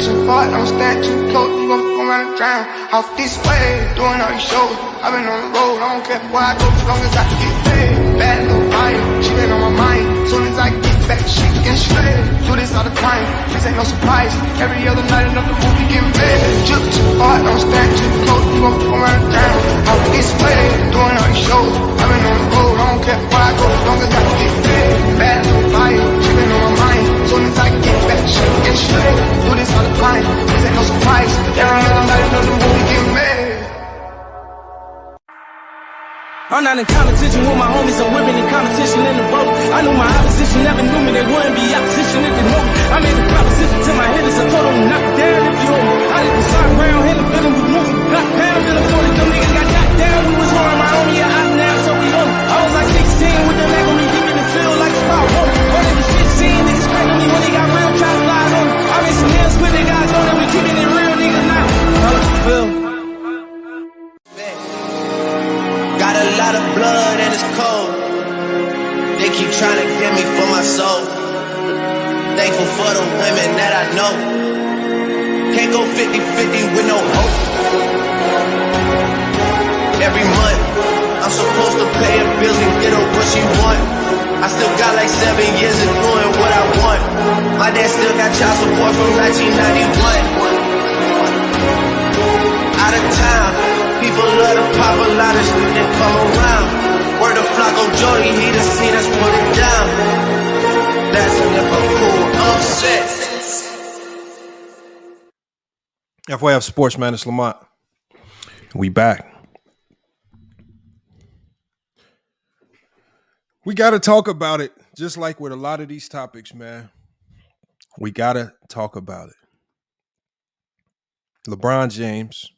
too far, don't stand too close, you gon' fuck around and drown. Off this way, doing all these shows. I've been on the road, I don't care where I go, as long as I can get paid. Bad little fire, she been on my mind. Soon as I get back, she get straight. Do this all the time, this ain't no surprise. Every other night, another movie getting made. Took too far, don't stand too close, you gon' fuck around and drown. Off this way, doing all these shows. I've been on the road, I don't care where I go, as long as I can get paid. Bad little fire, she been on my mind. Soon as I get back, she get straight. Do this all the time, this ain't no surprise. Every other night, another movie getting made. I'm not in competition with my homies, I'm women in competition in the road. I knew my opposition never knew me, they wouldn't be opposition if they knew me. I made a proposition to my hitters, I told them knock it down if you owe me. I did the side round, hit the villain, we moving. Got down, then I thought them niggas got knocked down. We was on my homie, I out now, so we on. I was like 16 with the leg on me, deep in the field like a foul hole. But it was 15, niggas scraping me when they got real, try to slide on me. I made some nails, split they guys on it, we keeping it real, niggas now. How you feel? Got a lot of blood and it's cold. They keep trying to get me for my soul. Thankful for the women that I know. Can't go 50-50 with no hope. Every month, I'm supposed to pay her bills and get her what she want. I still got like 7 years of doing what I want. My dad still got child support from 1991. Out of town, people love to pop a lot of shit and come around. Word of Flacco Jody, he done seen us put it down. That's a Liverpool upset. FYF Sports, man, it's Lamont. We back. We got to talk about it, just like with a lot of these topics, man. We got to talk about it. LeBron James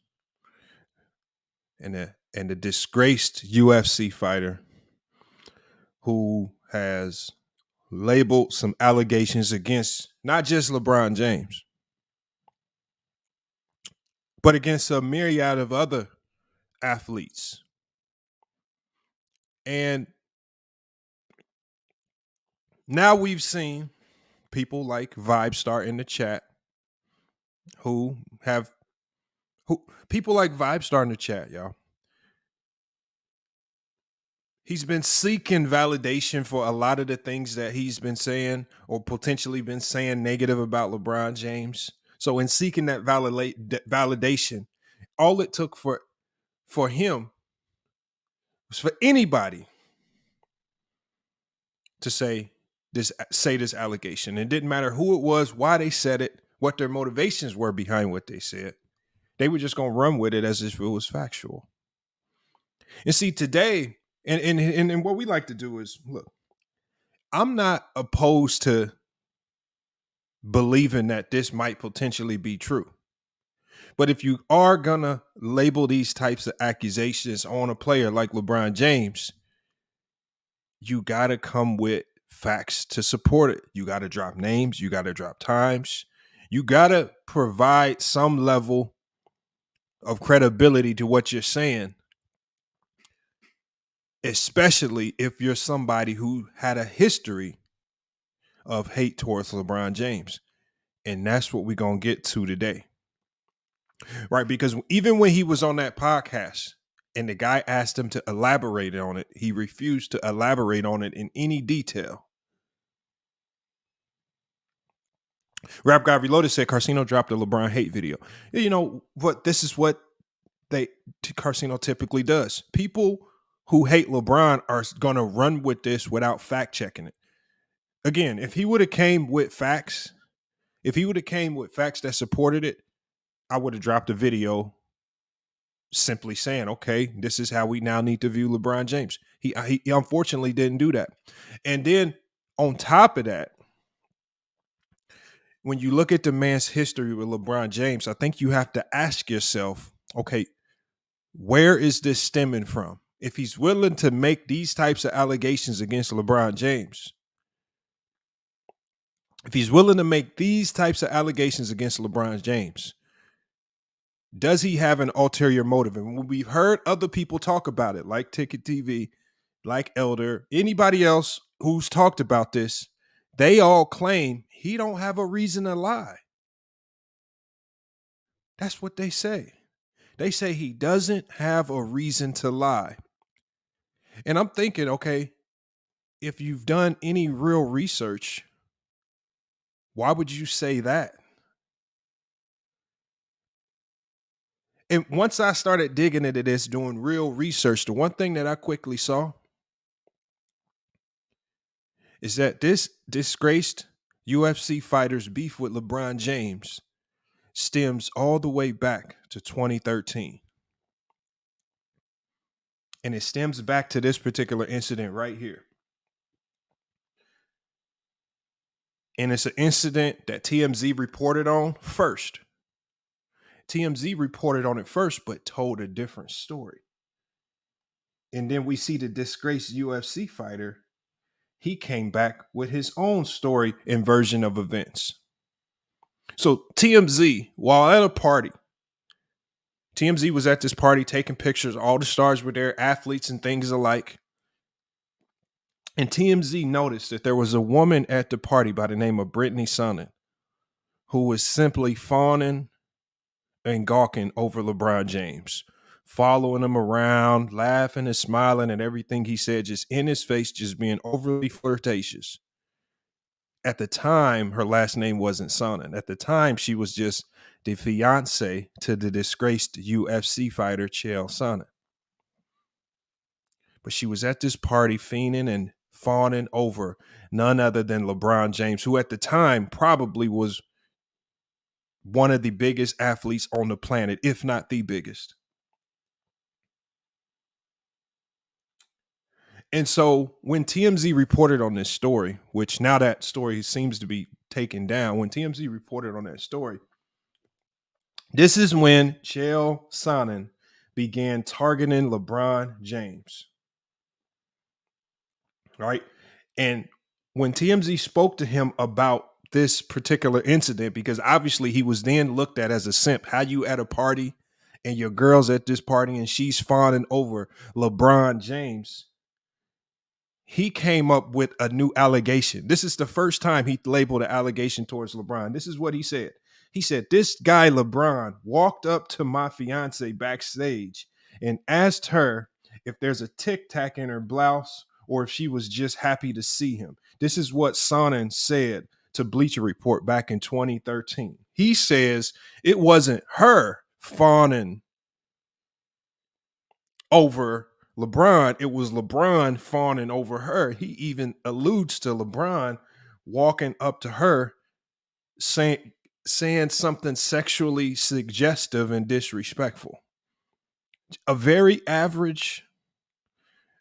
and the disgraced UFC fighter who has labeled some allegations against not just LeBron James, but against a myriad of other athletes. And now we've seen people like Vibestar in the chat people like Vibestar in the chat, y'all. He's been seeking validation for a lot of the things that he's been saying or potentially been saying negative about LeBron James. So in seeking that validation, all it took for him was for anybody to say this allegation. It didn't matter who it was, why they said it, what their motivations were behind what they said. They were just going to run with it as if it was factual. And see, today, and what we like to do is, look, I'm not opposed to believing that this might potentially be true. But if you are going to label these types of accusations on a player like LeBron James, you got to come with facts to support it. You got to drop names. You got to drop times. You got to provide some level of credibility to what you're saying, especially if you're somebody who had a history of hate towards LeBron James. And that's what we're going to get to today. Right? Because even when he was on that podcast and the guy asked him to elaborate on it, he refused to elaborate on it in any detail. Rap Guy Reloaded said Carcino dropped a LeBron hate video. You know what? This is what Carcino typically does. People who hate LeBron are going to run with this without fact checking it. Again, if he would have came with facts that supported it, I would have dropped a video simply saying, okay, this is how we now need to view LeBron James. He unfortunately didn't do that. And then on top of that, when you look at the man's history with LeBron James, I think you have to ask yourself, okay, where is this stemming from? If he's willing to make these types of allegations against LeBron James, does he have an ulterior motive? And when we've heard other people talk about it, like Ticket TV, like Elder, anybody else who's talked about this, they all claim he don't have a reason to lie. That's what they say. They say he doesn't have a reason to lie. And I'm thinking, okay, if you've done any real research, why would you say that? And once I started digging into this, doing real research, the one thing that I quickly saw is that this disgraced UFC fighter's beef with LeBron James stems all the way back to 2013. And it stems back to this particular incident right here. And it's an incident that TMZ reported on first. TMZ reported on it first, but told a different story. And then we see the disgraced UFC fighter. He came back with his own story and version of events. So TMZ, while at a party, TMZ was at this party taking pictures. All the stars were there, athletes and things alike. And TMZ noticed that there was a woman at the party by the name of Brittany Sonnen who was simply fawning and gawking over LeBron James, following him around, laughing and smiling at everything he said, just in his face, just being overly flirtatious. At the time, her last name wasn't Sonnen. At the time, she was just the fiance to the disgraced UFC fighter, Chael Sonnen. But she was at this party fiending and fawning over none other than LeBron James, who at the time probably was one of the biggest athletes on the planet, if not the biggest. And so when TMZ reported on this story, which now that story seems to be taken down, when TMZ reported on that story, this is when Chael Sonnen began targeting LeBron James. Right? And when TMZ spoke to him about this particular incident, because obviously he was then looked at as a simp. How you at a party and your girl's at this party and she's fawning over LeBron James? He came up with a new allegation. This is the first time he labeled an allegation towards LeBron. This is what he said. He said, this guy LeBron walked up to my fiance backstage and asked her if there's a tic tac in her blouse or if she was just happy to see him. This is what Sonnen said to Bleacher Report back in 2013. He says it wasn't her fawning over LeBron, it was LeBron fawning over her. He even alludes to LeBron walking up to her saying something sexually suggestive and disrespectful. A very average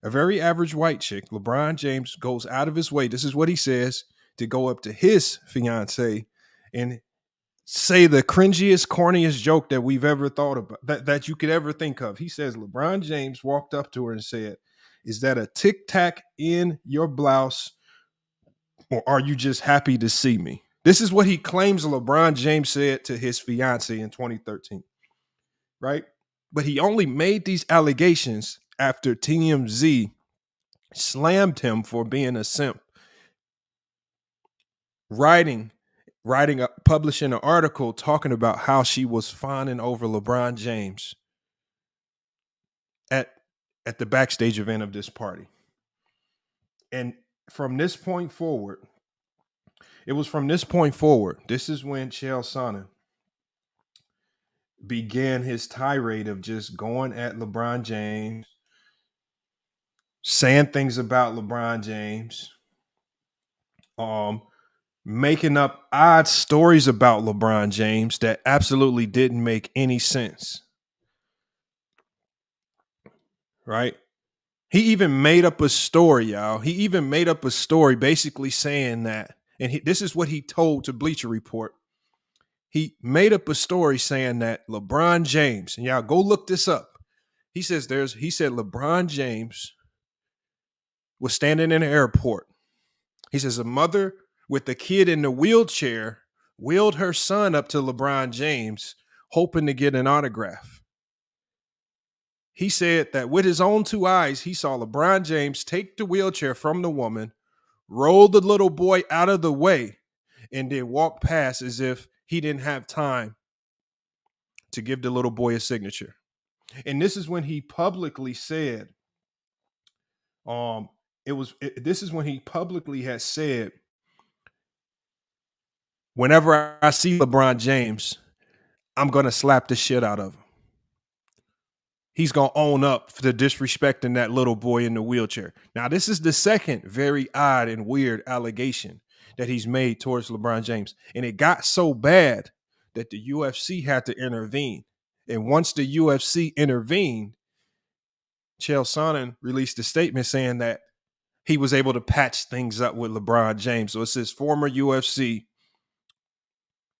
white chick, LeBron James, goes out of his way, this is what he says, to go up to his fiance and say the cringiest, corniest joke that we've ever thought about, that you could ever think of. He says LeBron James walked up to her and said, is that a tic tac in your blouse or are you just happy to see me? This is what he claims LeBron James said to his fiance in 2013, right? But he only made these allegations after TMZ slammed him for being a simp, publishing an article talking about how she was fawning over LeBron James at the backstage event of this party. And from this point forward, this is when Chael Sonnen began his tirade of just going at LeBron James, saying things about LeBron James, making up odd stories about LeBron James that absolutely didn't make any sense. Right? He even made up a story, y'all. He even made up a story basically saying that, and this is what he told to Bleacher Report. He made up a story saying that LeBron James, and y'all go look this up. He said LeBron James was standing in an airport. He says a mother with a kid in the wheelchair wheeled her son up to LeBron James, hoping to get an autograph. He said that with his own two eyes, he saw LeBron James take the wheelchair from the woman, roll the little boy out of the way, and then walk past as if he didn't have time to give the little boy a signature. And this is when he publicly said, this is when he publicly had said, whenever I see LeBron James, I'm going to slap the shit out of him. He's going to own up for disrespecting that little boy in the wheelchair. Now, this is the second very odd and weird allegation that he's made towards LeBron James. And it got so bad that the UFC had to intervene. And once the UFC intervened, Chael Sonnen released a statement saying that he was able to patch things up with LeBron James. So it's his former UFC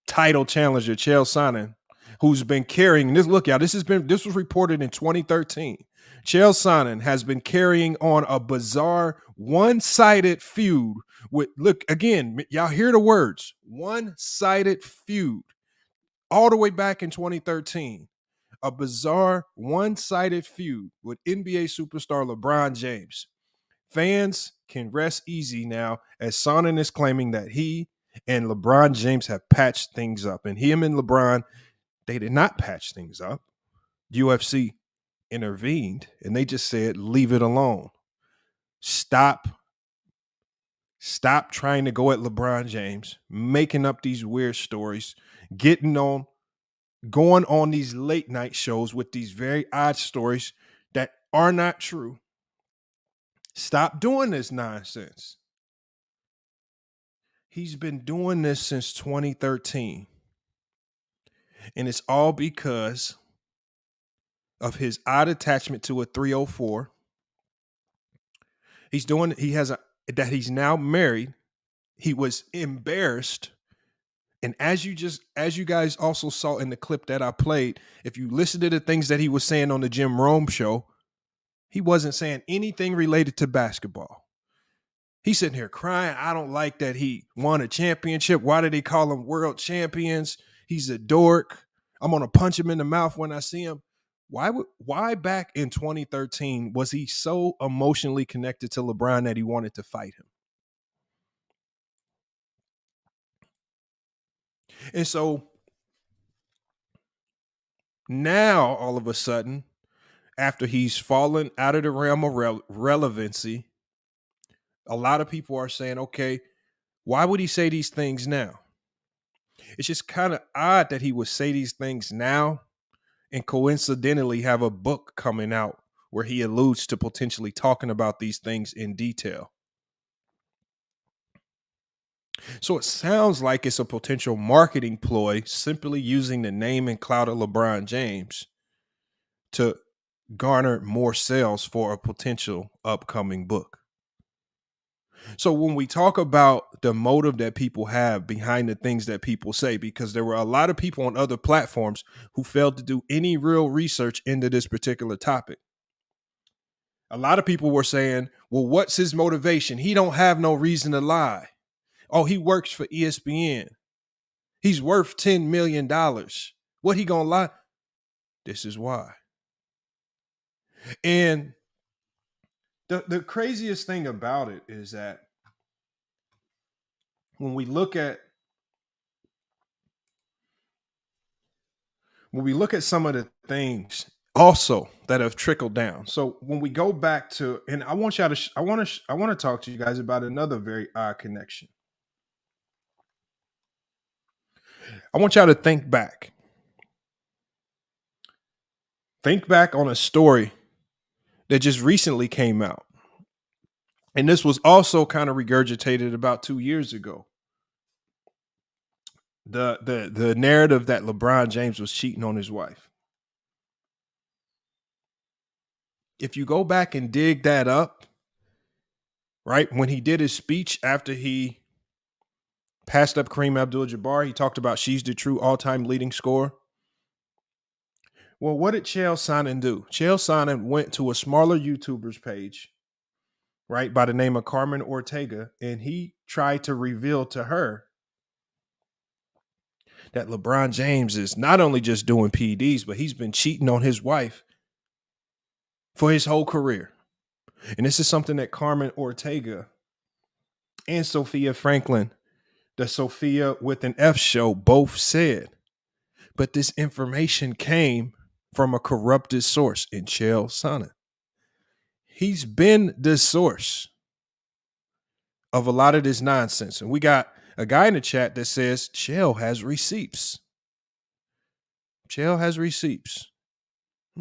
title challenger, Chael Sonnen, who's been carrying this. Look, y'all, this was reported in 2013. Chael Sonnen has been carrying on a bizarre one-sided feud with, look, again, y'all hear the words, one-sided feud, all the way back in 2013. A bizarre one-sided feud with NBA superstar LeBron James. Fans can rest easy now, as Sonnen is claiming that he and LeBron James have patched things up. And him and LeBron, they did not patch things up. UFC intervened and they just said, leave it alone. Stop trying to go at LeBron James, making up these weird stories, going on these late night shows with these very odd stories that are not true. Stop doing this nonsense. He's been doing this since 2013. And it's all because of his odd attachment to a 304. He's now married. He was embarrassed. And as you guys also saw in the clip that I played, if you listen to the things that he was saying on the Jim Rome show, he wasn't saying anything related to basketball. He's sitting here crying. I don't like that he won a championship. Why do they call him world champions? He's a dork. I'm going to punch him in the mouth when I see him. Why back in 2013 was he so emotionally connected to LeBron that he wanted to fight him? And so now, all of a sudden, after he's fallen out of the realm of relevancy, a lot of people are saying, okay, why would he say these things now? It's just kind of odd that he would say these things now and coincidentally have a book coming out where he alludes to potentially talking about these things in detail. So it sounds like it's a potential marketing ploy, simply using the name and clout of LeBron James to garner more sales for a potential upcoming book. So when we talk about the motive that people have behind the things that people say, because there were a lot of people on other platforms who failed to do any real research into this particular topic. A lot of people were saying, well, what's his motivation? He don't have no reason to lie. Oh, he works for ESPN. He's worth $10 million. What he gonna lie? This is why. And the craziest thing about it is that when we look at some of the things also that have trickled down. So when we go back to, and I want to talk to you guys about another very odd connection. I want y'all to think back. Think back on a story that just recently came out. And this was also kind of regurgitated about 2 years ago. The narrative that LeBron James was cheating on his wife. If you go back and dig that up, right, when he did his speech after he passed up Kareem Abdul-Jabbar, he talked about she's the true all-time leading scorer. Well, what did Chael Sonnen do? Chael Sonnen went to a smaller YouTuber's page, right, by the name of Carmen Ortega, and he tried to reveal to her that LeBron James is not only just doing PEDs, but he's been cheating on his wife for his whole career. And this is something that Carmen Ortega and Sophia Franklin, the Sophia with an F show, both said. But this information came from a corrupted source in Chael Sonnen. He's been the source of a lot of this nonsense. And we got a guy in the chat that says Chael has receipts. Chael has receipts.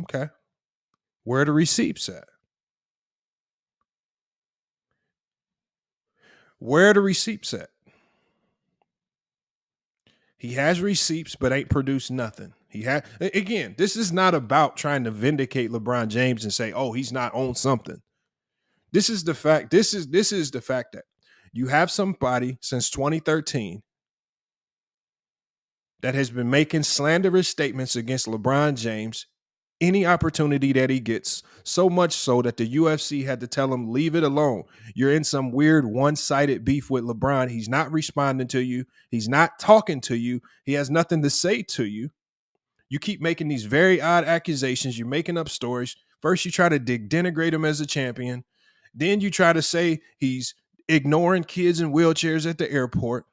Okay. Where are the receipts at? Where are the receipts at? He has receipts, but ain't produced nothing. Again, this is not about trying to vindicate LeBron James and say, oh, he's not on something. This is the fact. This is the fact that you have somebody since 2013 that has been making slanderous statements against LeBron James any opportunity that he gets, so much so that the UFC had to tell him, leave it alone. You're in some weird one-sided beef with LeBron. He's not responding to you. He's not talking to you. He has nothing to say to you. You keep making these very odd accusations. You're making up stories. First, you try to denigrate him as a champion. Then you try to say he's ignoring kids in wheelchairs at the airport.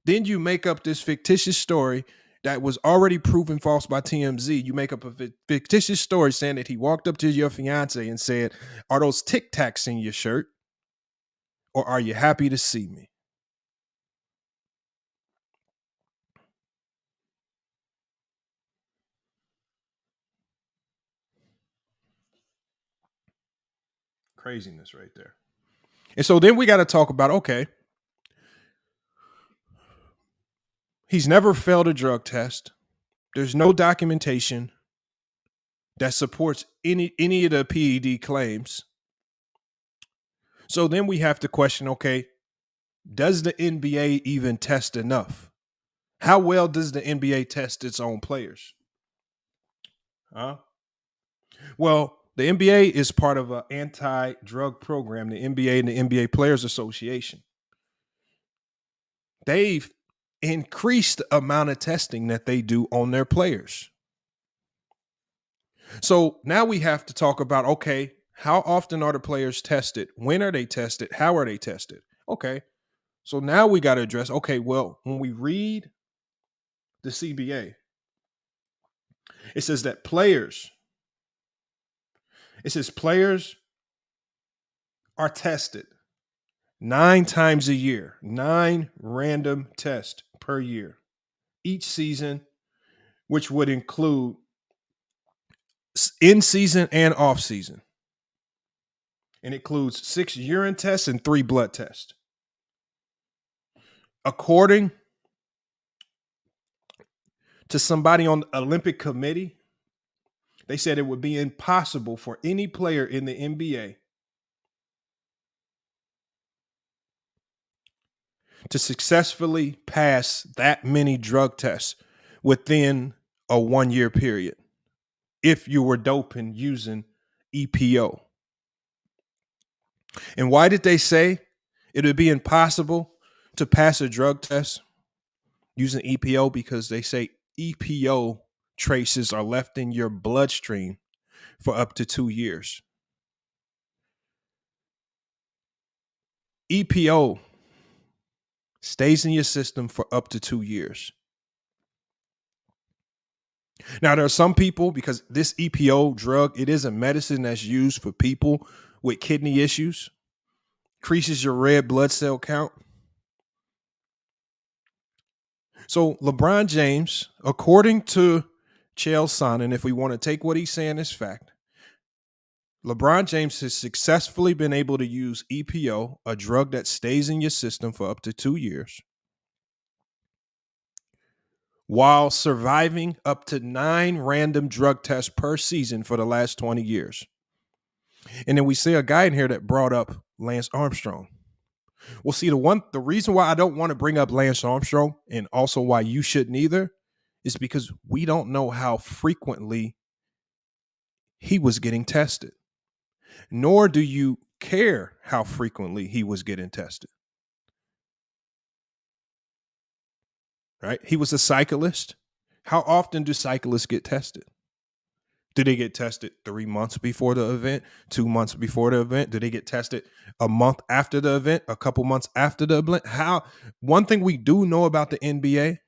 Then you make up this fictitious story that was already proven false by TMZ. You make up a fictitious story saying that he walked up to your fiance and said, are those Tic Tacs in your shirt? Or are you happy to see me? Craziness right there. And so then we got to talk about, okay, he's never failed a drug test. There's no documentation that supports any of the PED claims. So then we have to question, okay, does the NBA even test enough? How well does the NBA test its own players? Well, the NBA is part of an anti-drug program, the NBA and the NBA Players Association. They've increased the amount of testing that they do on their players. So now we have to talk about, okay, how often are the players tested? When are they tested? How are they tested? Okay, so now we got to address, okay, well, when we read the CBA, it says that players are tested 9 times a year, 9 random tests per year, each season, which would include in season and off season. And it includes 6 urine tests and 3 blood tests. According to somebody on the Olympic Committee, they said it would be impossible for any player in the NBA to successfully pass that many drug tests within a 1-year period if you were doping using EPO. And why did they say it would be impossible to pass a drug test using EPO? Because they say EPO traces are left in your bloodstream for up to 2 years. EPO stays in your system for up to 2 years. Now, there are some people, because this EPO drug, it is a medicine that's used for people with kidney issues, increases your red blood cell count. So LeBron James, according to Chael Sonnen, if we want to take what he's saying as fact, LeBron James has successfully been able to use EPO, a drug that stays in your system for up to 2 years, while surviving up to 9 random drug tests per season for the last 20 years. And then we see a guy in here that brought up Lance Armstrong. Well, see, the reason why I don't want to bring up Lance Armstrong, and also why you shouldn't either, is because we don't know how frequently he was getting tested. Nor do you care how frequently he was getting tested. Right? He was a cyclist. How often do cyclists get tested? Do they get tested 3 months before the event, 2 months before the event? Do they get tested a month after the event, a couple months after the event? One thing we do know about the NBA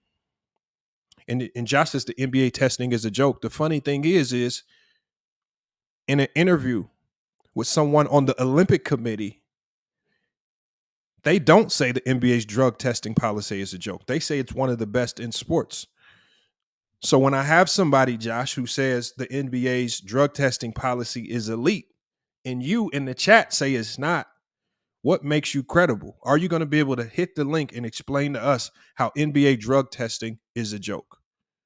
And Josh says the NBA testing is a joke. The funny thing is in an interview with someone on the Olympic committee, they don't say the NBA's drug testing policy is a joke. They say it's one of the best in sports. So when I have somebody, Josh, who says the NBA's drug testing policy is elite, and you in the chat say it's not, what makes you credible? Are you going to be able to hit the link and explain to us how NBA drug testing is a joke?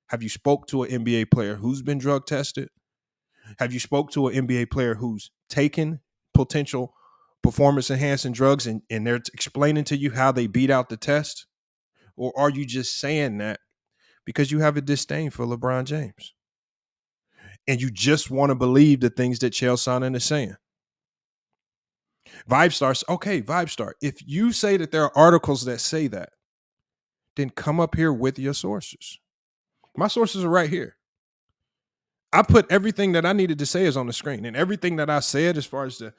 Have you spoke to an NBA player who's been drug tested? Have you spoke to an NBA player who's taken potential performance enhancing drugs and they're explaining to you how they beat out the test? Or are you just saying that because you have a disdain for LeBron James and you just want to believe the things that Chael Sonnen is saying? Vibestar, if you say that there are articles that say that, then come up here with your sources. My sources are right here. I put everything that I needed to say is on the screen, and everything that I said as far as the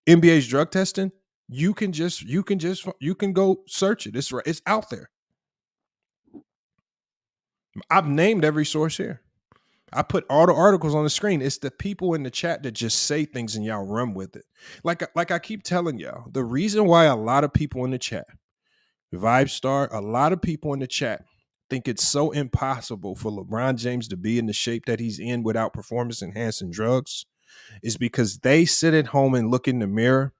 NBA's drug testing, you can go search it. It's out there. I've named every source here. I put all the articles on the screen. It's the people in the chat that just say things and y'all run with it. Like I keep telling y'all, the reason why a lot of people in the chat, Vibestar, a lot of people in the chat think it's so impossible for LeBron James to be in the shape that he's in without performance enhancing drugs is because they sit at home and look in the mirror.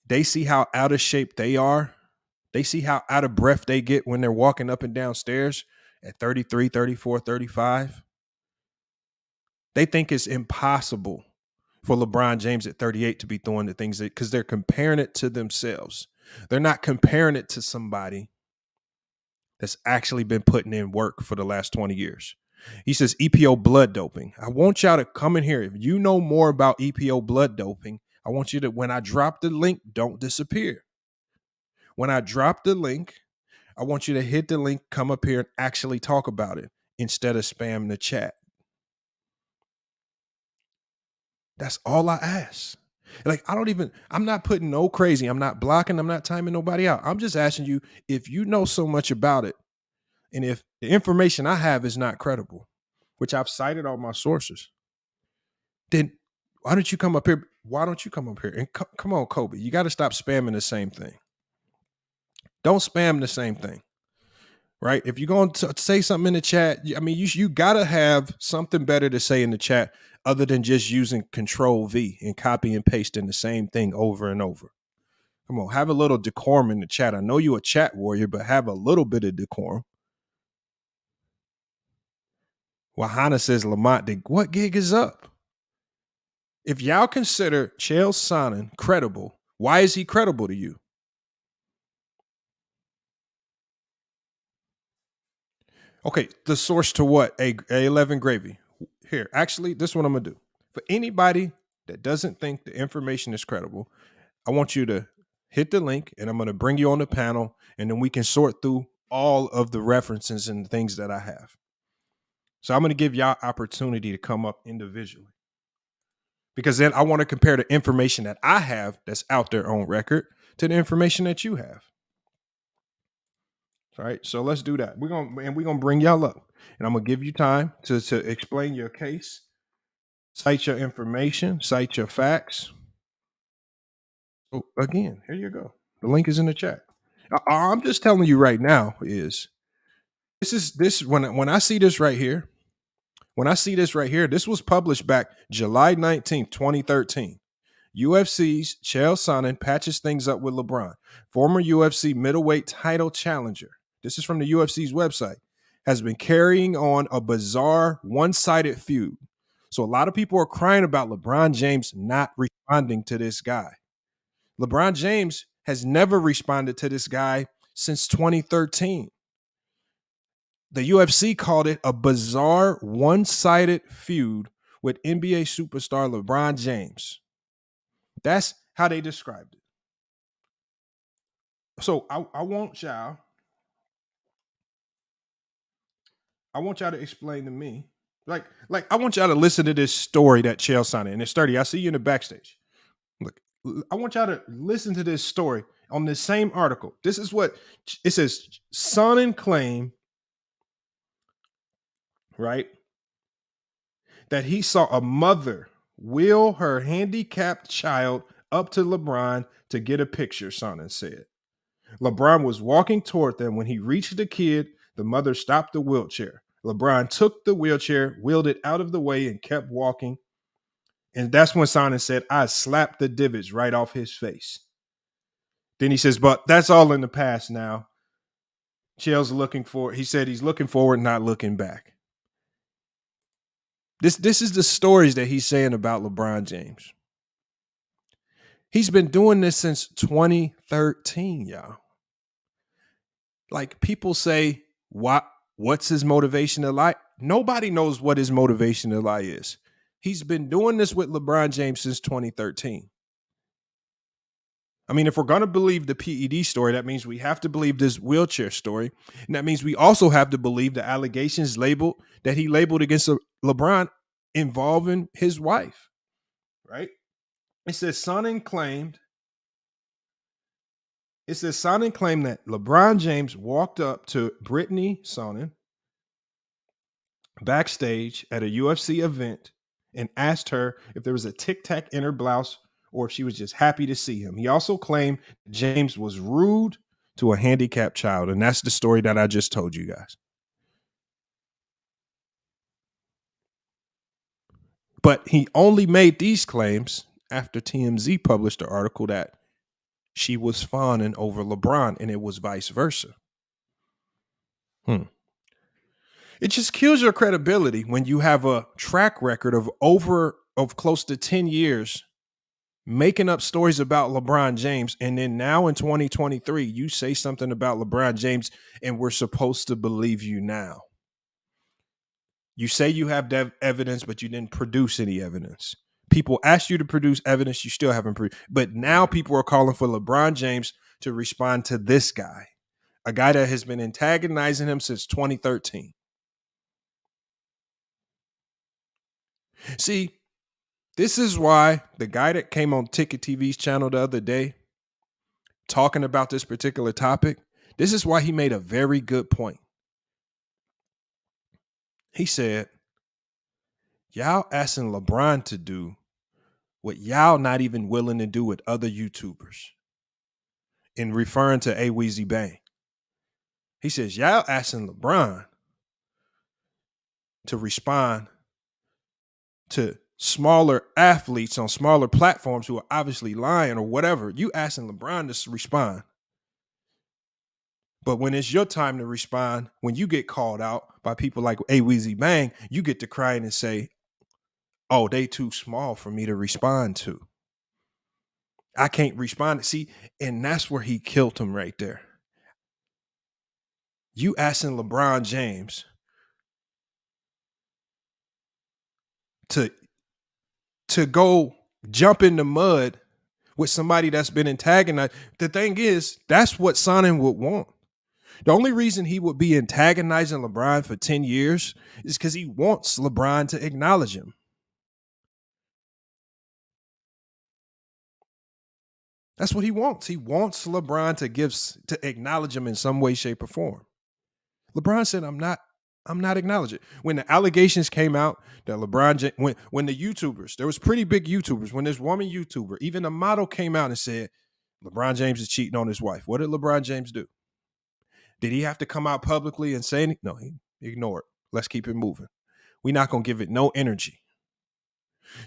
They see how out of shape they are. They see how out of breath they get when they're walking up and down stairs at 33, 34, 35. They think it's impossible for LeBron James at 38 to be throwing the things because they're comparing it to themselves. They're not comparing it to somebody that's actually been putting in work for the last 20 years. He says EPO blood doping. I want y'all to come in here. If you know more about EPO blood doping, I want you to, when I drop the link, don't disappear. When I drop the link, I want you to hit the link, come up here and actually talk about it instead of spam the chat. That's all I ask. Like, I'm not putting no crazy. I'm not blocking. I'm not timing nobody out. I'm just asking you if you know so much about it and if the information I have is not credible, which I've cited all my sources, then why don't you come up here? Why don't you come up here? And come on, Kobe, you got to stop spamming the same thing. Don't spam the same thing, right? If you're going to say something in the chat, I mean, you got to have something better to say in the chat other than just using Control V and copy and pasting the same thing over and over. Come on, have a little decorum in the chat. I know you're a chat warrior, but have a little bit of decorum. Wahana says, Lamont, what gig is up? If y'all consider Chael Sonnen credible, why is he credible to you? Okay, the source to what? A11 Gravy. Here, actually, this is what I'm going to do. For anybody that doesn't think the information is credible, I want you to hit the link, and I'm going to bring you on the panel, and then we can sort through all of the references and things that I have. So I'm going to give y'all opportunity to come up individually, because then I want to compare the information that I have that's out there on record to the information that you have. All right, so let's do that. We're gonna bring y'all up, and I'm gonna give you time to explain your case, cite your information, cite your facts. So again, here you go. The link is in the chat. I'm just telling you right now is this when I see this right here, this was published back July 19th, 2013. UFC's Chael Sonnen patches things up with LeBron, former UFC middleweight title challenger. This is from the UFC's website, has been carrying on a bizarre one-sided feud. So a lot of people are crying about LeBron James not responding to this guy. LeBron James has never responded to this guy since 2013. The UFC called it a bizarre one-sided feud with NBA superstar LeBron James. That's how they described it. So I want y'all to explain to me, like I want y'all to listen to this story that Chael Sonnen, and it's 30. I see you in the backstage. Look, I want y'all to listen to this story on this same article. This is what it says. Sonnen claimed, right, that he saw a mother wheel her handicapped child up to LeBron to get a picture, Sonnen said. LeBron was walking toward them. When he reached the kid, the mother stopped the wheelchair. LeBron took the wheelchair, wheeled it out of the way, and kept walking. And that's when Sonnen said, I slapped the divots right off his face. Then he says, but that's all in the past now. Chael's he said he's looking forward, not looking back. This is the stories that he's saying about LeBron James. He's been doing this since 2013, y'all. Like, people say, what's his motivation to lie? Nobody knows what his motivation to lie is. He's been doing this with LeBron James since 2013. I mean, if we're going to believe the PED story, that means we have to believe this wheelchair story. And that means we also have to believe the allegations that he labeled against LeBron involving his wife, right? It says Sonnen claimed that LeBron James walked up to Brittany Sonnen backstage at a UFC event and asked her if there was a Tic Tac in her blouse or if she was just happy to see him. He also claimed James was rude to a handicapped child. And that's the story that I just told you guys. But he only made these claims after TMZ published an article that she was fawning over LeBron and it was vice versa. It just kills your credibility when you have a track record of close to 10 years making up stories about LeBron James, and then now in 2023, you say something about LeBron James, and we're supposed to believe you now. You say you have evidence, but you didn't produce any evidence. People asked you to produce evidence, you still haven't produced. But now people are calling for LeBron James to respond to this guy, a guy that has been antagonizing him since 2013. See, this is why the guy that came on Ticket TV's channel the other day talking about this particular topic, this is why he made a very good point. He said, y'all asking LeBron to do what y'all not even willing to do with other YouTubers, in referring to A Weezy Bang. He says, y'all asking LeBron to respond to smaller athletes on smaller platforms who are obviously lying or whatever. You asking LeBron to respond. But when it's your time to respond, when you get called out by people like A Weezy Bang, you get to crying and say, oh, they too small for me to respond to. I can't respond. See, and that's where he killed him right there. You asking LeBron James to go jump in the mud with somebody that's been antagonized. The thing is, that's what Sonnen would want. The only reason he would be antagonizing LeBron for 10 years is because he wants LeBron to acknowledge him. That's what he wants. He wants LeBron to acknowledge him in some way, shape, or form. LeBron said, I'm not acknowledging. When the allegations came out that LeBron, when the YouTubers, there was pretty big YouTubers, when this woman YouTuber, even the model came out and said, LeBron James is cheating on his wife. What did LeBron James do? Did he have to come out publicly and say anything? No, he ignored. Let's keep it moving. We're not going to give it no energy.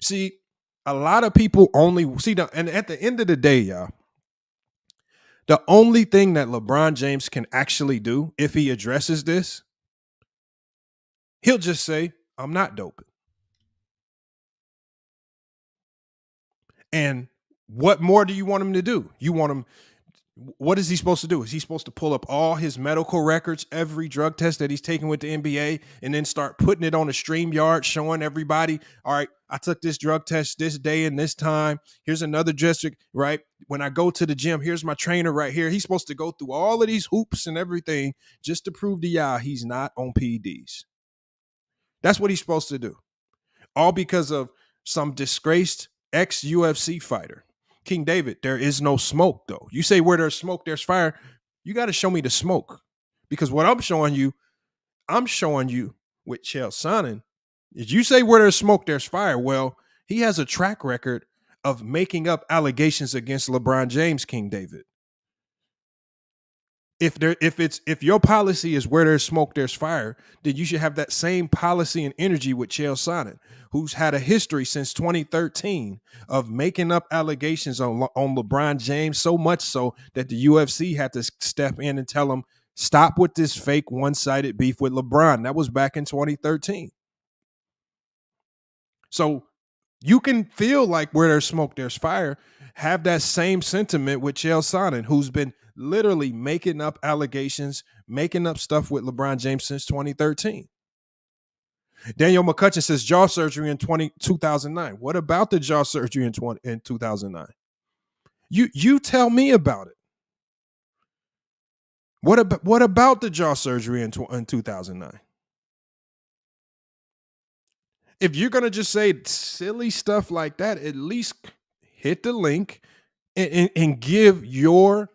See, a lot of people and at the end of the day, y'all, the only thing that LeBron James can actually do if he addresses this, he'll just say, I'm not doping. And what more do you want him to do? What is he supposed to do? Is he supposed to pull up all his medical records, every drug test that he's taken with the NBA, and then start putting it on a StreamYard, showing everybody, all right, I took this drug test this day and this time. Here's another district, right? When I go to the gym, here's my trainer right here. He's supposed to go through all of these hoops and everything just to prove to y'all he's not on PEDs. That's what he's supposed to do. All because of some disgraced ex-UFC fighter King David, there is no smoke, though. You say where there's smoke, there's fire. You got to show me the smoke. Because what I'm showing you with Chael Sonnen is you say where there's smoke, there's fire. Well, he has a track record of making up allegations against LeBron James, King David. If your policy is where there's smoke, there's fire, then you should have that same policy and energy with Chael Sonnen, who's had a history since 2013 of making up allegations on LeBron James, so much so that the UFC had to step in and tell him, stop with this fake one-sided beef with LeBron. That was back in 2013. So you can feel like where there's smoke, there's fire. Have that same sentiment with Chael Sonnen, who's been literally making up allegations, making up stuff with LeBron James since 2013. Daniel McCutcheon says jaw surgery in 2009. What about the jaw surgery in 2009? You tell me about it. What about the jaw surgery in 2009? If you're going to just say silly stuff like that, at least hit the link and give your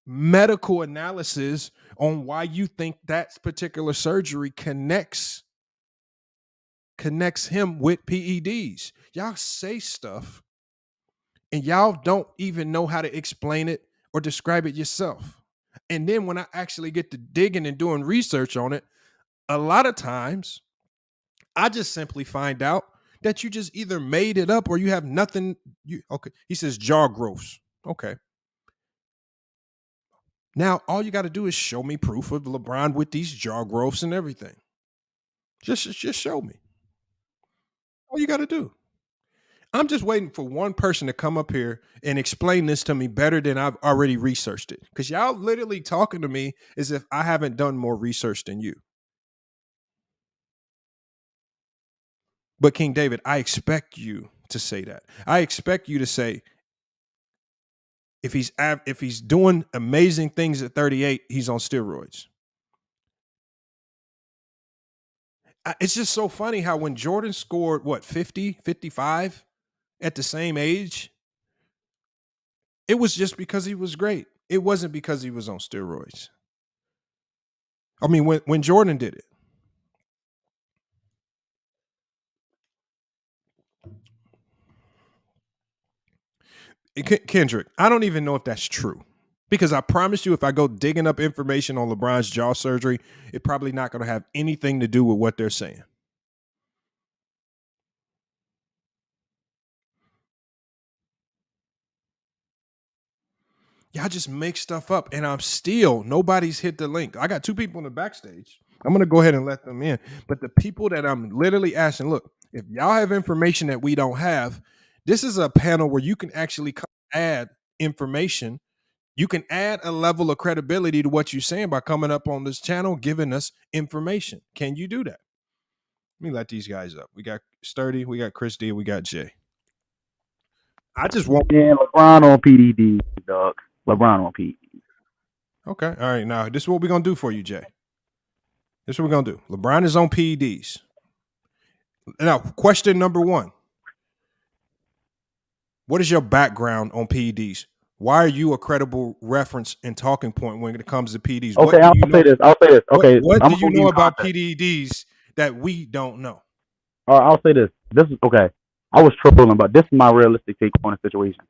medical analysis on why you think that particular surgery connects him with PEDs. Y'all say stuff and y'all don't even know how to explain it or describe it yourself. And then when I actually get to digging and doing research on it, a lot of times I just simply find out that you just either made it up or you have nothing. Okay. He says jaw growths. Okay. Now, all you got to do is show me proof of LeBron with these jaw growths and everything. Just show me. All you got to do. I'm just waiting for one person to come up here and explain this to me better than I've already researched it. Because y'all literally talking to me as if I haven't done more research than you. But King David, I expect you to say that. I expect you to say, if he's doing amazing things at 38, he's on steroids. It's just so funny how when Jordan scored, 50, 55 at the same age, it was just because he was great. It wasn't because he was on steroids. I mean, when Jordan did it. Kendrick, I don't even know if that's true. Because I promise you, if I go digging up information on LeBron's jaw surgery, it's probably not going to have anything to do with what they're saying. Y'all just make stuff up, and nobody's hit the link. I got two people in the backstage. I'm going to go ahead and let them in. But the people that I'm literally asking, look, if y'all have information that we don't have, this is a panel where you can actually add information. You can add a level of credibility to what you're saying by coming up on this channel, giving us information. Can you do that? Let me let these guys up. We got Sturdy, we got Chris D, we got Jay. I just want LeBron on PDD, dog. LeBron on PDD. Okay. All right. Now, this is what we're going to do for you, Jay. This is what we're going to do. LeBron is on PEDs. Now, question number one. What is your background on PEDs? Why are you a credible reference and talking point when it comes to PEDs? Okay, I'll say this. Okay. What do you know about PEDs that we don't know? I'll say this. This is okay. I was trolling, but this is my realistic take on the situation.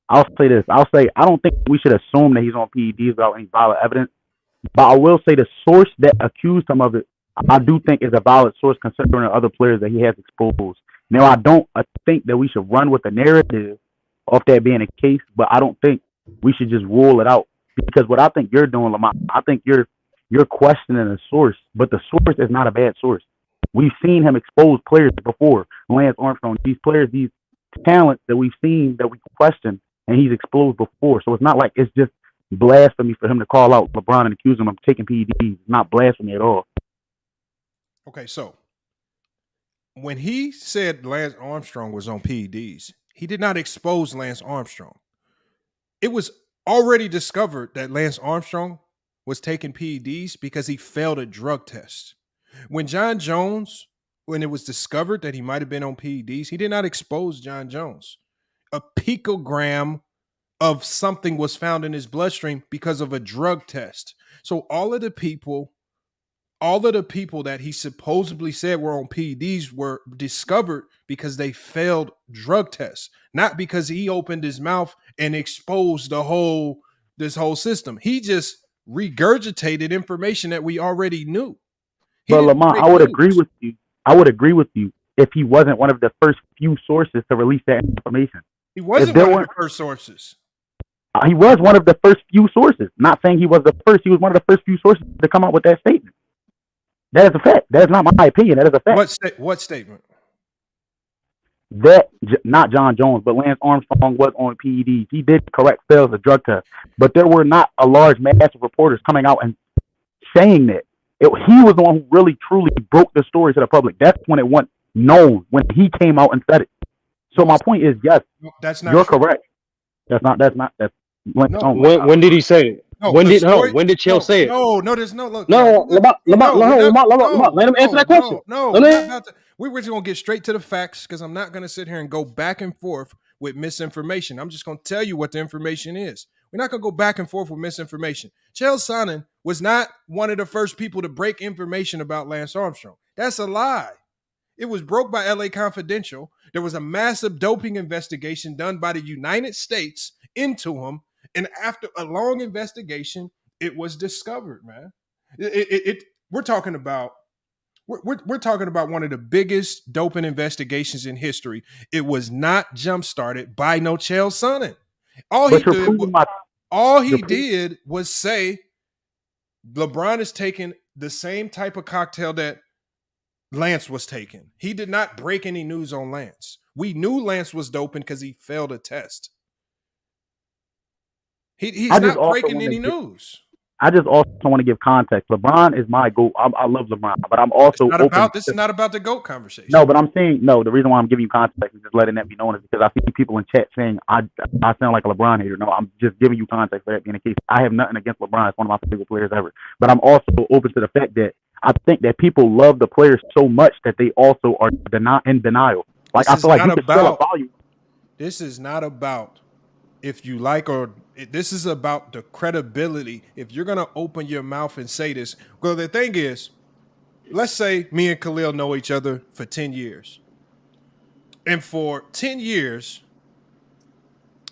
I'll say this. I don't think we should assume that he's on PEDs without any valid evidence. But I will say the source that accused him of it, I do think is a valid source considering the other players that he has exposed. Now, I don't think that we should run with the narrative of that being a case, but I don't think we should just rule it out. Because what I think you're doing, Lamont, I think you're questioning the source, but the source is not a bad source. We've seen him expose players before. Lance Armstrong, these players, these talents that we've seen that we question, and he's exposed before. So it's not like it's just blasphemy for him to call out LeBron and accuse him of taking PEDs. It's not blasphemy at all. Okay, so when he said Lance Armstrong was on PEDs, he did not expose Lance Armstrong. It was already discovered that Lance Armstrong was taking PEDs because he failed a drug test. When John Jones, when it was discovered that he might have been on PEDs, he did not expose John Jones. a picogram of something was found in his bloodstream because of a drug test. So all of the people that he supposedly said were on PEDs were discovered because they failed drug tests, not because he opened his mouth and exposed this whole system. He just regurgitated information that we already knew. But Lamont, I would agree with you. I would agree with you if he wasn't one of the first few sources to release that information. He wasn't one of the first sources. He was one of the first few sources. Not saying he was the first. He was one of the first few sources to come out with that statement. That is a fact. That is not my opinion. That is a fact. What statement? That not John Jones, but Lance Armstrong was on PEDs. He did correct fail the drug test, but there were not a large mass of reporters coming out and saying that. He was the one who really truly broke the story to the public. That's when it went known, when he came out and said it. So my point is, yes, that's not. You're true. correct. That's when did he say it? When did Chael say it? No, there's no look. Lamont, let him answer that question. We're just gonna get straight to the facts because I'm not gonna sit here and go back and forth with misinformation. I'm just gonna tell you what the information is. We're not gonna go back and forth with misinformation. Chael Sonnen was not one of the first people to break information about Lance Armstrong. That's a lie. It was broke by LA Confidential. There was a massive doping investigation done by the United States into him. And after a long investigation, it was discovered, man. We're talking about one of the biggest doping investigations in history. It was not jump started by no Chael Sonnen. All he did was say LeBron is taking the same type of cocktail that Lance was taking. He did not break any news on Lance. We knew Lance was doping because he failed a test. He's not breaking any news. I just also want to give context. LeBron is my GOAT. I love LeBron, but I'm also this is not about the GOAT conversation. No, but I'm saying the reason why I'm giving you context and just letting that be known is because I see people in chat saying I sound like a LeBron hater. No, I'm just giving you context for that being the case. I have nothing against LeBron. It's one of my favorite players ever. But I'm also open to the fact that I think that people love the players so much that they also are in denial. Like I feel like you can still value. This is not about if you like this is about the credibility. If you're going to open your mouth and say this, well, the thing is, let's say me and Khalil know each other for 10 years. And for 10 years,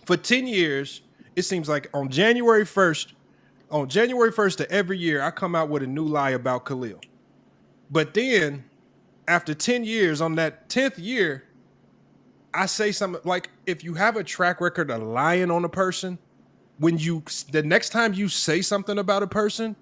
it seems like on January 1st of every year, I come out with a new lie about Khalil. But then after 10 years, on that 10th year, I say something like, if you have a track record of lying on a person, the next time you say something about a person,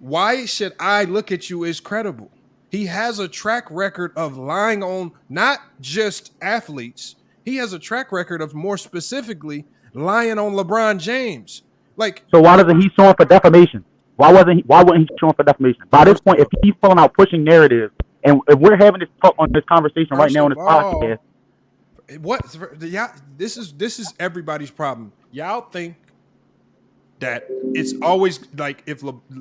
why should I look at you as credible? He has a track record of lying on not just athletes. He has a track record of more specifically lying on LeBron James. So why doesn't he show up for defamation? Why wouldn't he show up for defamation? By this point, if he's pulling out pushing narratives, and if we're having this talk on this conversation right now on this podcast. This is everybody's problem. Y'all think that it's always like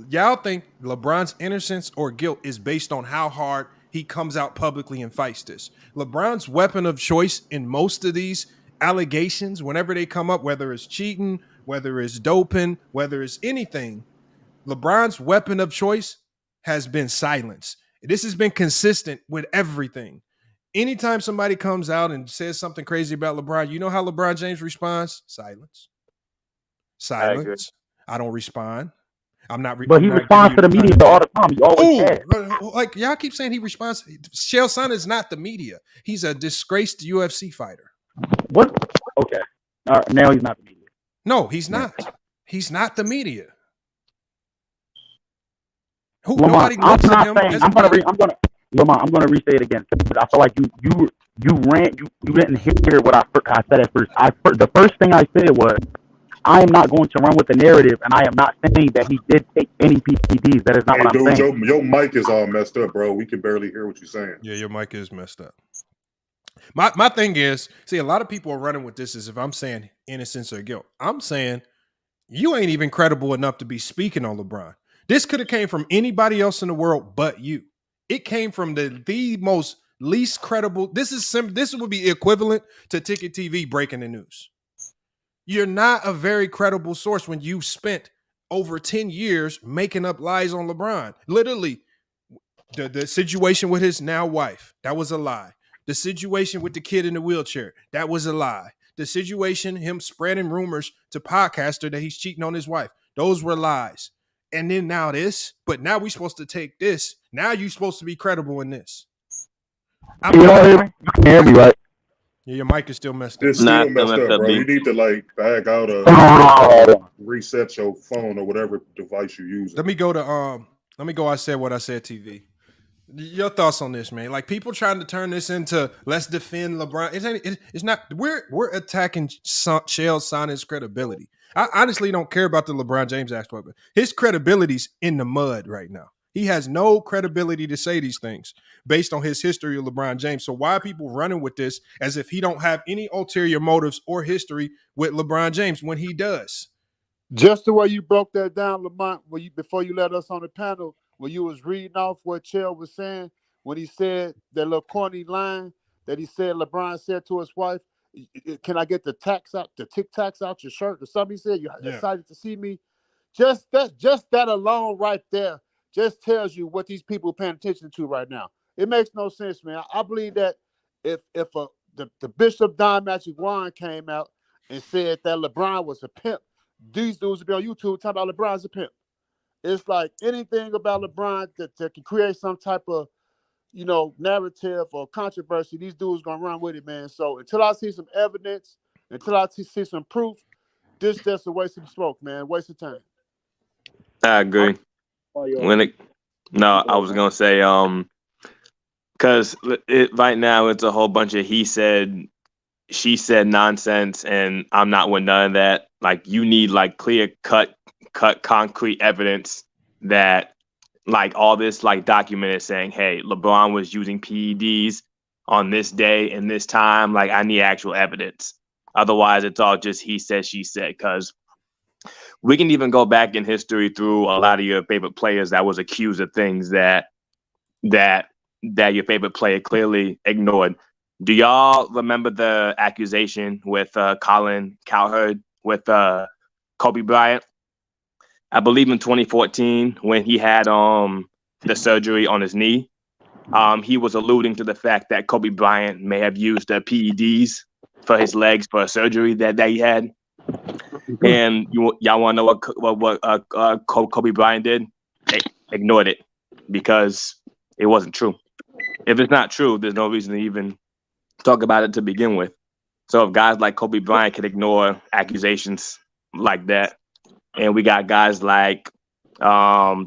y'all think LeBron's innocence or guilt is based on how hard he comes out publicly and fights this. LeBron's weapon of choice in most of these allegations, whenever they come up, whether it's cheating, whether it's doping, whether it's anything, LeBron's weapon of choice has been silence. This has been consistent with everything. Anytime somebody comes out and says something crazy about LeBron, you know how LeBron James responds? Silence. I don't respond. I'm not. But he responds to the media all the time. He always has. Like y'all keep saying he responds. Chael Sonnen is not the media. He's a disgraced UFC fighter. What? Okay. All right. Now he's not the media. No, he's not. He's not the media. Nobody looks at him. I'm gonna re-say it again. I feel like you didn't hear what I said at first. The first thing I said was, I am not going to run with the narrative, and I am not saying that he did take any PEDs. That is not what I'm saying. Your mic is all messed up, bro. We can barely hear what you're saying. Yeah, your mic is messed up. My thing is, see, a lot of people are running with this as if I'm saying innocence or guilt. I'm saying you ain't even credible enough to be speaking on LeBron. This could have came from anybody else in the world but you. It came from the most least credible. This would be equivalent to Ticket TV breaking the news. You're not a very credible source when you spent over 10 years making up lies on LeBron. Literally, the situation with his now wife, that was a lie. The situation with the kid in the wheelchair, that was a lie. The situation, him spreading rumors to podcaster that he's cheating on his wife, those were lies. And then now this, but now we're supposed to take this. Now you're supposed to be credible in this. You hear me? You can hear me, right? Yeah, your mic is still messed up. It's still messed up, bro. You need to like bag out reset your phone or whatever device you use. Let me go. I said what I said. TV. Your thoughts on this, man? Like people trying to turn this into let's defend LeBron. It's not. We're attacking Chael Sonnen's credibility. I honestly don't care about the LeBron James aspect. His credibility's in the mud right now. He has no credibility to say these things based on his history of LeBron James. So why are people running with this as if he don't have any ulterior motives or history with LeBron James when he does? Just the way you broke that down, Lamont, before you let us on the panel, when you was reading off what Chael was saying, when he said that little corny line that he said LeBron said to his wife, "Can I get the Tic Tacs out your shirt?" or something. He said, "You're excited to see me." Just that alone right there just tells you what these people are paying attention to right now. It makes no sense, man. I believe that if the Bishop Don Magic Juan came out and said that LeBron was a pimp, these dudes would be on YouTube talking about LeBron's a pimp. It's like anything about LeBron that can create some type of, narrative or controversy, these dudes gonna run with it, man. So until I see some evidence, until I see some proof, this just a waste of smoke, man. Waste of time. I agree. I was gonna say, because right now it's a whole bunch of he said, she said nonsense, and I'm not with none of that. Like you need like clear cut concrete evidence that like all this like documented saying, hey, LeBron was using PEDs on this day and this time. Like I need actual evidence. Otherwise, it's all just he said, she said. Because we can even go back in history through a lot of your favorite players that was accused of things that your favorite player clearly ignored. Do y'all remember the accusation with Colin Cowherd with Kobe Bryant? I believe in 2014 when he had the surgery on his knee, he was alluding to the fact that Kobe Bryant may have used PEDs for his legs for a surgery that he had. And y'all want to know what Kobe Bryant did? They ignored it because it wasn't true. If it's not true, there's no reason to even talk about it to begin with. So if guys like Kobe Bryant can ignore accusations like that, and we got guys like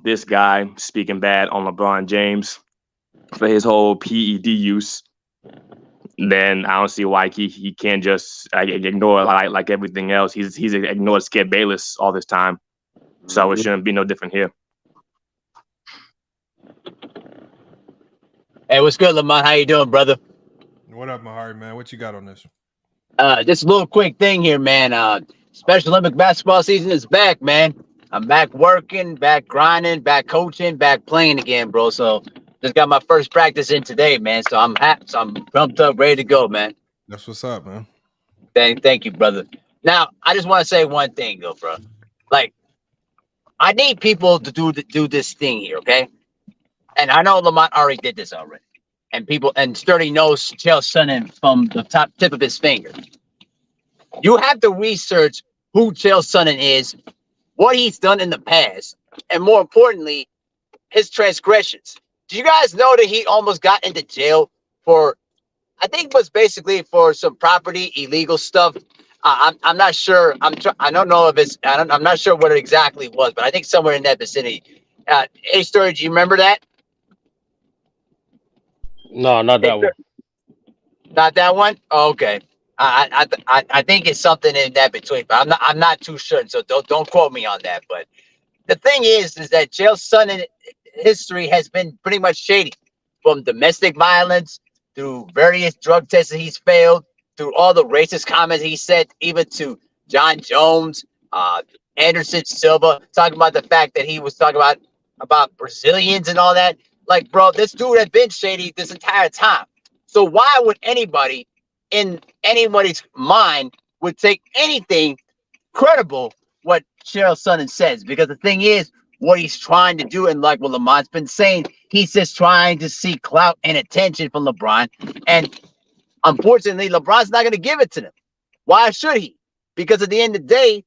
this guy speaking bad on LeBron James for his whole PED use, then I don't see why he can't just ignore like everything else. He's ignored Skip Bayless all this time, so it shouldn't be no different here. Hey, what's good, Lamont? How you doing, brother? What up, Mahari, man? What you got on this? Just a little quick thing here, man. Special Olympic basketball season is back, man. I'm back working, back grinding, back coaching, back playing again, bro. So just got my first practice in today, man. So I'm happy. So I'm pumped up, ready to go, man. That's what's up, man. Thank you, brother. Now, I just want to say one thing, though, bro. Like, I need people to do this thing here, okay? And I know Lamont already did this already. And Sturdy knows Chael Sonnen from the top tip of his finger. You have to research who Chael Sonnen is, what he's done in the past, and more importantly, his transgressions. Do you guys know that he almost got into jail for, I think it was basically for some property illegal stuff. I'm not sure. I don't know if it's. I'm not sure what it exactly was, but I think somewhere in that vicinity. Hey, Sturdy, do you remember that? No, not that one. Not that one? Oh, okay. I think it's something in that between, but I'm not too sure. So don't quote me on that. But the thing is that Chael Sonnen history has been pretty much shady, from domestic violence through various drug tests that he's failed, through all the racist comments he said, even to John Jones, Anderson Silva, talking about the fact that he was talking about Brazilians and all that. Like, bro, this dude has been shady this entire time. So why would anybody in anybody's mind would take anything credible what Chael Sonnen says? Because the thing is, what he's trying to do, and like what Lamont's been saying, he's just trying to see clout and attention from LeBron. And unfortunately, LeBron's not going to give it to them. Why should he? Because at the end of the day,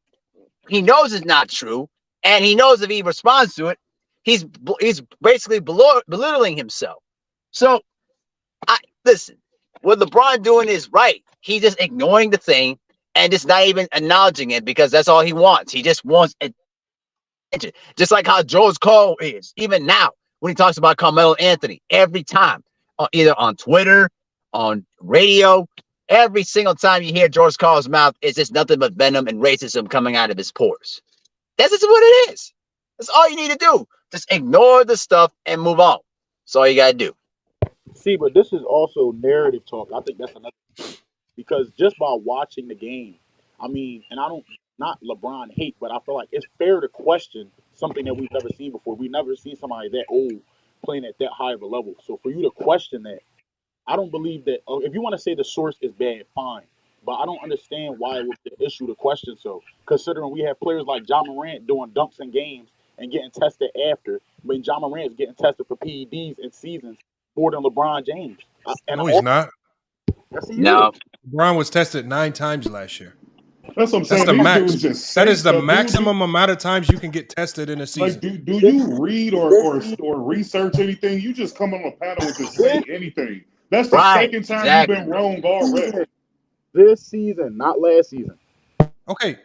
he knows it's not true, and he knows if he responds to it, he's basically belittling himself. So, listen, what LeBron doing is right. He's just ignoring the thing and just not even acknowledging it because that's all he wants. He just wants attention. Just like how George Cole is, even now, when he talks about Carmelo Anthony, every time, either on Twitter, on radio, every single time you hear George Cole's mouth, it's just nothing but venom and racism coming out of his pores. That's just what it is. That's all you need to do. Just ignore the stuff and move on. That's all you got to do. See, but this is also narrative talk. I think that's another thing. Because just by watching the game, I mean, and I don't, not LeBron hate, but I feel like it's fair to question something that we've never seen before. We've never seen somebody that old playing at that high of a level. So for you to question that, I don't believe that. If you want to say the source is bad, fine. But I don't understand why it was the issue to question so, considering we have players like John Morant doing dunks in games and getting tested after. When John Morant is getting tested for PEDs in seasons more than LeBron James. No, he's not. Yes, he No. is. LeBron was tested 9 times last year. That's what I'm saying. That's the These max. dudes just That say is the stuff. maximum amount of times you can get tested in a season. Like, do you read or research anything? You just come on a panel and just say anything. That's the second time you've been wrong already. This season, not last season. Okay.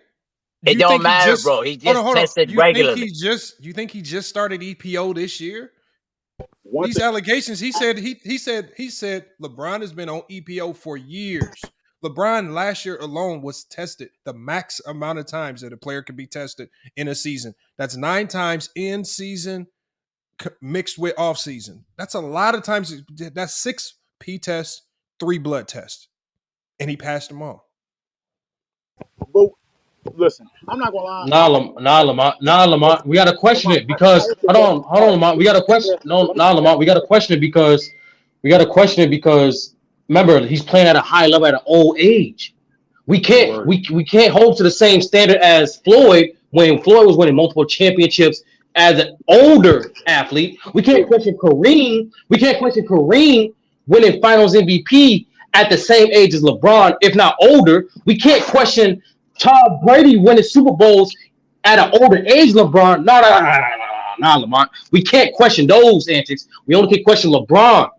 It don't matter, bro. He just tested regularly. You think he just started EPO this year? One These allegations, he said LeBron has been on EPO for years. LeBron last year alone was tested the max amount of times that a player can be tested in a season. That's 9 times in season mixed with off season. That's a lot of times. That's 6 P tests, 3 blood tests, and he passed them all. But listen, I'm not gonna lie. Nah, Lamont. We gotta question it because hold on, Lamont. We gotta question. Lamont. We gotta question it because remember he's playing at a high level at an old age. We can't hold to the same standard as Floyd when Floyd was winning multiple championships as an older athlete. We can't question Kareem. We can't question Kareem winning Finals MVP at the same age as LeBron, if not older. We can't question Tom Brady winning Super Bowls at an older age, LeBron. No, Lamont. We can't question those antics. We only can question LeBron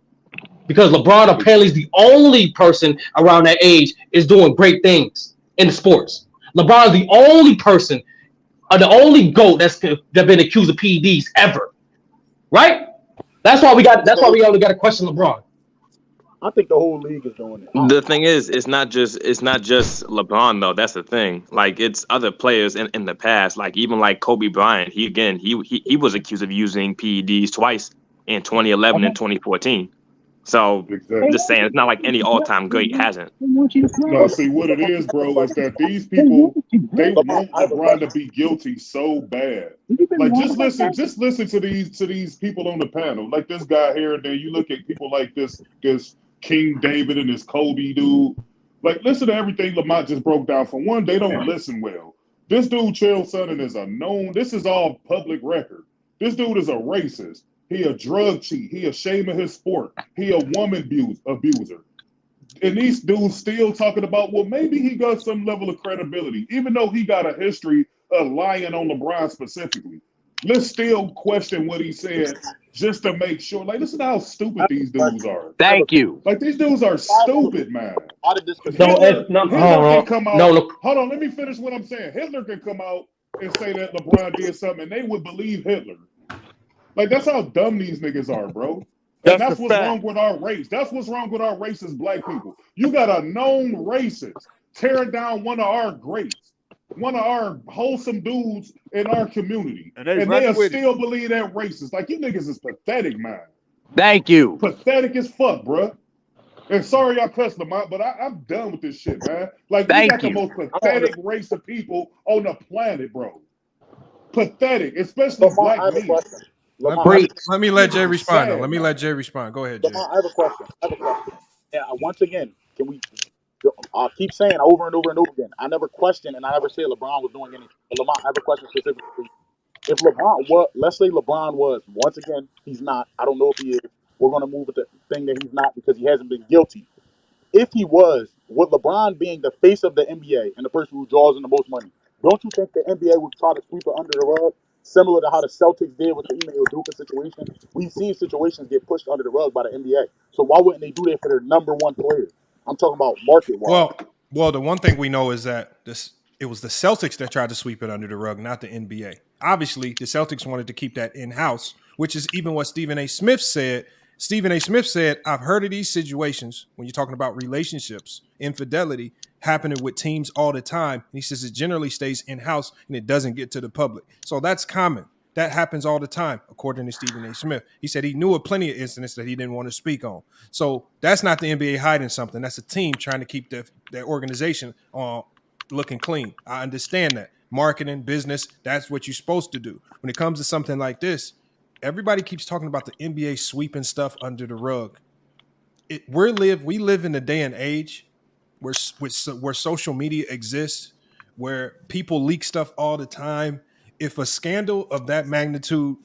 because LeBron apparently is the only person around that age is doing great things in the sports. LeBron is the only person, the only GOAT that's been accused of PEDs ever. Right? That's why we only got to question LeBron. I think the whole league is doing it. The thing is, it's not just LeBron though. That's the thing. Like it's other players in the past. Like even like Kobe Bryant. He was accused of using PEDs twice in 2011 and 2014. So just saying, it's not like any all-time great hasn't. No, see what it is, bro, is that these people they want LeBron to be guilty so bad. Like just listen to these people on the panel. Like this guy here, and then you look at people like this King David and this Kobe dude. Like listen to everything Lamont just broke down. For one, they don't listen well. This dude Chael Sonnen is a known. This is all public record. This dude is a racist. He a drug cheat. He a shame of his sport. He a woman abuser. And these dudes still talking about, well, maybe he got some level of credibility, even though he got a history of lying on LeBron specifically. Let's still question what he said just to make sure. Like, listen to how stupid these dudes are. Thank you. Like, these dudes are stupid, man. Hitler can come out. Hold on, let me finish what I'm saying. Hitler can come out and say that LeBron did something, and they would believe Hitler. Like, that's how dumb these niggas are, bro. And that's what's wrong with our race. That's what's wrong with our race as black people. You got a known racist tearing down one of our greats, one of our wholesome dudes in our community. And they'll still believe that racist. Like, you niggas is pathetic, man. Thank you. Pathetic as fuck, bro. And sorry I cussed them out, but I'm done with this shit, man. Like, we got the most pathetic race of people on the planet, bro. Pathetic, especially black men. Let me let Jay respond. Let me let Jay respond. Go ahead, Jay. I have a question. And once again, can we? I keep saying over and over and over again. I never questioned and I never said LeBron was doing anything. But Lamont, I have a question specifically. If LeBron was, let's say LeBron was, once again, he's not. I don't know if he is. We're going to move with the thing that he's not because he hasn't been guilty. If he was, with LeBron being the face of the NBA and the person who draws in the most money, don't you think the NBA would try to sweep it under the rug, similar to how the Celtics did with the Ime Udoka situation? We've seen situations get pushed under the rug by the NBA. So why wouldn't they do that for their number one players? I'm talking about market wise. Well, the one thing we know is that it was the Celtics that tried to sweep it under the rug, not the NBA. Obviously, the Celtics wanted to keep that in-house, which is even what Stephen A. Smith said. Stephen A. Smith said, I've heard of these situations when you're talking about relationships, infidelity happening with teams all the time. And he says it generally stays in-house and it doesn't get to the public. So that's common. That happens all the time, according to Stephen A. Smith. He said he knew of plenty of incidents that he didn't want to speak on. So that's not the NBA hiding something. That's a team trying to keep their organization looking clean. I understand that. Marketing, business, that's what you're supposed to do. When it comes to something like this, everybody keeps talking about the NBA sweeping stuff under the rug. We live in a day and age where social media exists, where people leak stuff all the time. If a scandal of that magnitude,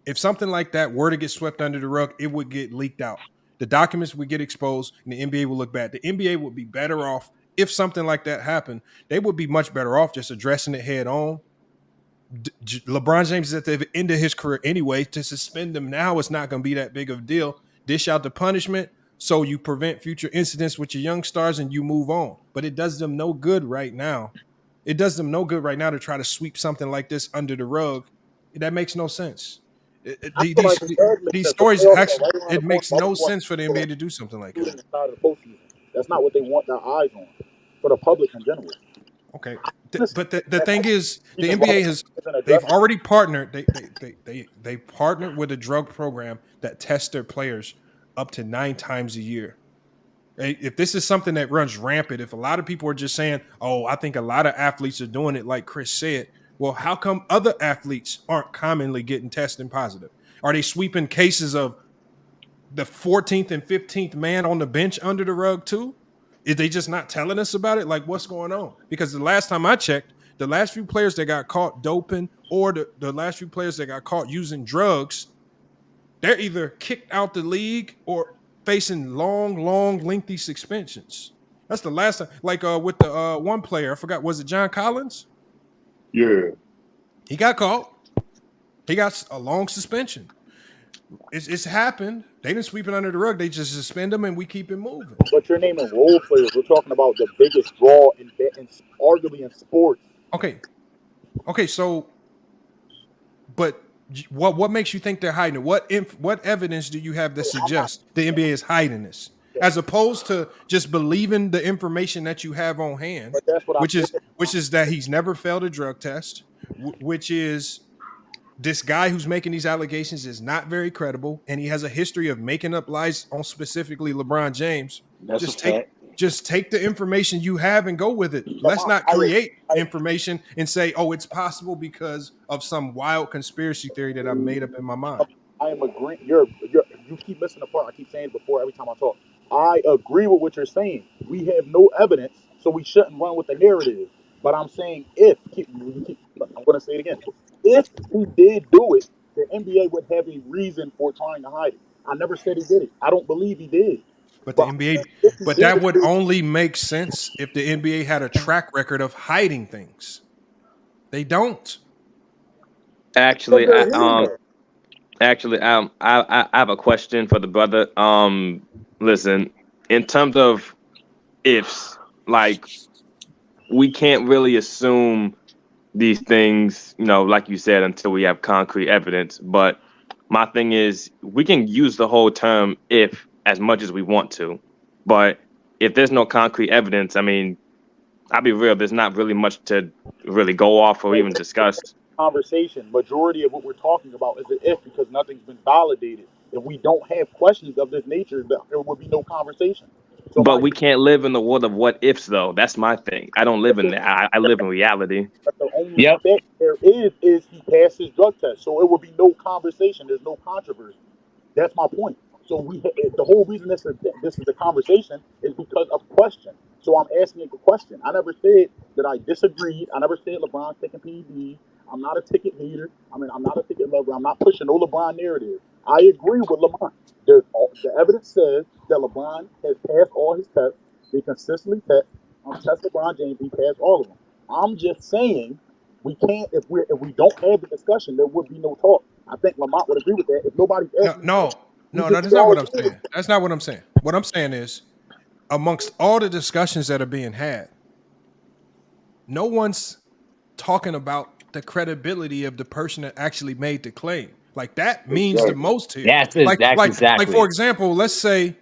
if something like that were to get swept under the rug, it would get leaked out. The documents would get exposed and the NBA would look bad. The NBA would be better off if something like that happened. They would be much better off just addressing it head on. LeBron James is at the end of his career anyway. To suspend him now is not going to be that big of a deal. Dish out the punishment so you prevent future incidents with your young stars and you move on. But it does them no good right now. It does them no good right now to try to sweep something like this under the rug. That makes no sense. These stories actually, it makes no sense for the NBA to do something like that. That's not what they want their eyes on for the public in general. Okay, but the thing is, the NBA they've already partnered. They partnered with a drug program that tests their players up to 9 times a year. If this is something that runs rampant, if a lot of people are just saying, "Oh, I think a lot of athletes are doing it," like Chris said, well, how come other athletes aren't commonly getting tested positive? Are they sweeping cases of the 14th and 15th man on the bench under the rug too? Is they just not telling us about it? Like, what's going on? Because the last time I checked, the last few players that got caught doping or the last few players that got caught using drugs, they're either kicked out the league or facing long, lengthy suspensions. That's the last time. Like with the one player, I forgot, was it John Collins? Yeah. He got caught. He got a long suspension. It's happened. They didn't sweep it under the rug. They just suspend them and we keep it moving. But you're naming role players. We're talking about the biggest draw in arguably in sports. Okay. So, but what makes you think they're hiding it? What evidence do you have that suggests the NBA is hiding this, as opposed to just believing the information that you have on hand, which is that he's never failed a drug test, which is this guy who's making these allegations is not very credible, and he has a history of making up lies on specifically LeBron James. Just take the information you have and go with it. Let's not create information and say, "Oh, it's possible because of some wild conspiracy theory that I've made up in my mind." I am agreeing. You keep missing the part. I keep saying it before every time I talk. I agree with what you're saying. We have no evidence, so we shouldn't run with the narrative. But I'm saying I'm going to say it again. If he did do it, the NBA would have a reason for trying to hide it. I never said he did it. I don't believe he did. But that would only make sense if the NBA had a track record of hiding things. They don't. Actually, I have a question for the brother. Listen, in terms of ifs, like, we can't really assume these things, like you said, until we have concrete evidence. But my thing is, we can use the whole term if as much as we want to. But if there's no concrete evidence, I mean, I'll be real, there's not really much to really go off or even discuss. Conversation. Majority of what we're talking about is an if, because nothing's been validated. If we don't have questions of this nature, there would be no conversation. So but we can't live in the world of what ifs, though. That's my thing. I don't live in there. I live in reality. But the only fact there is he passed his drug test. So it would be no conversation. There's no controversy. That's my point. So the whole reason this is the conversation is because of question. So I'm asking a question. I never said that I disagreed. I never said LeBron's taking PEDs. I'm not a ticket hater. I mean, I'm not a ticket lover. I'm not pushing no LeBron narrative. I agree with LeBron. The evidence says that LeBron has passed all his tests. They consistently test LeBron James. He passed all of them. I'm just saying we can't if we don't have the discussion, there would be no talk. I think Lamont would agree with that. If nobody's asking, No, that's not what I'm saying. That's not what I'm saying. What I'm saying is, amongst all the discussions that are being had, no one's talking about the credibility of the person that actually made the claim. Like that means the most here. That's Like exactly. for example, let's say,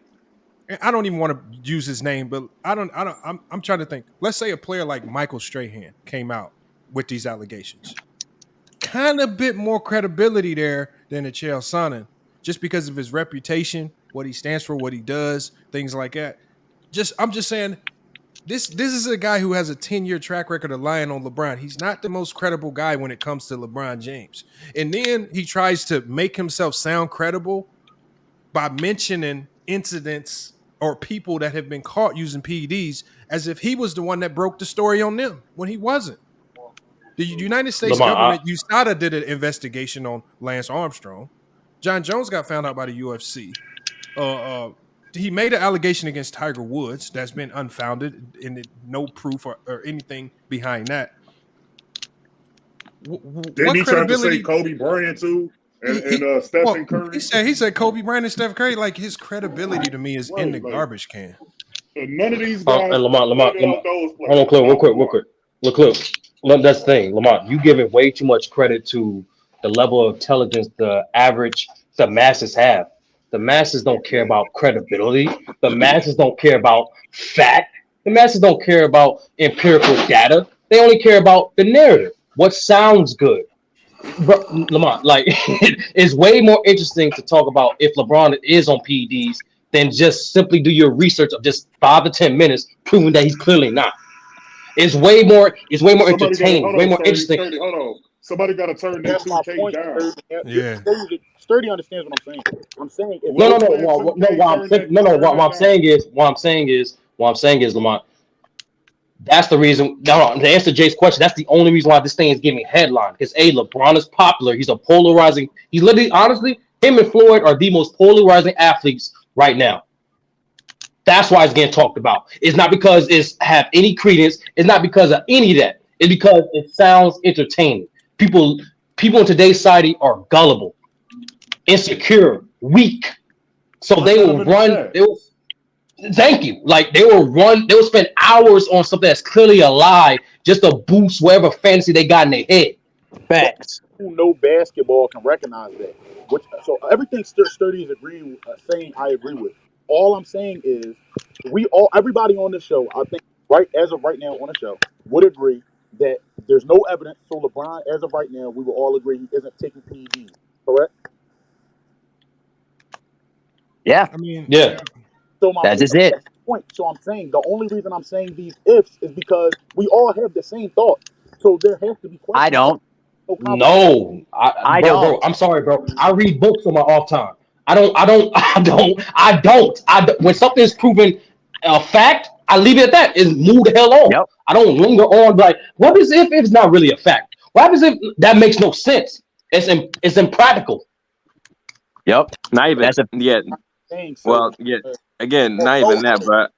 I don't even want to use his name, but I'm trying to think. Let's say a player like Michael Strahan came out with these allegations. Kind of bit more credibility there than a Chael Sonnen, just because of his reputation, what he stands for, what he does, things like that. I'm just saying, this is a guy who has a 10-year track record of lying on LeBron. He's not the most credible guy when it comes to LeBron James. And then he tries to make himself sound credible by mentioning incidents or people that have been caught using PEDs as if he was the one that broke the story on them when he wasn't. The United States government, USADA, did an investigation on Lance Armstrong. John Jones got found out by the UFC. He made an allegation against Tiger Woods that's been unfounded and no proof or anything behind that. Didn't he try to say Kobe Bryant too? And Stephen Curry? He said Kobe Bryant and Steph Curry. Like, his credibility to me is in the garbage can. And none of these guys. And Lamont, hold on, Cliff, real quick. Look, that's the thing, Lamont. You giving way too much credit to the level of intelligence the masses have. The masses don't care about credibility. The masses don't care about fact. The masses don't care about empirical data. They only care about the narrative. What sounds good. Bro, Lamont, like, it's way more interesting to talk about if LeBron is on PEDs than just simply do your research of just 5 to 10 minutes proving that he's clearly not. It's way more entertaining, way more interesting. Hold on. Somebody got to turn that 2K down. Yeah. Sturdy understands what I'm saying. I'm saying what I'm saying is, Lamont, that's the reason. To answer Jay's question, that's the only reason why this thing is getting headline. Because LeBron is popular. He's he's literally, honestly, him and Floyd are the most polarizing athletes right now. That's why it's getting talked about. It's not because it's have any credence. It's not because of any of that. It's because it sounds entertaining. People in today's society are gullible, insecure, weak. So they will run. Thank you. Like, they will spend hours on something that's clearly a lie just to boost whatever fantasy they got in their head. Facts. Who know basketball can recognize that. So everything Sturdy is saying, I agree with. All I'm saying is, everybody on this show, I think, as of right now on the show, would agree that there's no evidence. So LeBron, as of right now, we will all agree he isn't taking PEDs. Correct? Yeah. I mean, yeah. So that's just it. Point. So I'm saying the only reason I'm saying these ifs is because we all have the same thought. So there has to be questions. I don't. No, I don't. Bro, I'm sorry, bro. I read books on my off time. I don't. When something is proven a fact, I leave it at that. Is move the hell on. Yep. I don't linger on like, what is if it's not really a fact? What happens if that makes no sense? It's impractical. Yep. Not even well, yeah. Again, not even that, but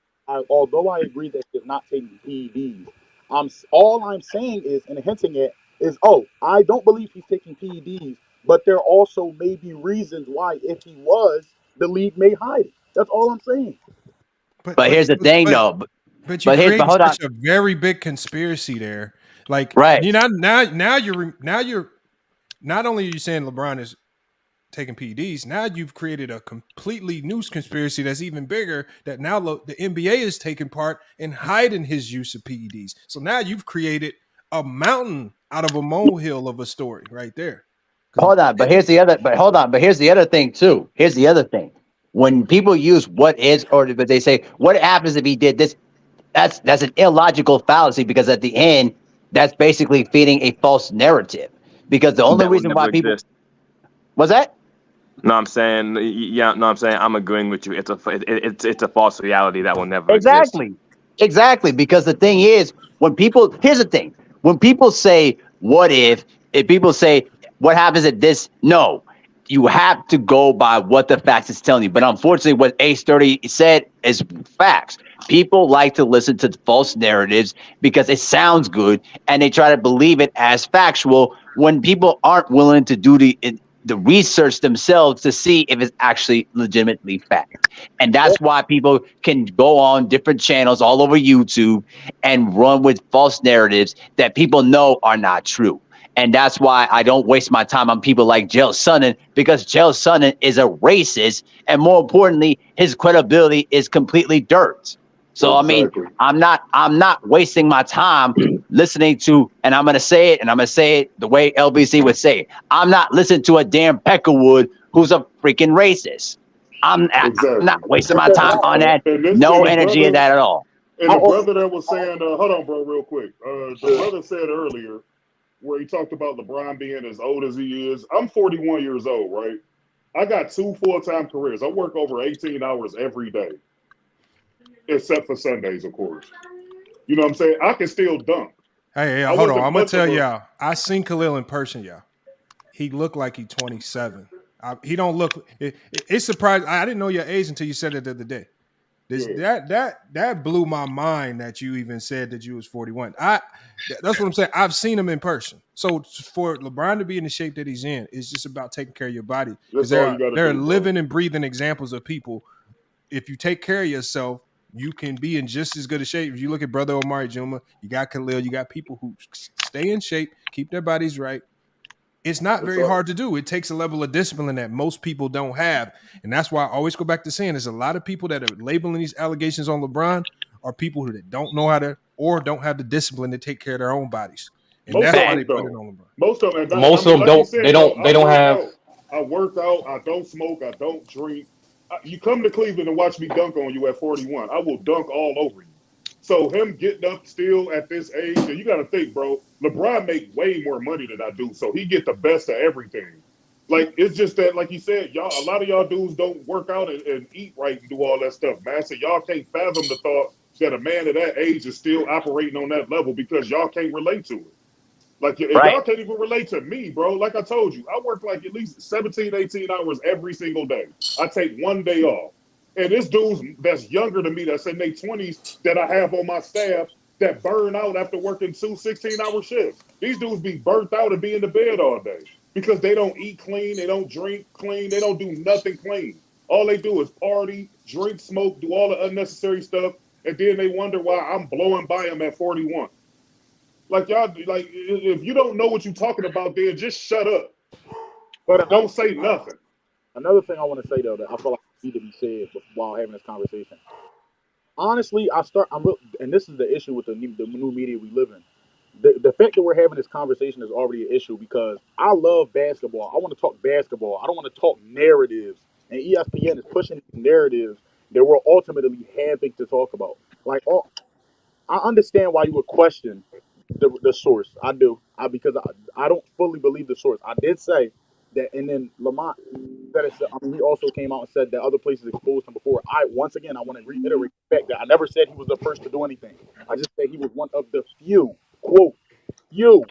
although I agree that he's not taking PEDs, all I'm saying is, and hinting at is, I don't believe he's taking PEDs, but there also may be reasons why, if he was, the league may hide it. That's all I'm saying. But here's the thing, though. But you create such a very big conspiracy there. Like, right. Now you're not only are you saying LeBron is taking PEDs, now you've created a completely new conspiracy that's even bigger, that now the NBA is taking part in hiding his use of PEDs. So now you've created a mountain out of a molehill of a story right there. Hold on, but here's the other thing too. Here's the other thing. When people use but they say, what happens if he did this? That's an illogical fallacy, because at the end, that's basically feeding a false narrative. Because the only reason why people... What's that? No, I'm saying, yeah, no, I'm saying I'm agreeing with you. It's a false reality that will never exist. Exactly. Because the thing is, here's the thing: when people say, "What if?" If people say, "What happens at this?" No, you have to go by what the facts is telling you. But unfortunately, what Ace 30 said is facts. People like to listen to false narratives because it sounds good, and they try to believe it as factual when people aren't willing to do the research themselves to see if it's actually legitimately fact. And that's why people can go on different channels all over YouTube and run with false narratives that people know are not true. And that's why I don't waste my time on people like Chael Sonnen, because Chael Sonnen is a racist, and more importantly, his credibility is completely dirt. So Exactly. I mean, I'm not wasting my time listening to, and I'm gonna say it the way LBC would say it. I'm not listening to a damn Peckerwood who's a freaking racist. I'm Exactly. not wasting my time on that. And this No and the energy in brother that at all. and the brother that was saying, hold on, bro, real quick. The brother said earlier where he talked about LeBron being as old as he is. I'm 41 years old, right? I got 2 full-time careers. I work over 18 hours every day, except for Sundays, of course. You know what I'm saying? I can still dunk. Hey, I hold on. wasn't I'm gonna much tell of a y'all. I seen Khalil in person, y'all. He looked like he's 27. He don't look. It's surprising. I didn't know your age until you said it the other day. That blew my mind that you even said that you was 41. That's what I'm saying. I've seen him in person. So for LeBron to be in the shape that he's in, it's just about taking care of your body, because That's all you got to there are do, living bro. and breathing examples of people. If you take care of yourself, you can be in just as good a shape. If you look at Brother Omari Juma, you got Khalil, you got people who stay in shape, keep their bodies right. It's not That's very all. hard to do. It takes a level of discipline that most people don't have. And that's why I always go back to saying there's a lot of people that are labeling these allegations on LeBron are people who don't know how to, or don't have the discipline to take care of their own bodies. And Most that's of why them they put it don't. on LeBron. Most of them, and I Most of mean, them like you don't. They said, bro, don't. They don't have. I work out. I don't smoke. I don't drink. You come to Cleveland and watch me dunk on you at 41. I will dunk all over you. So him getting up still at this age, and you got to think, bro, LeBron make way more money than I do, so he get the best of everything. Like, it's just that, like you said, y'all, a lot of y'all dudes don't work out and eat right and do all that stuff, man. So y'all can't fathom the thought that a man of that age is still operating on that level because y'all can't relate to it. Like, and Right. y'all can't even relate to me, bro. Like I told you, I work like at least 17, 18 hours every single day. I take one day off. And this dude's that's younger than me, that's in their 20s, that I have on my staff that burn out after working 2 16-hour shifts. These dudes be burnt out and be in the bed all day because they don't eat clean, they don't drink clean, they don't do nothing clean. All they do is party, drink, smoke, do all the unnecessary stuff, and then they wonder why I'm blowing by them at 41. Like, y'all, like, if you don't know what you're talking about, then just shut up. But Don't say nothing. another thing I want to say though that I feel like need to be said while having this conversation. Honestly, and this is the issue with the new media we live in. The fact that we're having this conversation is already an issue because I love basketball. I want to talk basketball. I don't want to talk narratives. And ESPN is pushing narratives that we're ultimately having to talk about. Like, I understand why you would question the source. I do. Because I don't fully believe the source. I did say that, and then Lamont said it. I mean, he also came out and said that other places exposed him before. I want to reiterate the fact that I never said he was the first to do anything. I just said he was one of the few, quote, few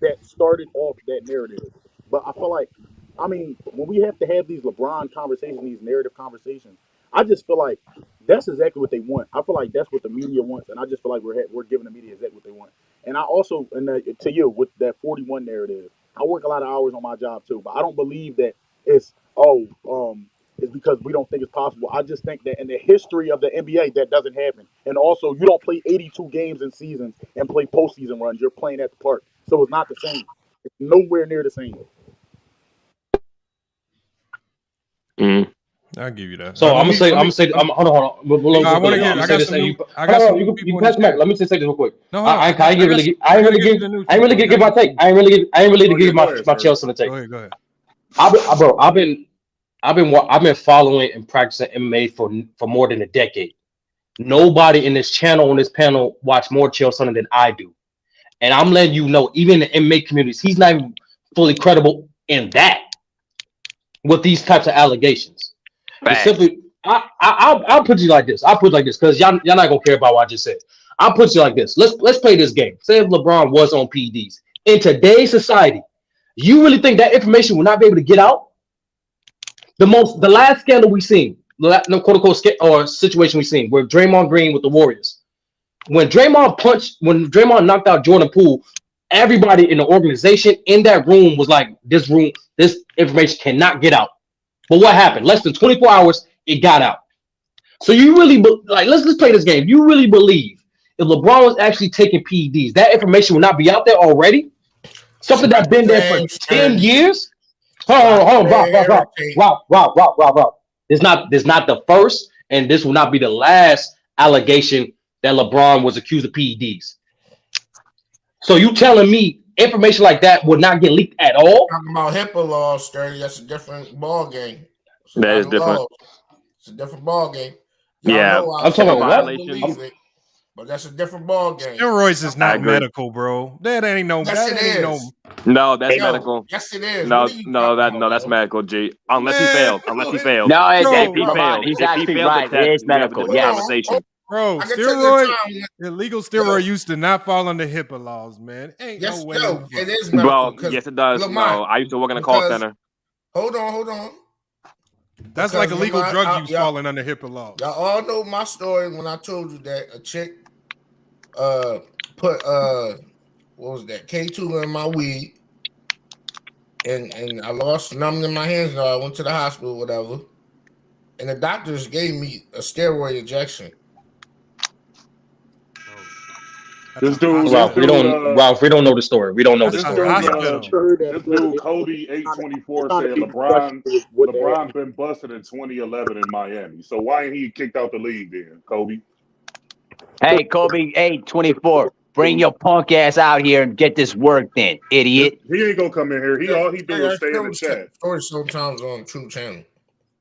that started off that narrative. But I feel like, I mean, when we have to have these LeBron conversations, these narrative conversations, I just feel like that's exactly what they want. I feel like that's what the media wants, and I just feel like we're giving the media exactly what they want. And I also, to you with that 41 narrative, I work a lot of hours on my job too, but I don't believe that it's it's because we don't think it's possible. I just think that in the history of the NBA, that doesn't happen. And also, you don't play 82 games in seasons and play postseason runs. You're playing at the park, so it's not the same. It's nowhere near the same. Mm. I'll give you that. So I'm Let gonna me. say. Hold on. I want to I'm get. gonna I say got this. some And new. you, I hold got some on. new You people in the pass back. chat. Let me just say this real quick. No, hold on. I ain't I really got. get. I ain't I really gotta get give. to the new I ain't really people. I give gotta my get to the take. new. I ain't really Oh, to yeah, give go my ahead, sir. Chelsea take. Go ahead. Go ahead. I've been following and practicing MMA for more than a decade. Nobody in this channel on this panel watch more Chael Sonnen than I do, and I'm letting you know, even in the MMA communities, he's not even fully credible in that. with these types of allegations. It's Facts. simply, I'll put you like this. I'll put it like this because y'all not gonna care about what I just said. I'll put you like this. Let's play this game. Say if LeBron was on PEDs in today's society, you really think that information will not be able to get out? The last scandal we seen, quote unquote or situation we seen, where Draymond Green with the Warriors, when Draymond knocked out Jordan Poole, everybody in the organization in that room was like, this information cannot get out. But what happened? Less than 24 hours, it got out. So you really let's play this game. You really believe if LeBron was actually taking PEDs, that information would not be out there already? Something that's been there for 10 years? Hold on, Rob. This not the first, and this will not be the last allegation that LeBron was accused of PEDs. So you telling me information like that would not get leaked at all? Talking about HIPAA laws, Sturdy, that's a different ball game. That is different. It's a different ball game. Yeah, I'm talking about what? But that's a different ball game. Steroids is not medical, bro. That ain't no. Yes, that it ain't is. No, that's medical. Yes, it is. That's medical, G. Unless he failed. No, if he failed, he's if actually he failed right. the test, It is medical. we have a Yes. conversation. Bro, I can tell you steroid, illegal steroid use to not fall under HIPAA laws, man. Ain't no way. It is medical. Well, yes, it does. Lamont, No, I used to work in a call center. Hold on. That's like illegal drug use falling under HIPAA laws. Y'all all know my story when I told you that a chick put what was that, K2 in my weed, and I lost numbing in my hands. I went to the hospital, whatever, and the doctors gave me a steroid injection. This dude, Ralph, we don't know the story. We don't know the This story. dude, Cody 824 said LeBron been busted in 2011 in Miami. So why ain't he kicked out the league then, Kobe? Hey, Kobe 824, bring your punk ass out here and get this work then, idiot. He ain't gonna come in here. All he do is stay in the chat. Story sometimes on True Channel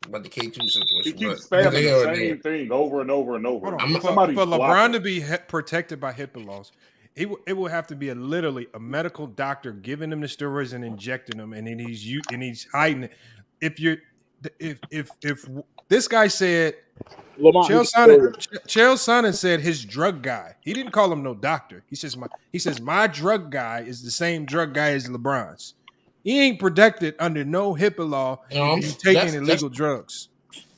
about the K2 situation. He keeps spamming the same thing over and over and over. For LeBron to be protected by HIPAA laws, it will have to be literally a medical doctor giving him the steroids and injecting them, and then he's hiding it. If this guy said, Chael Sonnen said his drug guy. He didn't call him no doctor. He says my drug guy is the same drug guy as LeBron's. He ain't protected under no HIPAA law if he's taking illegal drugs.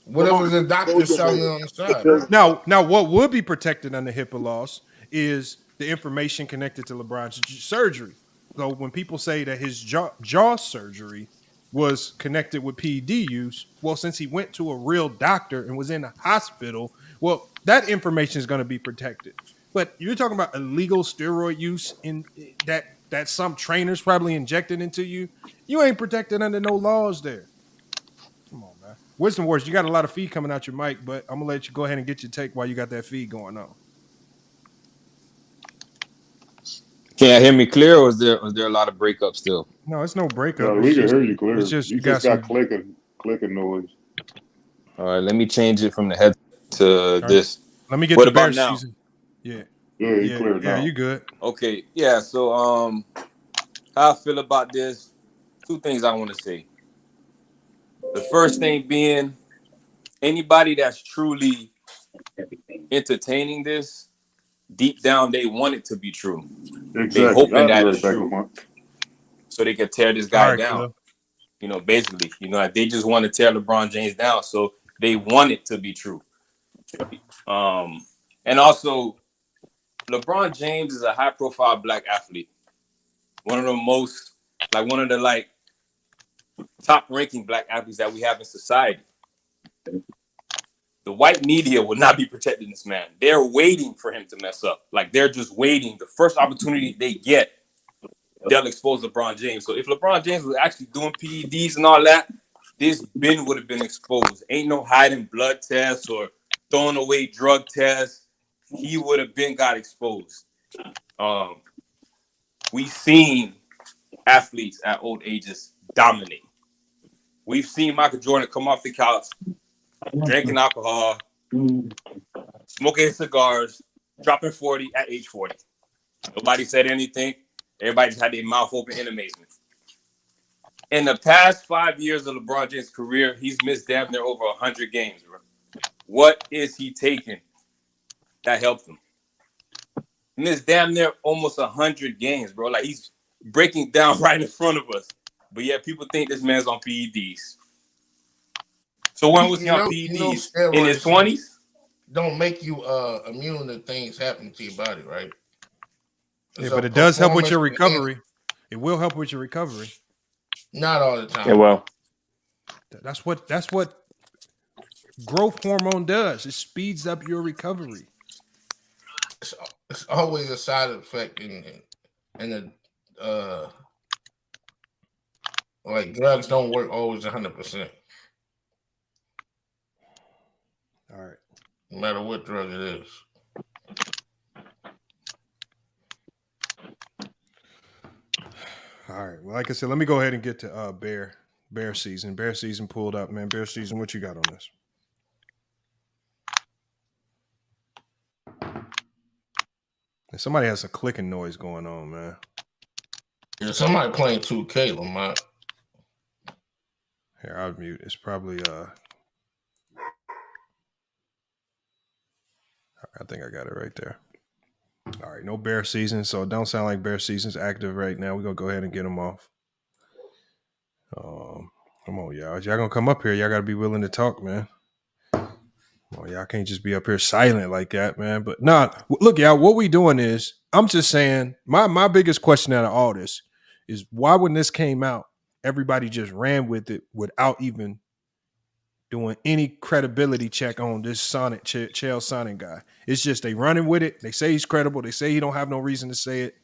Whatever the doctor's selling on the side. Now, what would be protected under HIPAA laws is the information connected to LeBron's surgery. So when people say that his jaw surgery was connected with PED use, well, since he went to a real doctor and was in a hospital, well, that information is going to be protected. But you're talking about illegal steroid use in that some trainers probably injected into you. You ain't protected under no laws there. Come on, man. Wisdom Wars, you got a lot of feed coming out your mic, but I'm gonna let you go ahead and get your take while you got that feed going on. Can you hear me clear, or is there a lot of breakup still? No, it's no breakup. No, we can hear you clear. It's just you just got clicking noise. All right, let me change it from the head to this. Let me get what the about Bears now? season. Yeah, clear now. Yeah, you good. Okay, yeah. So, how I feel about this? Two things I want to say. The first thing being, anybody that's truly entertaining this, deep down they want it to be true. Exactly. They hoping that it's true, so they can tear this guy down. Khalil. You know, basically, they just want to tear LeBron James down, so they want it to be true. And also, LeBron James is a high-profile black athlete. One of the top-ranking black athletes that we have in society. The white media will not be protecting this man. They're waiting for him to mess up. Like, they're just waiting. The first opportunity they get, they'll expose LeBron James. So if LeBron James was actually doing PEDs and all that, this bin would have been exposed. Ain't no hiding blood tests or throwing away drug tests. He would have been got exposed. We've seen athletes at old ages dominate. We've seen Michael Jordan come off the couch, drinking alcohol, smoking cigars, dropping 40 at age 40. Nobody said anything. Everybody just had their mouth open in amazement. In the past 5 years of LeBron James' career, he's missed damn near over 100 games, bro. What is he taking that helped him? He missed damn near almost 100 games, bro. Like, he's breaking down right in front of us. But yeah, people think this man's on PEDs. So when was he on PEDs? In his 20s? Don't make you immune to things happening to your body, right? Yeah, but it does help with your recovery. It will help with your recovery. Not all the time. Yeah, well, that's what growth hormone does. It speeds up your recovery. It's always a side effect in the like drugs don't work always 100%. All right. No matter what drug it is. All right. Well, like I said, let me go ahead and get to bear season. Bear season pulled up, man. Bear season, what you got on this? And somebody has a clicking noise going on, man. Yeah, somebody playing 2K, Lamont. Here, I'll mute. It's probably I think I got it right there. All right, no bear season, so it don't sound like bear season's active right now. We're gonna go ahead and get them off. Come on, y'all. Y'all gonna come up here. Y'all gotta be willing to talk, man. Oh, y'all can't just be up here silent like that, man. But nah, look, y'all, what we doing is, I'm just saying, my biggest question out of all this is why when this came out, everybody just ran with it without even doing any credibility check on this Chael Sonnen guy. It's just they running with it. They say he's credible. They say he don't have no reason to say it.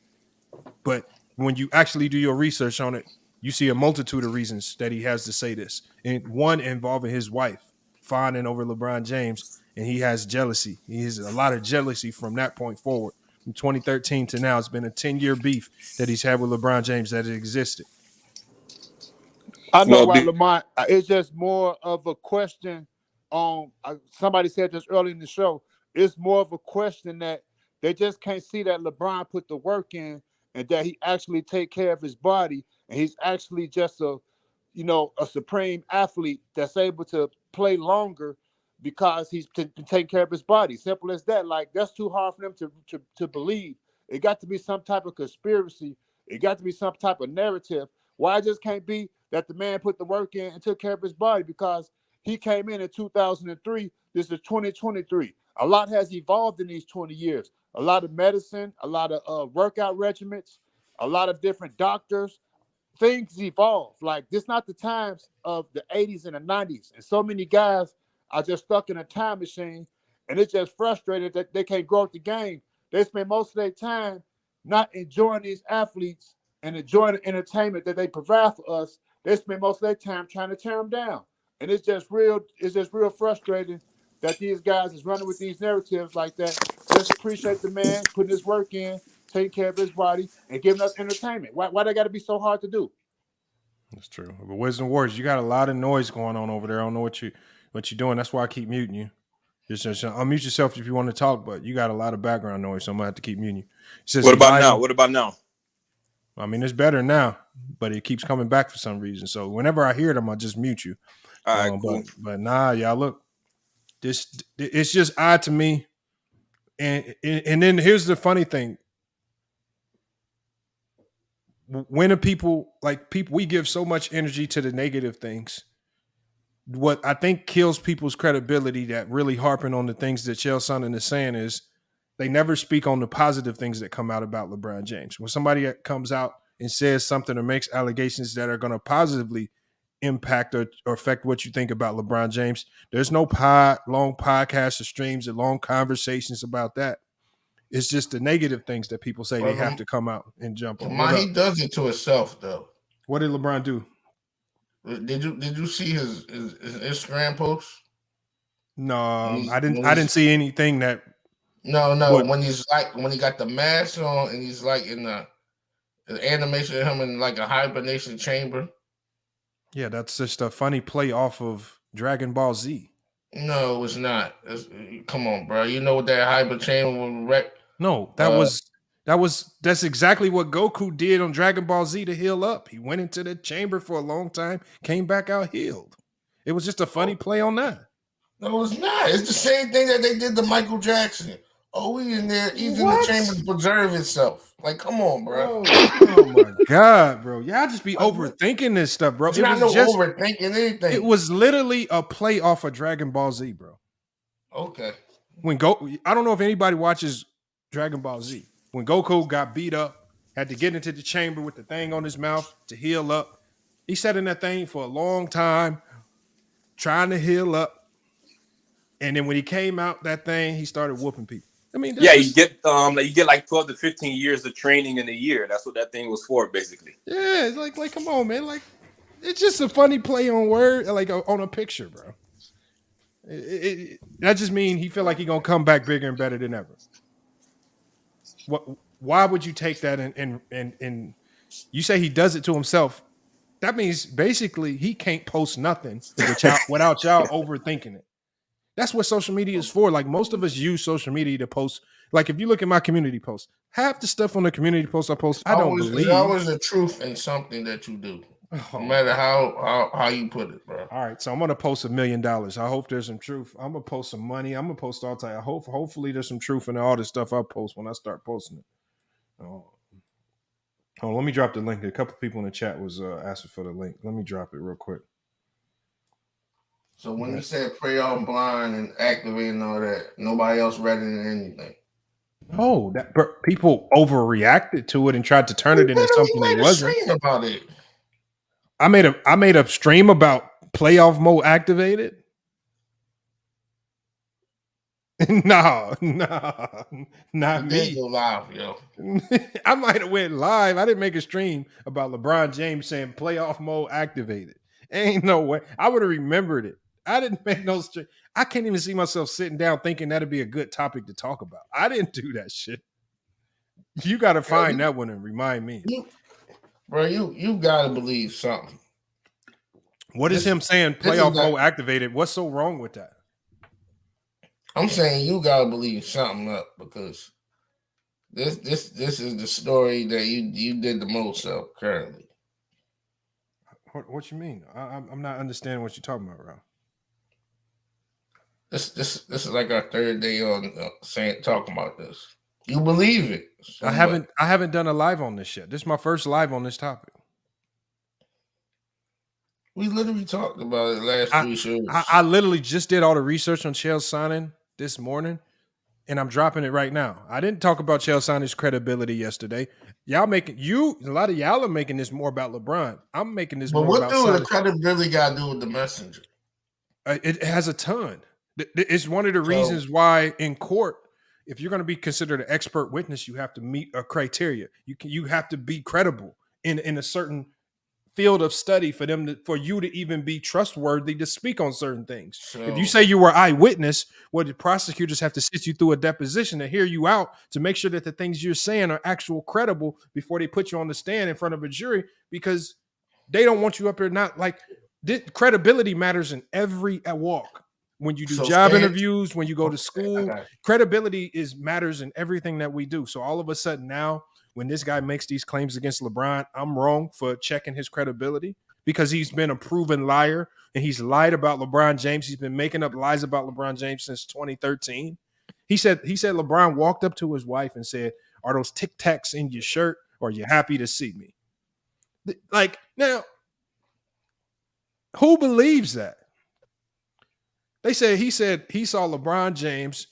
But when you actually do your research on it, you see a multitude of reasons that he has to say this. And one involving his wife fawning over LeBron James, and he has jealousy. He has a lot of jealousy from that point forward. From 2013 to now, it's been a 10-year beef that he's had with LeBron James that existed. I know why, Lamont. It's just more of a question on. Somebody said this early in the show. It's more of a question that they just can't see that LeBron put the work in and that he actually take care of his body, and he's actually just a supreme athlete that's able to play longer because he's taking care of his body. Simple as that. Like, that's too hard for them to believe. It got to be some type of conspiracy. It got to be some type of narrative. Why it just can't be that the man put the work in and took care of his body? Because he came in 2003. This is 2023. A lot has evolved in these 20 years. A lot of medicine, a lot of workout regimens, a lot of different doctors. Things evolve. Like, this not the times of the 80s and the 90s. And so many guys are just stuck in a time machine, and it's just frustrated that they can't grow up the game. They spend most of their time not enjoying these athletes and enjoying the entertainment that they provide for us. They spend most of their time trying to tear them down. And it's just real frustrating that these guys is running with these narratives like that. Just appreciate the man putting his work in, taking care of his body, and giving us entertainment. Why they got to be so hard to do? That's true. But Wisdom Warriors, you got a lot of noise going on over there. I don't know what you're doing. That's why I keep muting you. Just unmute yourself if you want to talk, but you got a lot of background noise, so I'm gonna have to keep muting you. What about now? What about now? I mean, it's better now, but it keeps coming back for some reason. So whenever I hear them, I just mute you. All right, cool. But nah, y'all, look, it's just odd to me. And then here's the funny thing. When are people, we give so much energy to the negative things. What I think kills people's credibility that really harping on the things that Chael Sonnen is saying is they never speak on the positive things that come out about LeBron James. When somebody comes out and says something or makes allegations that are going to positively impact or affect what you think about LeBron James, there's no long podcasts or streams or long conversations about that. It's just the negative things that people say they have to come out and jump on. He does it to himself, though. What did LeBron do? Did you see his Instagram post? No, I didn't see anything that. No. When he got the mask on and he's like in the animation of him in like a hibernation chamber. Yeah, that's just a funny play off of Dragon Ball Z. No, it's not. Come on, bro. You know what that hibernation chamber was? No, That's exactly what Goku did on Dragon Ball Z to heal up. He went into the chamber for a long time, came back out healed. It was just a funny play on that. No, it's not. It's the same thing that they did to Michael Jackson. Oh, he's in there. He's in the chamber to preserve himself. Like, come on, bro. Oh my God, bro. Y'all just be overthinking this stuff, bro. It's not overthinking anything. It was literally a play off of Dragon Ball Z, bro. Okay. I don't know if anybody watches Dragon Ball Z. When Goku got beat up, had to get into the chamber with the thing on his mouth to heal up. He sat in that thing for a long time, trying to heal up. And then when he came out that thing, he started whooping people. I mean, you get like 12 to 15 years of training in a year. That's what that thing was for, basically. Yeah, it's like come on, man. Like, it's just a funny play on word, like on a picture, bro. That just means he feel like he gonna come back bigger and better than ever. Why would you take that and you say he does it to himself? That means basically he can't post nothing without y'all overthinking it. That's what social media is for. Like, most of us use social media to post. Like, if you look at my community posts, half the stuff on the community posts I post, I don't believe. There's always a truth in something that you do, no matter how you put it, bro. All right, so I'm gonna post $1 million. I hope there's some truth. I'm gonna post some money. I'm gonna post all type. Hopefully there's some truth in all this stuff I post when I start posting it. Let me drop the link. A couple people in the chat was asking for the link. Let me drop it real quick. So when you said pray all blind and activate and all that, nobody else read it in anything. Oh, people overreacted to it and tried to turn it into something it wasn't. About it. I made a stream about playoff mode activated. No, not me. Go live, yo. I might have went live. I didn't make a stream about LeBron James saying playoff mode activated. Ain't no way. I would have remembered it. I didn't make no stream. I can't even see myself sitting down thinking that'd be a good topic to talk about. I didn't do that shit. You got to find that one and remind me. You got to believe something. What is him saying playoff mode activated? What's so wrong with that? I'm saying you got to believe something up, because this is the story that you did the most of currently. What you mean? I'm not understanding what you're talking about, Ralph. This is like our third day on talking about this. You believe it? I haven't done a live on this yet. This is my first live on this topic. We literally talked about it last 3 shows. I literally just did all the research on Chael Sonnen this morning, and I'm dropping it right now. I didn't talk about Chael Sonnen's credibility yesterday. A lot of y'all are making this more about LeBron. I'm making this more about Sonnen. But what do the credibility got to do with the messenger? It has a ton. It's one of the reasons why in court, if you're going to be considered an expert witness, you have to meet a criteria. You have to be credible in a certain field of study for you to even be trustworthy to speak on certain things. So, if you say you were eyewitness, the prosecutors have to sit you through a deposition to hear you out to make sure that the things you're saying are actual credible before they put you on the stand in front of a jury, because they don't want you up here credibility matters in every walk. When you do job interviews, when you go to school, credibility matters in everything that we do. So all of a sudden now, when this guy makes these claims against LeBron, I'm wrong for checking his credibility, because he's been a proven liar and he's lied about LeBron James. He's been making up lies about LeBron James since 2013. He said LeBron walked up to his wife and said, "Are those Tic Tacs in your shirt, or are you happy to see me?" Like, now, who believes that? He said he saw LeBron James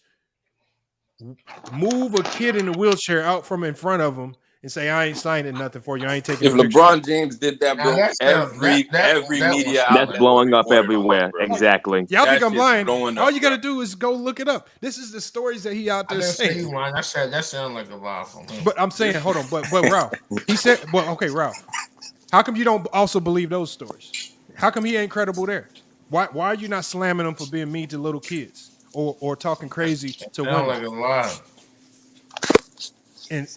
move a kid in a wheelchair out from in front of him and say, "I ain't signing nothing for you. I ain't taking." If LeBron James did that, bro, every media outlet that's blowing up everywhere. Exactly. Y'all think I'm lying? All you got to do is go look it up. This is the stories that he out there saying. I said that sounds like a lie from him. But I'm saying, hold on, but Ralph, he said, well, okay, Ralph, how come you don't also believe those stories? How come he ain't credible there? Why are you not slamming him for being mean to little kids or talking crazy to women? Like a lie. And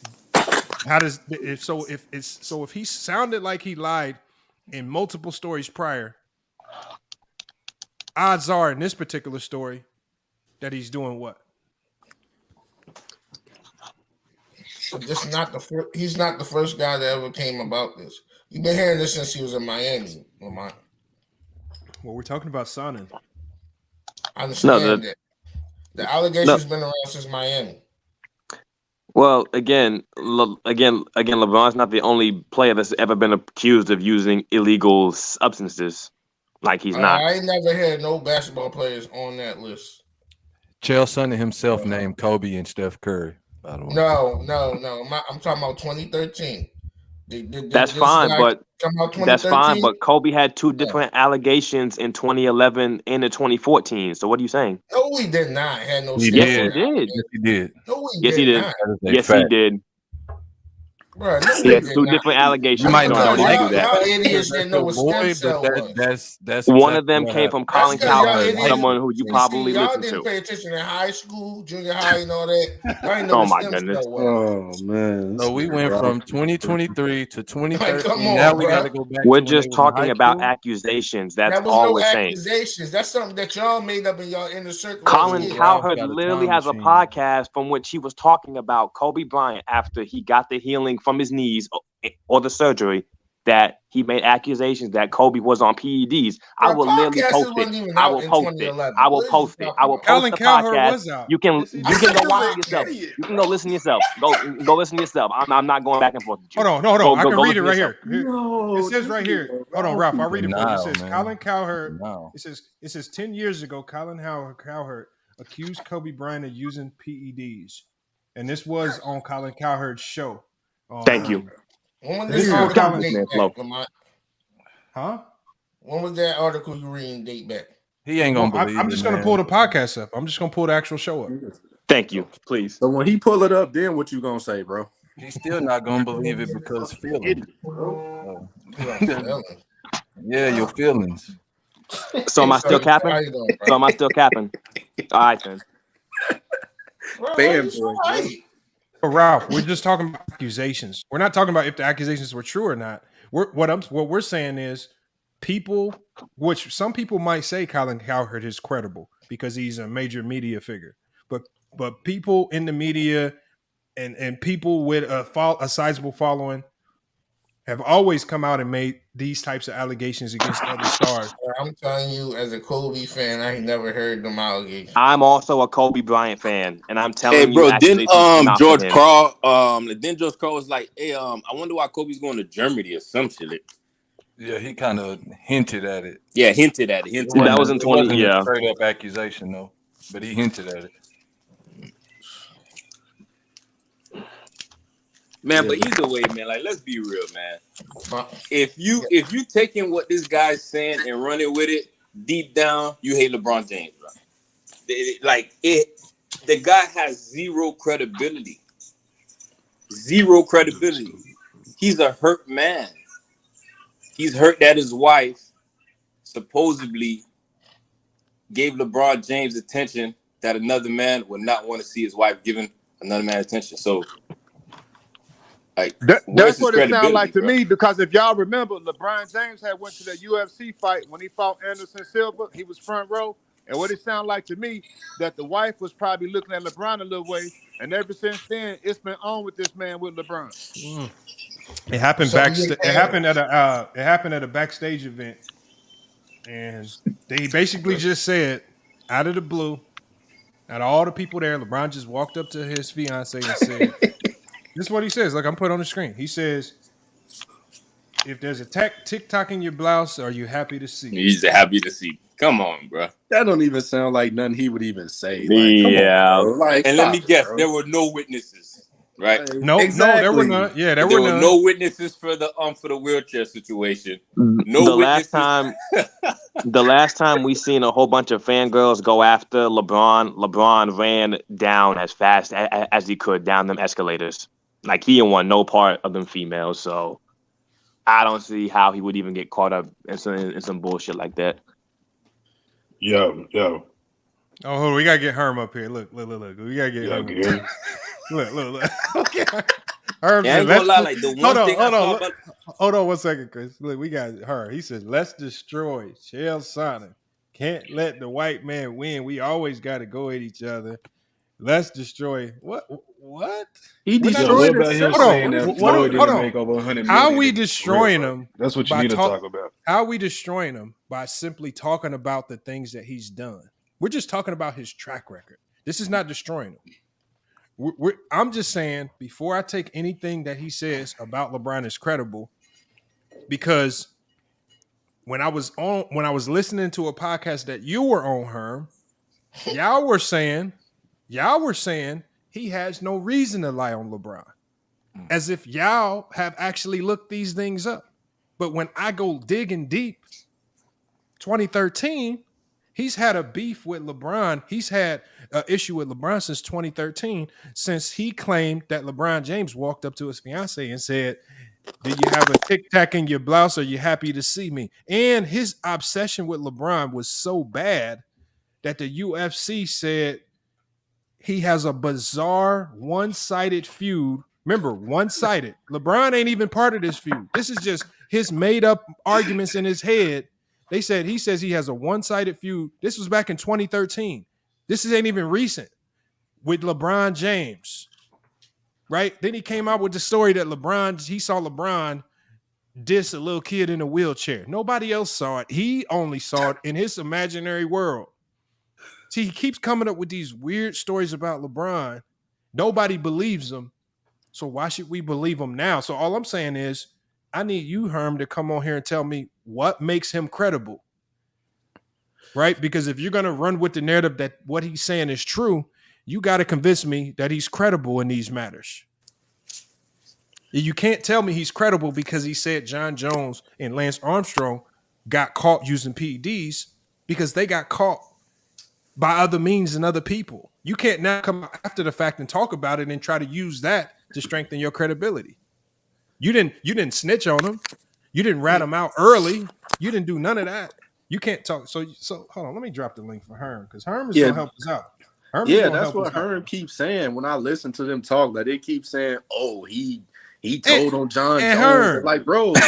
how does if he sounded like he lied in multiple stories prior, odds are in this particular story that he's doing what? This is not the first. He's not the first guy that ever came about this. You've been hearing this since he was in Miami, Lamont. Well, we're talking about Sonnen. I understand that. The allegation's been around since Miami. Well, again, LeBron's not the only player that's ever been accused of using illegal substances. Like he's not. I ain't never had no basketball players on that list. Chael Sonnen himself named Kobe and Steph Curry. By the way. No. I'm talking about 2013. That's fine, but Kobe had two different allegations in 2011 and in 2014. So what are you saying? No, he did not. Had no. He did. Yes, he did. No, yes, he did. Yes, he did. Bro, he had two different allegations. You might not like y'all idiots didn't know what stem cell was. That's one of them came from Colin Cowherd, someone who you probably y'all listened didn't to. pay attention in high school, junior high, and all that. Y'all didn't know Oh what my stem goodness! cell was. Oh man! So we went from 2023 to 2013. Come on, now we bro. got to go back. We're to just talking about accusations. That's That was all no we're saying. accusations. That's something that y'all made up in y'all inner circle. Colin Cowherd literally has a podcast from which he was talking about Kobe Bryant after he got the healing from his knees or the surgery, that he made accusations that Kobe was on PEDs. I will literally post it. I will post it. I will post it. I will post the podcast. You can go watch it yourself. You can go listen yourself. Go listen to yourself. I'm not going back and forth with you. Hold on. Go I can read it right yourself. here. It says right here. Hold on, Ralph. I'll read it for you. It says Colin Cowherd. It says 10 years ago, Colin Cowherd accused Kobe Bryant of using PEDs, and this was on Colin Cowherd's show. Thank you. When was This this is article Colin date Smith, back, Lamont? Huh? When was that article you reading date back? He ain't gonna believe I'm just gonna pull the podcast up. I'm just gonna pull the actual show up. Thank you, please. So when he pull it up, then what you gonna say, bro? He's still not gonna believe it because feelings. Yeah, your feelings. So am I still capping? So am I still capping? All right then. Fanboy. But Ralph, we're just talking about accusations. We're not talking about if the accusations were true or not. What we're saying is people, which some people might say Colin Cowherd is credible because he's a major media figure, but people in the media and people with a sizable following have always come out and made these types of allegations against other stars. I'm telling you, as a Kobe fan, I ain't never heard them allegations. I'm also a Kobe Bryant fan, and I'm telling Hey, bro, you, didn't George Karl was like, hey, I wonder why Kobe's going to Germany or some shit. Yeah, he kind of hinted at it. Yeah, hinted at it. That was in 20. Yeah, straight up accusation though, but he hinted at it. Man, but either way, man, like let's be real, man. If you taking what this guy's saying and running with it, deep down, you hate LeBron James, bro. The guy has zero credibility. Zero credibility. He's a hurt man. He's hurt that his wife supposedly gave LeBron James attention that another man would not want to see his wife giving another man attention. So that's what it sounds like to me, because if y'all remember, LeBron James had went to the UFC fight when he fought Anderson Silva. He was front row. And what it sounded like to me, that the wife was probably looking at LeBron a little way. And ever since then, it's been on with this man with LeBron. It happened It happened at a backstage event. And they basically just said, out of the blue, out of all the people there, LeBron just walked up to his fiance and said, this is what he says. Like, I'm put on the screen. He says, if there's a TikTok in your blouse, are you happy to see? He's happy to see. Come on, bro. That don't even sound like nothing he would even say. Yeah. And let me guess, there were no witnesses, right? No, there were none. Yeah, there were none. No witnesses for the wheelchair situation. No the witnesses. The last time we seen a whole bunch of fangirls go after LeBron ran down as fast as he could down them escalators. Like, he didn't want no part of them females. So I don't see how he would even get caught up in some bullshit like that. Yo. Oh, hold on. We gotta get Herm up here. Look. We gotta get Herm up here. Look. Okay. Herm I ain't gonna lie, like the one thing hold on 1 second, Chris. Look, we got her. He says, let's destroy Chael Sonnen. Can't let the white man win. We always gotta go at each other. Let's destroy what what? He We're not Yo, what destroyed about him himself. saying What is that he Floyd talking hold didn't on. make over 100 How are million we in his destroying career? him? That's what you need to talk about. How are we destroying him by simply talking about the things that he's done? We're just talking about his track record. This is not destroying him. I'm just saying, before I take anything that he says about LeBron as credible, because when I was listening to a podcast that you were on, Herm, y'all were saying he has no reason to lie on LeBron, as if y'all have actually looked these things up. But when I go digging deep, 2013, he's had a beef with LeBron. He's had an issue with LeBron since 2013, since he claimed that LeBron James walked up to his fiance and said, "Do you have a tic tac in your blouse? Are you happy to see me?" And his obsession with LeBron was so bad that the UFC said he has a bizarre one-sided feud. Remember, one-sided. LeBron ain't even part of this feud. This is just his made-up arguments in his head. He says he has a one-sided feud. This was back in 2013. This ain't even recent, with LeBron James, right? Then he came out with the story that he saw LeBron diss a little kid in a wheelchair. Nobody else saw it. He only saw it in his imaginary world. See, he keeps coming up with these weird stories about LeBron. Nobody believes him. So why should we believe him now? So all I'm saying is, I need you, Herm, to come on here and tell me what makes him credible. Right? Because if you're going to run with the narrative that what he's saying is true, you got to convince me that he's credible in these matters. You can't tell me he's credible because he said John Jones and Lance Armstrong got caught using PEDs, because they got caught by other means and other people. You can't now come after the fact and talk about it and try to use that to strengthen your credibility. You didn't snitch on him. You didn't rat him out early. You didn't do none of that. You can't talk. So hold on. Let me drop the link for Herm, because Herm is going to help us out. That's what Herm keeps saying when I listen to them talk. Like, they keep saying, "Oh, he told on John Jones." Herm. Like, bro, like,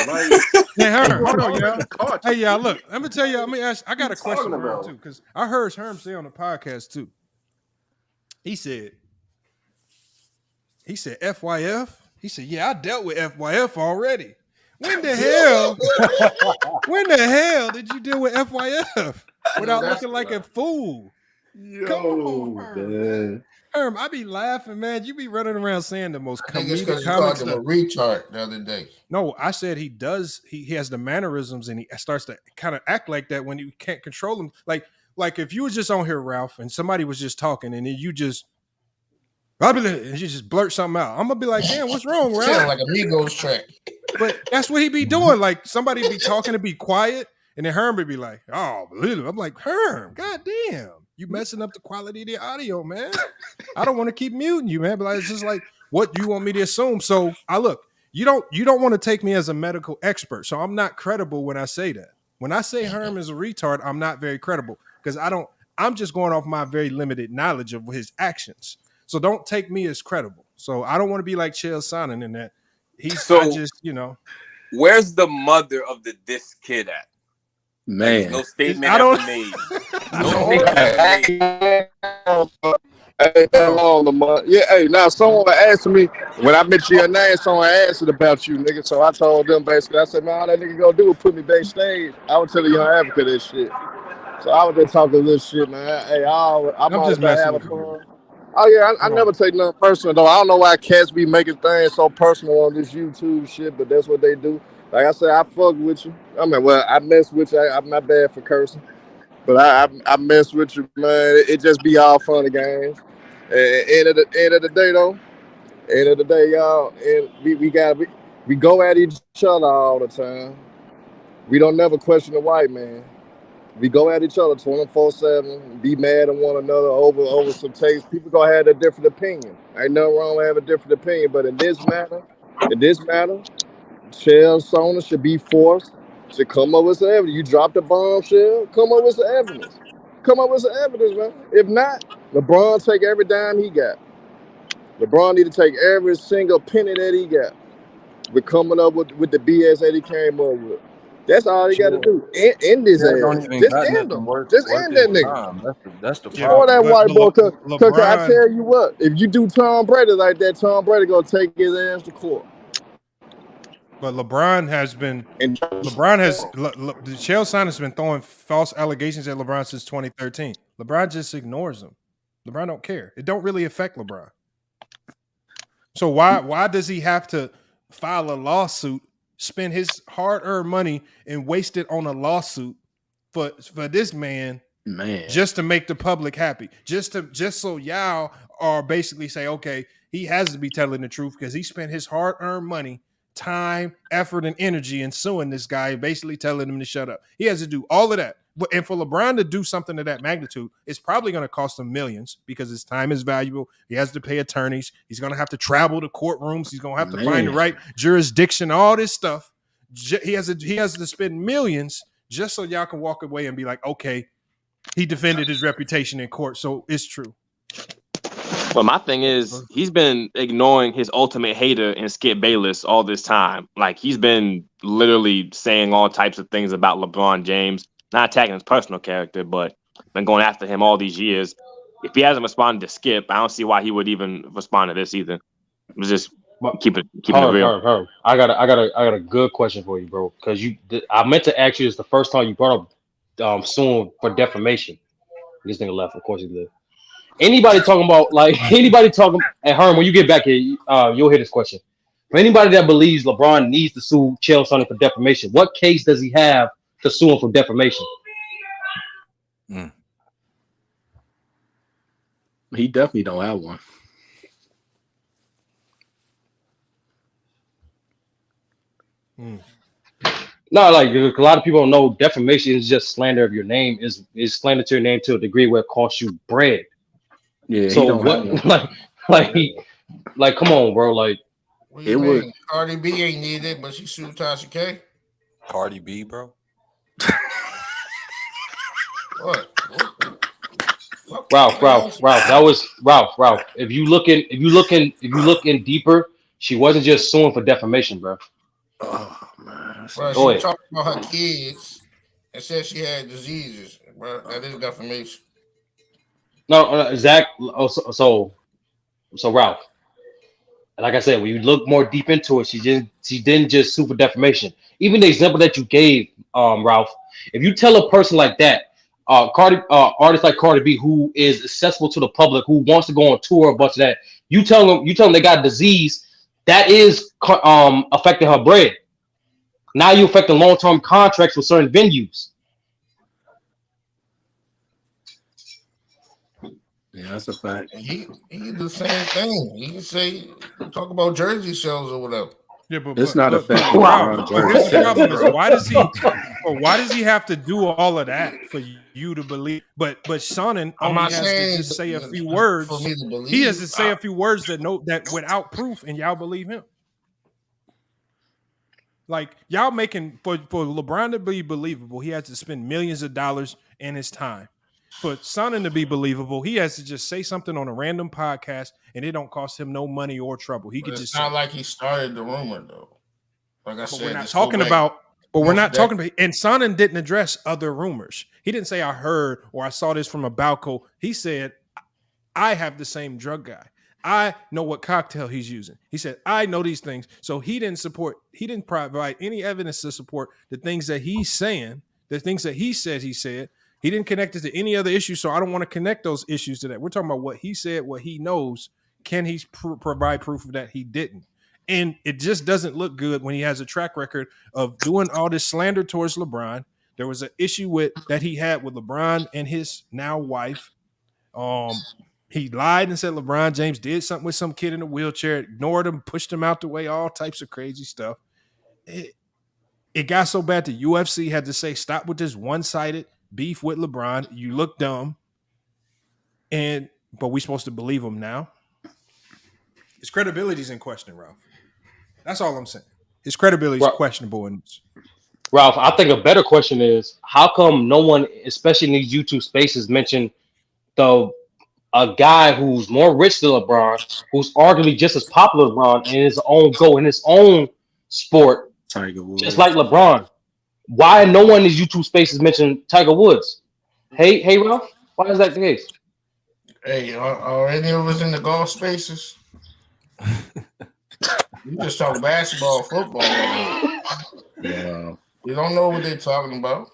Herm, hold on, y'all. Hey, y'all, look. Let me tell you. Let me ask. I got a question for Herm too, because I heard Herm say on the podcast too. He said, FYF. He said, "Yeah, I dealt with FYF already." When the hell did you deal with FYF without looking like a fool? Come on, Herm. Herm, I be laughing, man. You be running around saying the most comedic comments. You called him a retard the other day. No, I said he does. He has the mannerisms, and he starts to kind of act like that when you can't control him. Like if you was just on here, Ralph, and somebody was just talking, and then you just blurt something out, I'm gonna be like, "Damn, what's wrong, Ralph?" Sound like a Migos track. But that's what he be doing. Like, somebody be talking to be quiet, and then Herm would be like, "Oh, I'm like, Herm, goddamn, you messing up the quality of the audio, man. I don't want to keep muting you, man." But like, it's just like, what do you want me to assume? So you don't want to take me as a medical expert, so I'm not credible when I say that. When I say Herm is a retard, I'm not very credible, because I'm just going off my very limited knowledge of his actions. So don't take me as credible. So I don't want to be like Chael Sonnen in that. Where's the mother of the diss kid at? Man, like, no statement ever made. Hey, hello, Lamar. Yeah, hey, now someone asked me when I mentioned your name, someone asked about you, nigga. So I told them basically, I said, man, all that nigga gonna do is put me backstage. I was telling Young Africa this shit. So I was just talking this shit, man. Hey, I'm all about having fun. Oh yeah, I never take nothing personal though. I don't know why cats be making things so personal on this YouTube shit, but that's what they do. Like I said, I fuck with you. I mean, well, I mess with you. I'm not bad for cursing, but I mess with you, man. It just be all fun and games. End of the day, y'all, and we go at each other all the time. We don't never question the white man. We go at each other 24/7, be mad at one another over some taste. People gonna have a different opinion. Ain't nothing wrong with having a different opinion, but in this matter, Chael Sonnen should be forced to come up with some evidence. You dropped a bombshell, come up with some evidence. Man. If not, LeBron take every dime he got. LeBron need to take every single penny that he got. We're coming up with the BS that he came up with. That's all he got to do. End his Don't ass. even Just got end nothing him. worth Just end his that nigga. time. That's the Yeah, Or problem. that white boy. Cause I LeBron, tell you what, if you do Tom Brady like that, Tom Brady gonna take his ass to court. but LeBron has been. And Chael Sonnen has been throwing false allegations at LeBron since 2013. LeBron just ignores them. LeBron don't care. It don't really affect LeBron. So why does he have to file a lawsuit, spend his hard-earned money, and waste it on a lawsuit for this man just to make the public happy, just so y'all are basically say, okay, he has to be telling the truth because he spent his hard-earned money, time, effort, and energy in suing this guy and basically telling him to shut up. He has to do all of that. And for LeBron to do something of that magnitude, it's probably going to cost him millions because his time is valuable. He has to pay attorneys. He's going to have to travel to courtrooms. He's going to have to find the right jurisdiction, all this stuff. He has to spend millions just so y'all can walk away and be like, okay, he defended his reputation in court, so it's true. Well, my thing is, he's been ignoring his ultimate hater and Skip Bayless all this time. Like, he's been literally saying all types of things about LeBron James, not attacking his personal character, but been going after him all these years. If he hasn't responded to Skip, I don't see why he would even respond to this either. It was just keep it real. Herb, I got a good question for you, bro. Because I meant to ask you this the first time you brought up suing for defamation. This nigga left, of course he did. Anybody talking about and Herm, when you get back here, you'll hear this question. For anybody that believes LeBron needs to sue Chael Sonnen for defamation, what case does he have to sue him for defamation? He definitely don't have one. No, like a lot of people don't know defamation is just slander of your name, is slander to your name to a degree where it costs you bread. Yeah. So what like come on, bro. Like what do you mean? Cardi B ain't need it, but she sued Tasha K. Cardi B, bro. What? Ralph. That was Ralph. If you look in deeper, she wasn't just suing for defamation, bro. Oh man. Bro, she talked about her kids and said she had diseases, bro. That is defamation. No, Zach. So Ralph. Like I said, when you look more deep into it, she didn't just sue for defamation. Even the example that you gave, Ralph. If you tell a person like that, artists like Cardi B, who is accessible to the public, who wants to go on tour, a bunch of that, you tell them they got a disease that is affecting her bread. Now you're affecting long-term contracts with certain venues. Yeah, that's a fact. He the same thing. He can say talk about jersey sales or whatever. Yeah, but it's not affecting LeBron. But his problem is why does he have to do all of that for you to believe? But Sonnen only has to just say a few words. For me to believe. He has to say a few words that without proof, and y'all believe him. Like y'all making for LeBron to be believable, he has to spend millions of dollars in his time. For Sonnen to be believable, he has to just say something on a random podcast, and it don't cost him no money or trouble. He could just. It's not like he started the rumor, though. Like I said, we're not talking about. And Sonnen didn't address other rumors. He didn't say I heard or I saw this from a Balco. He said, I have the same drug guy. I know what cocktail he's using. He said, I know these things. So he didn't provide any evidence to support the things that he's saying, the things that he said he said. He didn't connect it to any other issue, so I don't want to connect those issues to that. We're talking about what he said, what he knows. Can he provide proof of that? He didn't. And it just doesn't look good when he has a track record of doing all this slander towards LeBron. There was an issue that he had with LeBron and his now wife. He lied and said LeBron James did something with some kid in a wheelchair, ignored him, pushed him out the way, all types of crazy stuff. It got so bad the UFC had to say, stop with this one-sided beef with LeBron. You look dumb. But we supposed to believe him now. His credibility is in question, Ralph. That's all I'm saying. His credibility is questionable. Ralph, I think a better question is, how come no one, especially in these YouTube spaces, mentioned a guy who's more rich than LeBron, who's arguably just as popular as LeBron in his own sport, just like LeBron. Why no one in these YouTube spaces mentioned Tiger Woods? Hey, Ralph. Why is that the case? Hey, are any of us in the golf spaces? You just talk basketball, football. Wow. You don't know what they're talking about.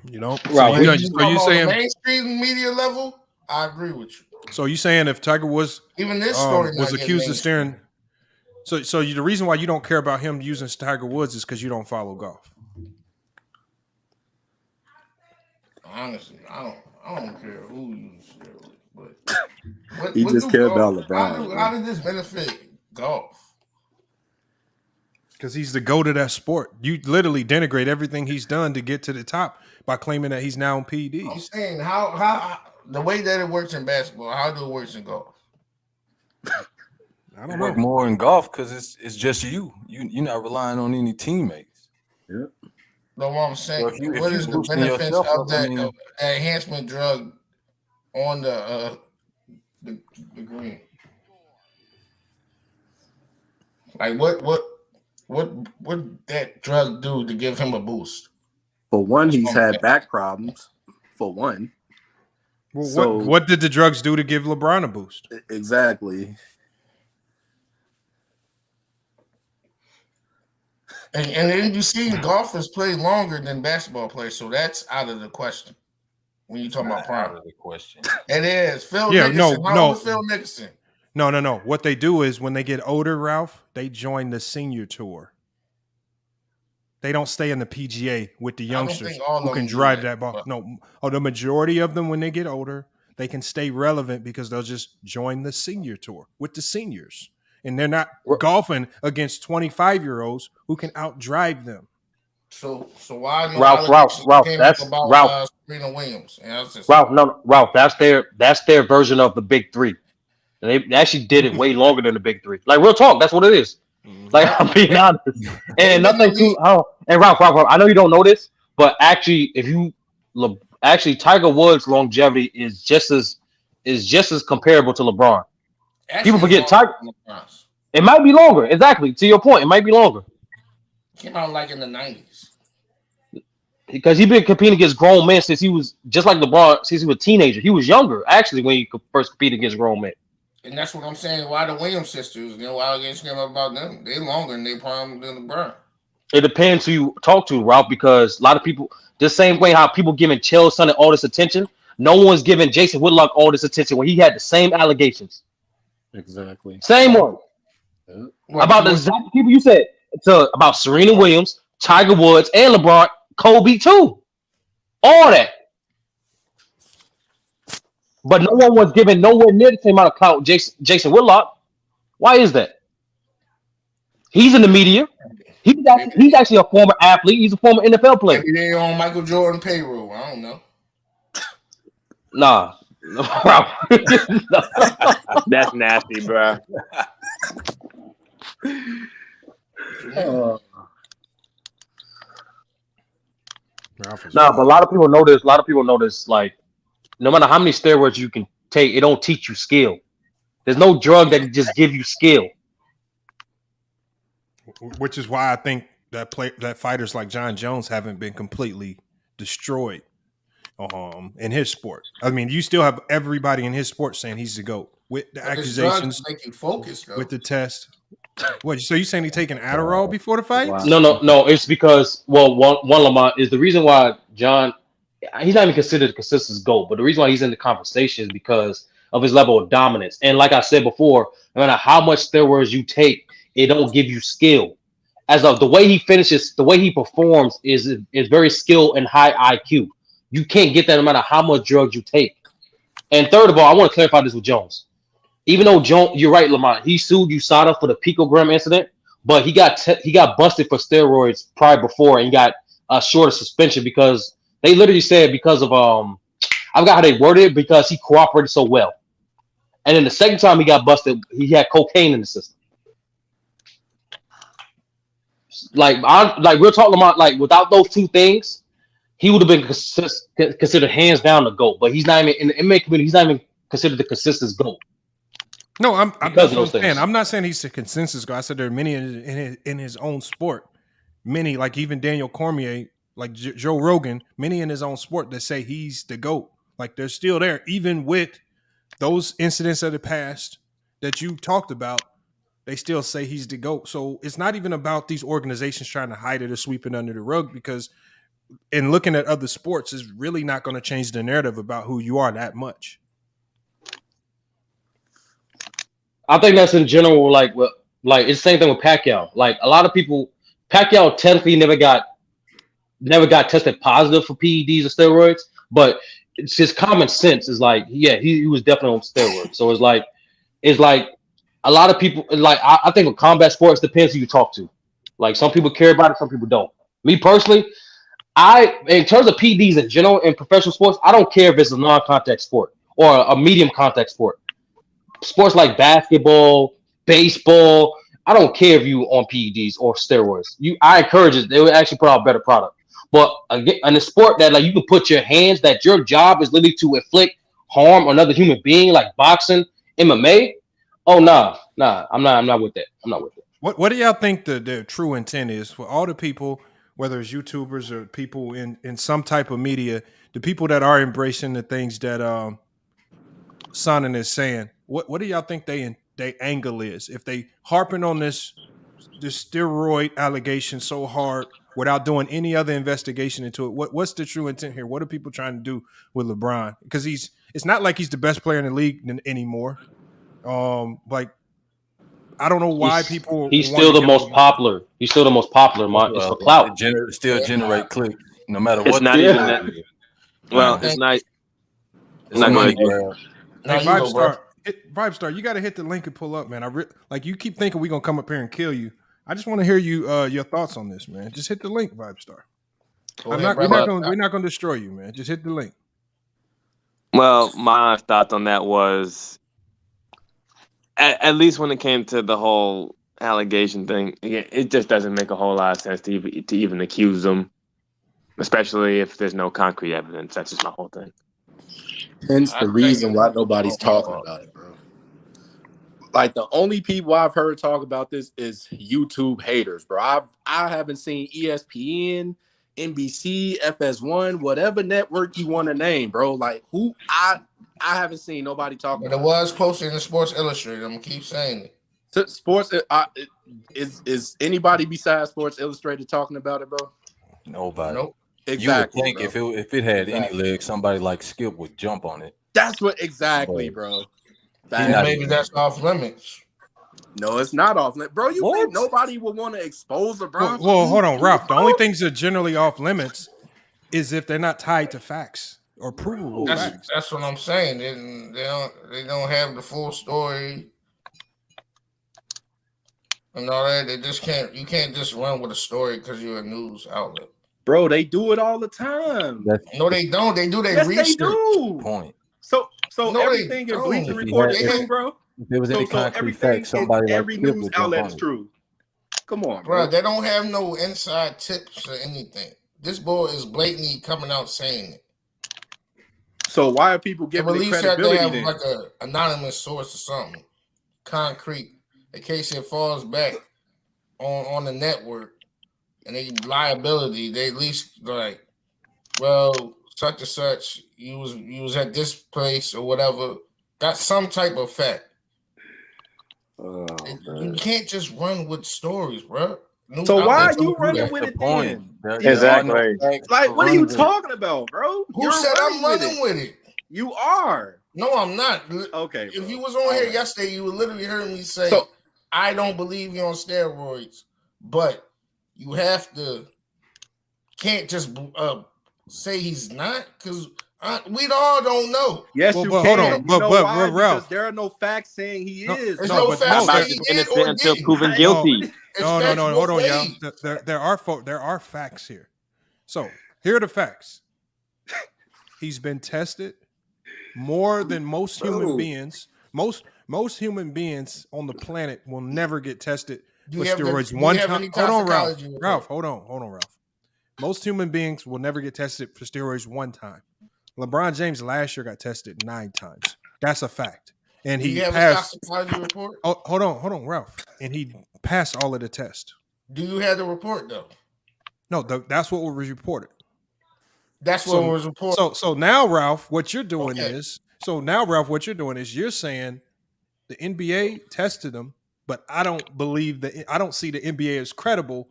You know, Right. so When you, you so talk you about saying the mainstream media level, I agree with you. so you saying if Tiger Woods Even this story was not accused getting of steering, so the reason why you don't care about him using Tiger Woods is because you don't follow golf. Honestly, I don't care who uses steroids, but He what just do cared golf? about LeBron. How does this benefit golf? Because he's the GOAT of that sport. You literally denigrate everything he's done to get to the top by claiming that he's now on PEDs. I'm saying how the way that it works in basketball, how do it works in golf? I You don't work know. more in golf because it's just you. You're not relying on any teammates. Yeah. No, what I'm saying, So if what you is the boosting benefits yourself of up, that enhancement drug on the green? Like what that drug do to give him a boost? For one, That's he's what I'm had saying. back problems. For one. Well, So what did the drugs do to give LeBron a boost? exactly. And then you see golfers play longer than basketball players, so that's out of the question when you talk about prime. Out of the question. It is. Phil Yeah, Nickerson. How no. old is Phil Nickerson? No. What they do is when they get older, Ralph, they join the senior tour. They don't stay in the PGA with the I don't youngsters think all who of can them do drive that, that ball. but- No, the majority of them, when they get older, they can stay relevant because they'll just join the senior tour with the seniors. And they're not golfing against 25-year-olds who can outdrive them. So why no Ralph, allegations came up that's about Ralph. Serena Williams? And I was just Ralph, that's their version of the big three. And they actually did it way longer than the big three. Like real talk, that's what it is. Like I'm being honest. And nothing too and Ralph, I know you don't know this, but actually if you look actually Tiger Woods' longevity is just as comparable to LeBron. People forget Tiger. It might be longer, exactly. To your point, it might be longer. Came out like in the 90s. Because he's been competing against grown men since he was just like LeBron, since he was a teenager. He was younger, actually, when he first competed against grown men. And that's what I'm saying. Why the Williams sisters? Allegations came up about them. They longer than they prime than LeBron. It depends who you talk to, Ralph, because a lot of people, the same way how people giving Chael Sonnen all this attention, no one's giving Jason Whitlock all this attention when he had the same allegations. Exactly. Same one. About the exact people you said. About Serena Williams, Tiger Woods, and LeBron, Kobe too. All that. But no one was given nowhere near the same amount of clout Jason Whitlock. Why is that? He's in the media. He's actually a former athlete. He's a former NFL player. Maybe they on Michael Jordan payroll. I don't know. Nah. That's nasty, bro. Nah, but a lot of people know this. A lot of people know this. Like, no matter how many steroids you can take, it don't teach you skill. There's no drug that just give you skill. Which is why I think that fighters like John Jones haven't been completely destroyed in his sport. I mean, you still have everybody in his sport saying he's the GOAT with the accusations, make you focus though. with the test. What? So you saying he taking Adderall before the fight? Wow. No. It's because one Lamont is the reason why John. He's not even considered a consistent GOAT, but the reason why he's in the conversation is because of his level of dominance. And like I said before, no matter how much steroids you take, it don't give you skill. As of the way he finishes, the way he performs is very skilled and high IQ. You can't get that no matter how much drugs you take. And third of all, I want to clarify this with Jones. Even though Jones, you're right, Lamont, he sued USADA for the picogram incident, but he got busted for steroids prior before and got a shorter suspension because they literally said because of I forgot how they worded it, because he cooperated so well. And then the second time he got busted, he had cocaine in the system. Like we're talking about, like without those two things, he would have been considered hands down the GOAT. But he's not even in the MMA community. He's not even considered the consensus GOAT. No, I'm because of those things. I'm not saying he's the consensus GOAT. I said there are many in his own sport. Many, like even Daniel Cormier, like Joe Rogan, many in his own sport that say he's the GOAT. Like they're still there, even with those incidents of the past that you talked about. They still say he's the GOAT. So it's not even about these organizations trying to hide it or sweep it under the rug, because in looking at other sports is really not going to change the narrative about who you are that much. I think that's in general, like it's the same thing with Pacquiao. Like a lot of people, Pacquiao technically never got tested positive for PEDs or steroids, but it's just common sense is like, yeah, he was definitely on steroids. So it's like a lot of people, like I think with combat sports depends who you talk to. Like some people care about it, some people don't. Me personally, in terms of PEDs in general in professional sports, I don't care if it's a non-contact sport or a medium contact sport. Sports like basketball, baseball, I don't care if you on PEDs or steroids. I encourage it. They would actually put out a better product. But again, in a sport that like you can put your hands, that your job is literally to inflict harm on another human being, like boxing, MMA. Oh nah, I'm not with that. I'm not with it. What do y'all think the true intent is for all the people, whether it's YouTubers or people in some type of media, the people that are embracing the things that Sonnen is saying? What do y'all think they angle is? If they harping on this steroid allegation so hard without doing any other investigation into it, what's the true intent here? What are people trying to do with LeBron? Because it's not like he's the best player in the league anymore. Like I don't know why he's still the most popular. He's still the most popular. It's for clout. Still generate clicks no matter it's what. Not even that. Well, it's not. It's not going to. Hey, Vibe Star, you got to hit the link and pull up, man. Like you keep thinking we're gonna come up here and kill you. I just want to hear your thoughts on this, man. Just hit the link, Vibe Star. We're not gonna destroy you, man. Just hit the link. Well, my thoughts on that was, at least when it came to the whole allegation thing, it just doesn't make a whole lot of sense to even accuse them, especially if there's no concrete evidence. That's just my whole thing. Hence the reason why nobody's talking about it, bro. Like the only people I've heard talk about this is YouTube haters, bro. I haven't seen ESPN, NBC, FS1, whatever network you want to name, bro. Like who I haven't seen nobody talking about it. It was posted in Sports Illustrated. I'm gonna keep saying it. Sports is anybody besides Sports Illustrated talking about it, bro? Nobody. Nope. Exactly. You would think if it had any legs, somebody like Skip would jump on it. That's what exactly, bro. Maybe that's off limits. No, it's not off limits, bro. You think nobody would want to expose LeBron? Well, hold on, Ralph. The only things that are generally off limits is if they're not tied to facts or provable facts. That's what I'm saying. They don't have the full story and all that. They just can't. You can't just run with a story because you're a news outlet. Bro, they do it all the time. No, they don't. They do their research. They do. Point. So everything in Bleacher Report is true, bro. If there was any concrete facts, somebody every news outlet is true. Come on, bro. They don't have no inside tips or anything. This boy is blatantly coming out saying it. So why are people giving the credibility? At least have like an anonymous source or something concrete in case it falls back on the network and they liability. They at least like, well, such and such. You was at this place or whatever. Got some type of fact. You can't just run with stories, bro. So why are you running with it then? Exactly. Like, what are you talking about, bro? Who said I'm running with it? You are. No, I'm not. Okay. If you was on here yesterday, you would literally heard me say, I don't believe you're on steroids, but you can't just say he's not, because we all don't know. Yes, you can. Hold on, but because there are no facts saying he is. There's no facts saying he is or until didn't. proven guilty. No, hold on, y'all. There are facts here. So here are the facts. He's been tested more than most human beings. Most human beings on the planet will never get tested for steroids one time. Hold on, Ralph. Hold on, Ralph. Most human beings will never get tested for steroids one time. LeBron James last year got tested 9 times. That's a fact. And he passed. Report? Oh, hold on, Ralph. And he passed all of the tests. Do you have the report though? No, that's what was reported. That's what was reported. So now, Ralph, what you're doing is you're saying the NBA tested him, but I don't believe I don't see the NBA as credible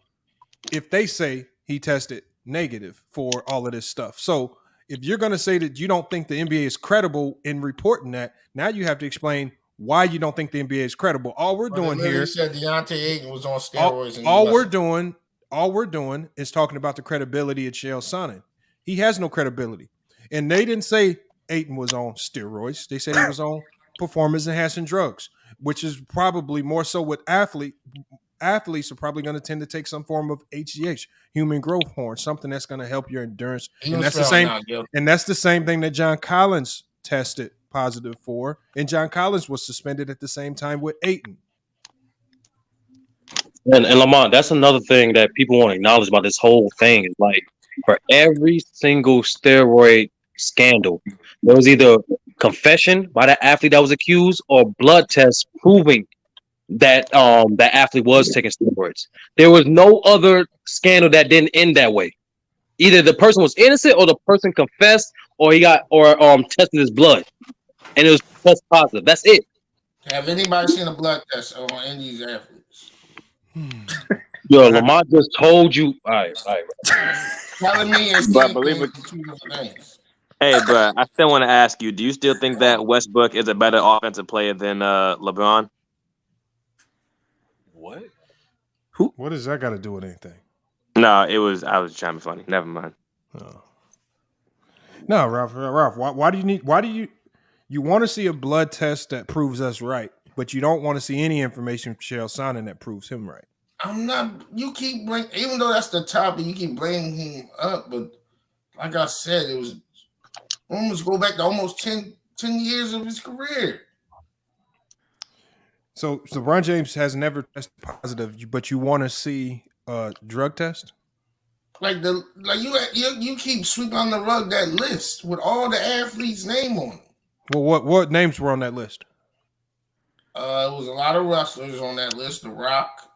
if they say he tested negative for all of this stuff. So if you're going to say that you don't think the NBA is credible in reporting that, now you have to explain why you don't think the NBA is credible. All we're doing here said Deontay Ayton was on steroids. All we're doing is talking about the credibility of Chael Sonnen. He has no credibility. And they didn't say Ayton was on steroids. They said he was on performance-enhancing drugs, which is probably more so with athletes are probably going to tend to take some form of HGH, human growth hormone, something that's going to help your endurance. And that's the same thing that John Collins tested positive for. And John Collins was suspended at the same time with Ayton. And Lamont, that's another thing that people want to acknowledge about this whole thing is like for every single steroid scandal, there was either confession by the athlete that was accused or blood tests proving that that athlete was taking steroids. There was no other scandal that didn't end that way. Either the person was innocent or the person confessed or he got tested his blood and it was test positive. That's it. Have anybody seen a blood test on any of these athletes? Yo, Lamont just told you. All right. Telling me and But believe it. Hey, but I still want to ask you: do you still think that Westbrook is a better offensive player than LeBron? What? What does that got to do with anything? No, I was trying to be funny. Never mind. Oh. No, Ralph. Why do you want to see a blood test that proves us right, but you don't want to see any information from Chael Sonnen that proves him right? I'm not. You keep bringing, even though that's the topic, you keep bringing him up. But like I said, it was almost go back to almost 10 years of his career. So LeBron James has never tested positive, but you want to see a drug test? You keep sweeping on the rug that list with all the athletes' name on it. Well, what names were on that list? It was a lot of wrestlers on that list. The Rock,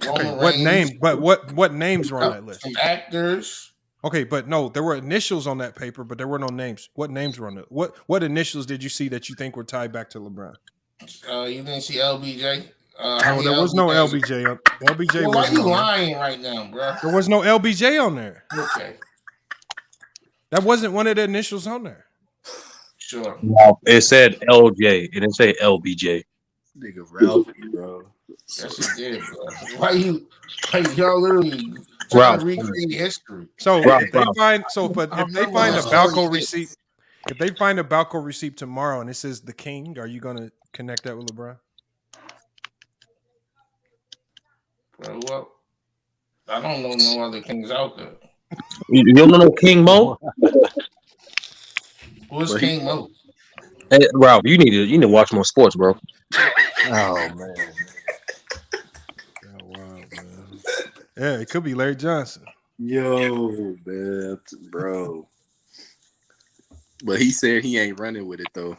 Roman what Reigns, name? But what names were on that list? Some actors. Okay, but no, there were initials on that paper, but there were no names. What names were on it? What initials did you see that you think were tied back to LeBron? You didn't see LBJ? No, there was no LBJ on LBJ. Well, why are you lying right now, bro? There was no LBJ on there. Okay. That wasn't one of the initials on there. Sure. No, it said LJ. It didn't say LBJ. Nigga Ralph, bro. Yes, it did, bro. Why y'all literally trying to recreate history? So if they find a Balco receipt, if they find a Balco receipt tomorrow and it says the King, are you going to connect that with LeBron? Well, I don't know no other kings out there. You don't know King Mo? Who's King Mo? Hey, Ralph, you need to watch more sports, bro. Oh man. Oh, wow, man. Yeah, it could be Larry Johnson. Yo, man, bro. But he said he ain't running with it though.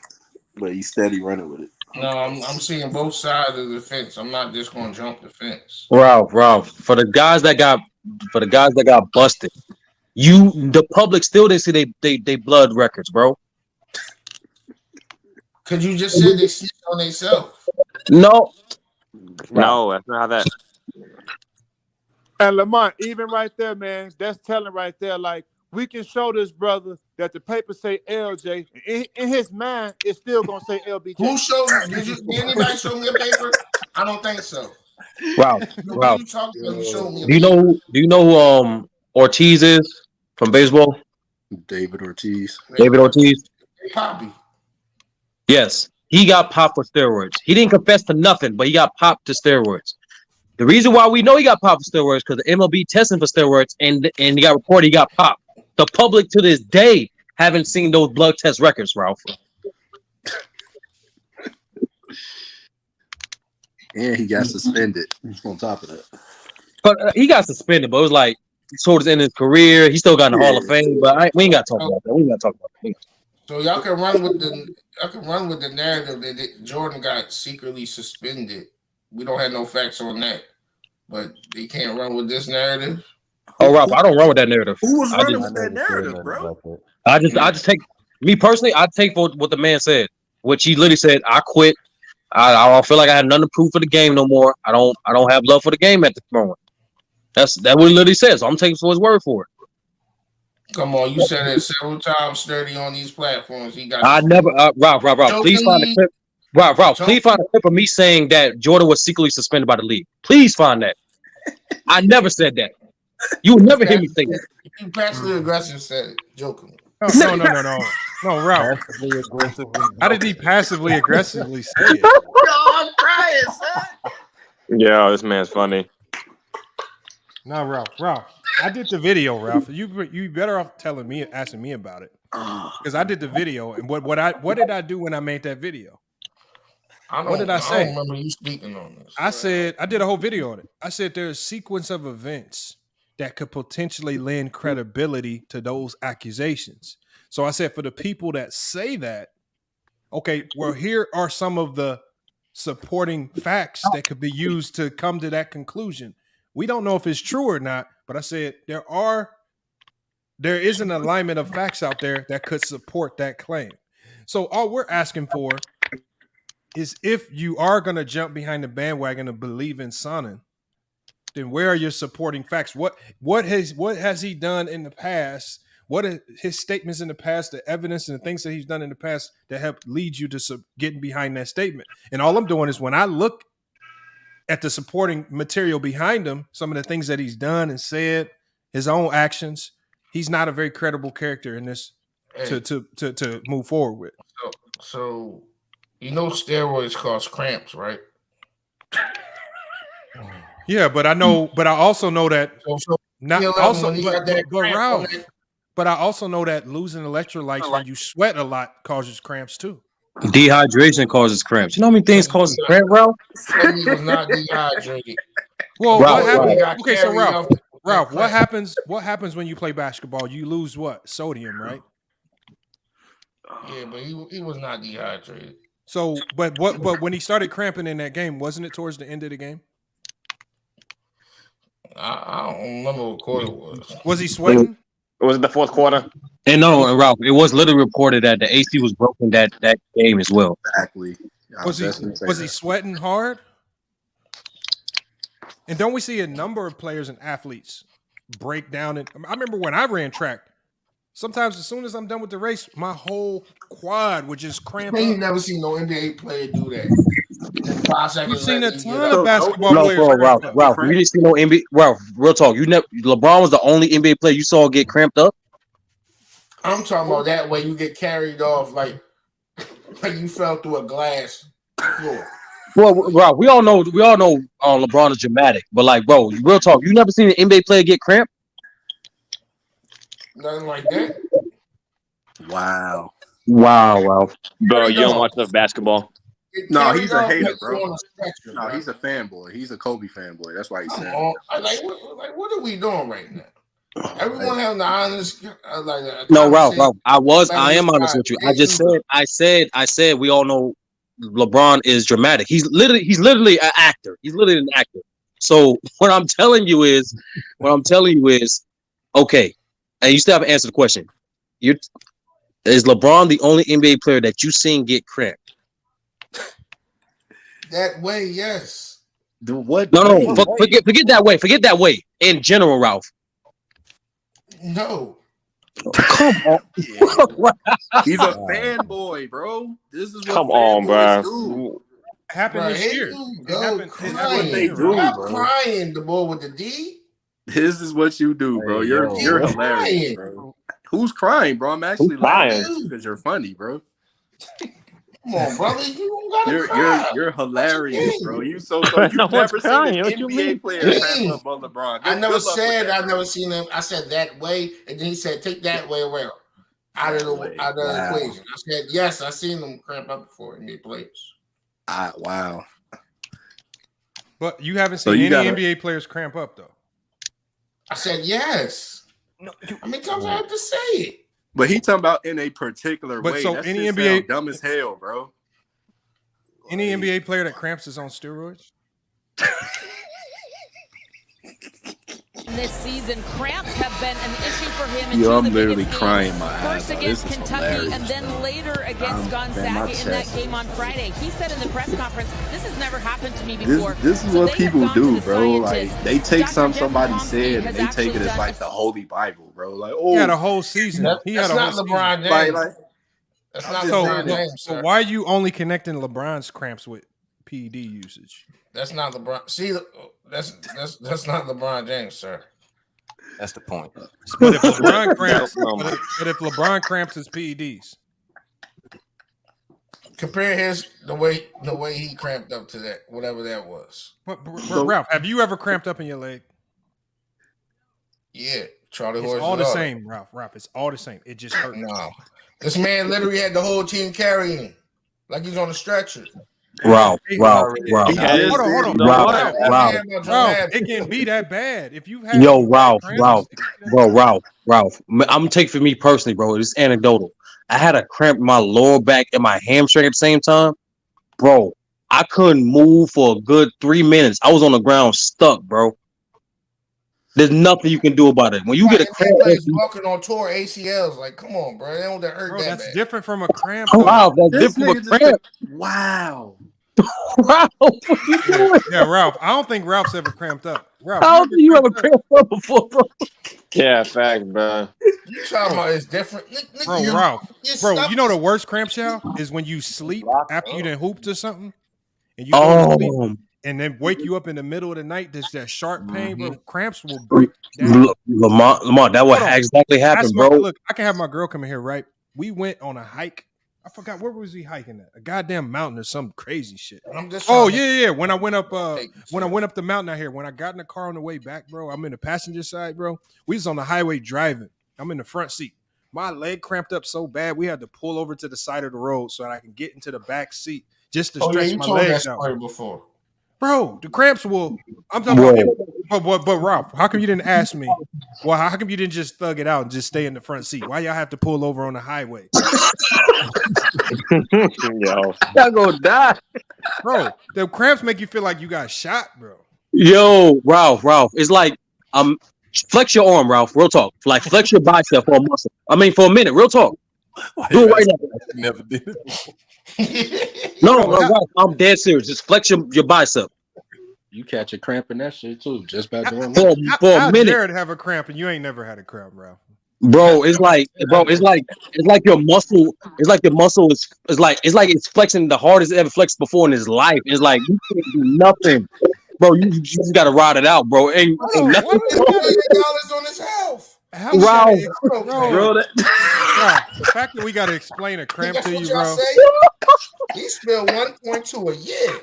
But he's steady running with it. No, I'm seeing both sides of the fence. I'm not just gonna jump the fence. Ralph, for the guys that got busted, the public still didn't see they blood records, bro. Cause you just said they snitched on themselves. No, that's not how that. And Lamont, even right there, man, that's telling right there. Like, we can show this brother that the paper say LJ. In his mind, it's still gonna say LBJ. Who showed you? Did anybody show me a paper? I don't think so. Ralph. You talking about? You showed me. Do you know who Ortiz is from baseball? David Ortiz. Poppy. Yes, he got popped for steroids. He didn't confess to nothing, but he got popped to steroids. The reason why we know he got popped for steroids because the MLB testing for steroids and he got reported he got popped. The public to this day haven't seen those blood test records, Ralph. And he got suspended on top of that. But he got suspended, but it was like towards the end of his career. He still got in the Hall of Fame, but we ain't got to talk about that. So y'all can run with the narrative that Jordan got secretly suspended. We don't have no facts on that, but they can't run with this narrative. Oh, Ralph, I don't run with that narrative. Who was I running just, with that narrative, bro? I just take me personally. I take for what the man said, which he literally said. I quit. I don't feel like I have nothing to prove for the game no more. I don't have love for the game at the moment. That what he literally says. So I'm taking for his word for it. Come on, you said it several times, sturdy on these platforms. He got. I never, Ralph. Please find a clip. Ralph, please find a clip of me saying that Jordan was secretly suspended by the league. Please find that. I never said that. You will never hear me say that. You passively aggressive said it, jokingly. No, Ralph. How did he passively aggressively say it? Yo, I'm crying, son. Yeah, this man's funny. No, Ralph. I did the video, Ralph. You better off asking me about it, because I did the video. And what did I do when I made that video? What did I say? I don't remember you speaking on this. I said I did a whole video on it. I said there's a sequence of events that could potentially lend credibility to those accusations. So I said, for the people that say that, okay, well, here are some of the supporting facts that could be used to come to that conclusion. We don't know if it's true or not, but I said there is an alignment of facts out there that could support that claim. So all we're asking for is, if you are going to jump behind the bandwagon of believe in Sonnen, then where are your supporting facts? What has he done in the past? What are his statements in the past, the evidence and the things that he's done in the past that help lead you to getting behind that statement? And all I'm doing is, when I look at the supporting material behind him, some of the things that he's done and said, his own actions, he's not a very credible character in this to move forward with. So you know steroids cause cramps, right? Yeah, but I also know that Ralph. But I also know that losing electrolytes when you sweat a lot causes cramps too. Dehydration causes cramps. You know how many things causes cramp, Ralph? He was not dehydrated. Well, Ralph, what happened? Ralph. Okay, so Ralph, what happens when you play basketball? You lose what? Sodium, right? Yeah, but he was not dehydrated. So, but when he started cramping in that game, wasn't it towards the end of the game? I don't remember what quarter it was. Was he sweating? Was it the fourth quarter? And no, Ralph, it was literally reported that the AC was broken that game as well. Exactly. Was he sweating hard? And don't we see a number of players and athletes break down? And I remember when I ran track, sometimes as soon as I'm done with the race, my whole quad would just cramp up. You never seen no NBA player do that. 5 seconds. You've seen a ton of basketball players. Ralph, you didn't see no NBA. Ralph, real talk. LeBron was the only NBA player you saw get cramped up. I'm talking about that way you get carried off like you fell through a glass floor. Well, Ralph, we all know LeBron is dramatic, but like, bro, real talk. You never seen an NBA player get cramped? Nothing like that. Wow, Ralph. Bro, you don't watch enough basketball. No, he's a hater, bro. No, he's a fanboy. He's a Kobe fanboy. That's why he's saying. What are we doing right now? Everyone having the honest, no, Ralph. I am honest with you. I said we all know LeBron is dramatic. He's literally an actor. He's literally an actor. So what I'm telling you is, okay, and you still haven't answered the question. Is LeBron the only NBA player that you seen get cramped? That way, yes. What? No. Forget that way. Forget that way. In general, Ralph. No. Come on. He's a fanboy, bro. This is what come on, bro. Do. Happened this year. What they do, bro. Crying, the boy with the D. This is what you do, bro. You're hilarious, bro. Who's crying, bro? I'm actually laughing because you're funny, bro. Come on, brother. You don't gotta cry. You're hilarious, bro. You've never seen an NBA player pass up on LeBron. I never seen him. I said that way, and then he said, take that way away out of the equation. I said, yes, I seen him cramp up before NBA players. Wow. But you haven't seen any NBA players cramp up, though. I said, yes. No, how many times I have to say it? But he talking about in a particular way. So that's any NBA dumb as hell, bro. Any NBA player that cramps is on steroids. this season. Cramps have been an issue for him in Yo, two I'm of the literally biggest crying games. my eyes First out. against This is Kentucky hilarious, and then bro. later against Man, my Gonzaga in that chest game on Friday. He said in the press conference, "This has never happened to me This before." this is So what they have people gone to do, the bro. Like scientists. they take Dr. something Jeff somebody Tomsky said and has they take actually it as done like the holy Bible, bro. Like, He had oh, a whole season. He had That's a whole not LeBron season. James. like That's I'm not just So, LeBron saying. James, so sir. why are you only connecting LeBron's cramps with PED usage? That's not LeBron. See, that's not LeBron James, sir. That's the point. But if LeBron cramps, but if LeBron cramps his PEDs, Compare the way he cramped up to that, whatever that was. but Ralph, have you ever cramped up in your leg? Yeah, Charlie It's Horse. all the same, Ralph. It's all the same. It just hurts. No, this man literally had the whole team carrying him like he's on a stretcher. Ralph. Hold on. Ralph. It can be that bad if you've had. Yo, Ralph. I'm gonna take for me personally, bro. It's anecdotal. I had a cramp in my lower back and my hamstring at the same time, bro. I couldn't move for a good 3 minutes. I was on the ground stuck, bro. There's nothing you can do about it. When you get a cramp, He's walking on tour ACLs. Like, come on, bro. They don't hurt Bro, that that's bad. different from a cramp. Wow, that's different from a cramp. Wow. Ralph, what you doing? Yeah, Ralph. I don't think Ralph's ever cramped up. Ralph, How do you ever cramped up before, bro? Yeah, facts, bro. You talking about it's different, Bro, Ralph. Bro, you know the worst cramp, Chael, is when you sleep after you done hooped or something, and you go to sleep, and then wake you up in the middle of the night. There's that sharp pain, bro. Cramps will break down. Lamar, that would exactly happen, bro. Look, I can have my girl come in here, right? We went on a hike. I forgot where was we hiking at? A goddamn mountain or some crazy shit. Yeah. When I went up, the mountain out here, when I got in the car on the way back, bro, I'm in the passenger side, bro. We was on the highway driving. I'm in the front seat. My leg cramped up so bad, we had to pull over to the side of the road so that I can get into the back seat just to stretch my legs out. Before. Bro, the cramps will. I'm talking about. But Ralph, how come you didn't ask me? Well, how come you didn't just thug it out and just stay in the front seat? Why y'all have to pull over on the highway? Yo, y'all gonna die, bro. The cramps make you feel like you got shot, bro. Yo, Ralph, it's like flex your arm, Ralph. Real talk, like flex your bicep for a muscle. I mean, for a minute, real talk. Do it right now. Never did it. No, Ralph, I'm dead serious. Just flex your bicep. You catch a cramp in that shit too. Just by doing for a minute. Jared have a cramp and you ain't never had a cramp, Ralph. Bro, it's like your muscle. It's like your muscle is it's flexing the hardest it ever flexed before in his life. It's like you can't do nothing, bro. You just gotta ride it out, bro. Ain't nothing. $1 on his health. Ralph, bro, the fact that we gotta explain a cramp to you, bro. He spent 1.2 a year.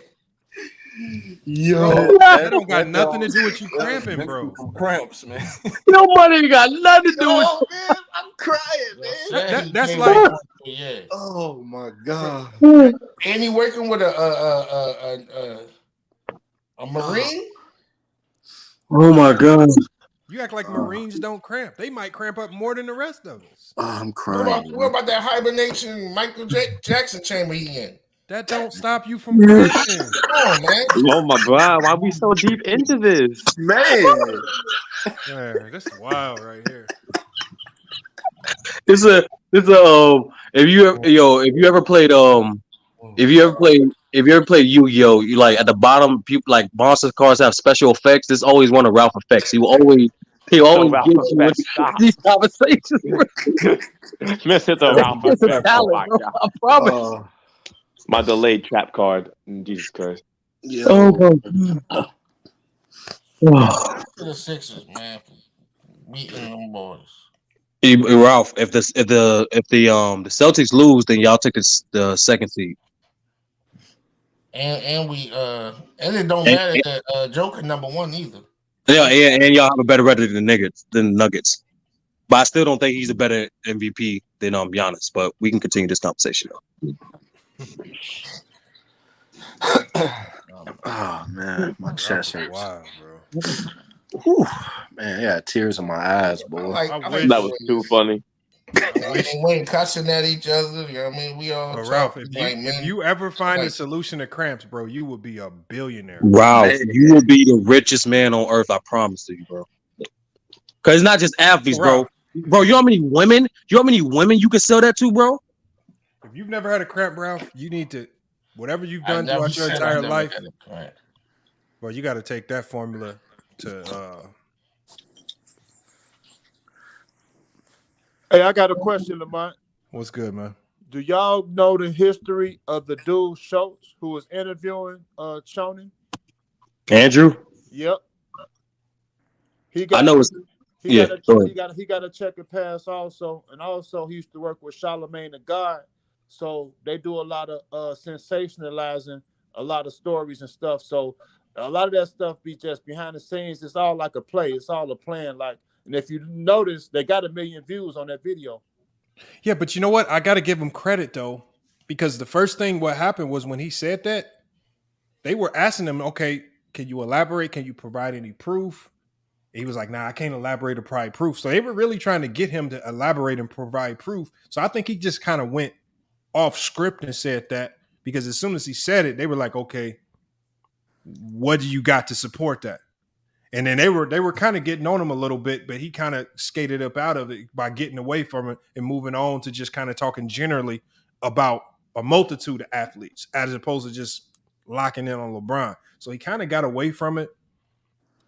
Yo, bro, that don't got nothing to do with you cramping, bro. Cramps, man. Your money got nothing to do with you. Man, I'm crying, man. That's like, oh my god. And he working with a Marine. Oh my god. You act like Marines don't cramp. They might cramp up more than the rest of us. Oh, I'm crying. What about that hibernation Michael Jackson chamber he in? That don't stop you from cramping. Come on, man. Oh my god, why are we so deep into this, man? Yeah, this is wild right here. If you ever played Yu-Gi-Oh, you like at the bottom, people like monster cards have special effects. There's always one of Ralph effects. He always gives you these conversations. Mr. The Ralph effect. Oh my god. I promise. My delayed trap card. Jesus Christ. Yeah. To the Sixers, man, beating them boys. Ralph, if the Celtics lose, then y'all take the second seed. And it don't matter that Joker number one either. Yeah, and y'all have a better record than the Nuggets. But I still don't think he's a better MVP than Giannis. But we can continue this conversation though. Oh man, my chest hurts. Wow, bro. Whew. Man, I got tears in my eyes, boy. That was too funny. We ain't cussing at each other. You know what I mean? We all Ralph, if you ever find a solution to cramps, bro, you will be a billionaire. Ralph, you will be the richest man on earth. I promise to you, bro. Because it's not just athletes, bro. Bro, you know how many women? You can sell that to, bro? If you've never had a cramp, Ralph, you need to, whatever you've I done never throughout your said I entire never life, had a cramp. bro, you got to take that formula to. Hey, I got a question, Lamont. What's good, man? Do y'all know the history of the dude Schultz who was interviewing Sonnen? Andrew? Yep. He I know it's he got a checkered past also, and also he used to work with Charlemagne the God. So they do a lot of sensationalizing a lot of stories and stuff. So a lot of that stuff be just behind the scenes. It's all like a play. It's all a plan. Like, and if you notice, they got 1 million views on that video. Yeah, but you know what? I got to give him credit though, because the first thing what happened was when he said that, they were asking him, "Okay, can you elaborate? Can you provide any proof?" He was like, "Nah, I can't elaborate or provide proof." So they were really trying to get him to elaborate and provide proof. So I think he just kind of went off script and said that, because as soon as he said it, they were like, "Okay, what do you got to support that?" And then they were kind of getting on him a little bit, but he kind of skated up out of it by getting away from it and moving on to just kind of talking generally about a multitude of athletes as opposed to just locking in on LeBron. So he kind of got away from it.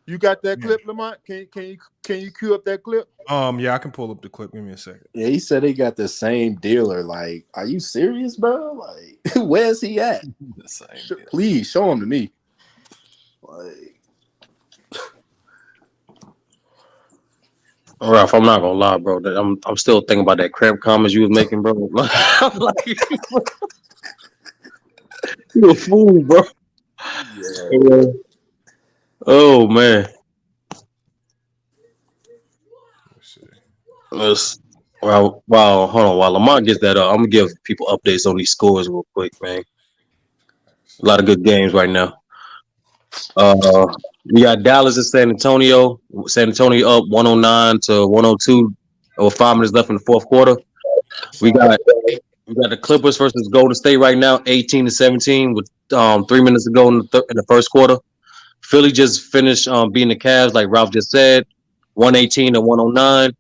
You got that clip, Lamont? Can you cue up that clip? Yeah, I can pull up the clip. Give me a second. Yeah, he said he got the same dealer. Like, are you serious, bro? Like, where's he at? The same Please show him to me. Like, Ralph, I'm not gonna lie, bro. I'm still thinking about that cramp comments you was making, bro. I'm like, you a fool, bro. Yeah. Oh man. Wow. Hold on. While Lamont gets that up, I'm gonna give people updates on these scores real quick, man. A lot of good games right now. We got Dallas and San Antonio. San Antonio up 109 to 102. With 5 minutes left in the fourth quarter. We got the Clippers versus Golden State right now, 18-17 with 3 minutes to go in the first quarter. Philly just finished beating the Cavs, like Ralph just said, 118 to 109.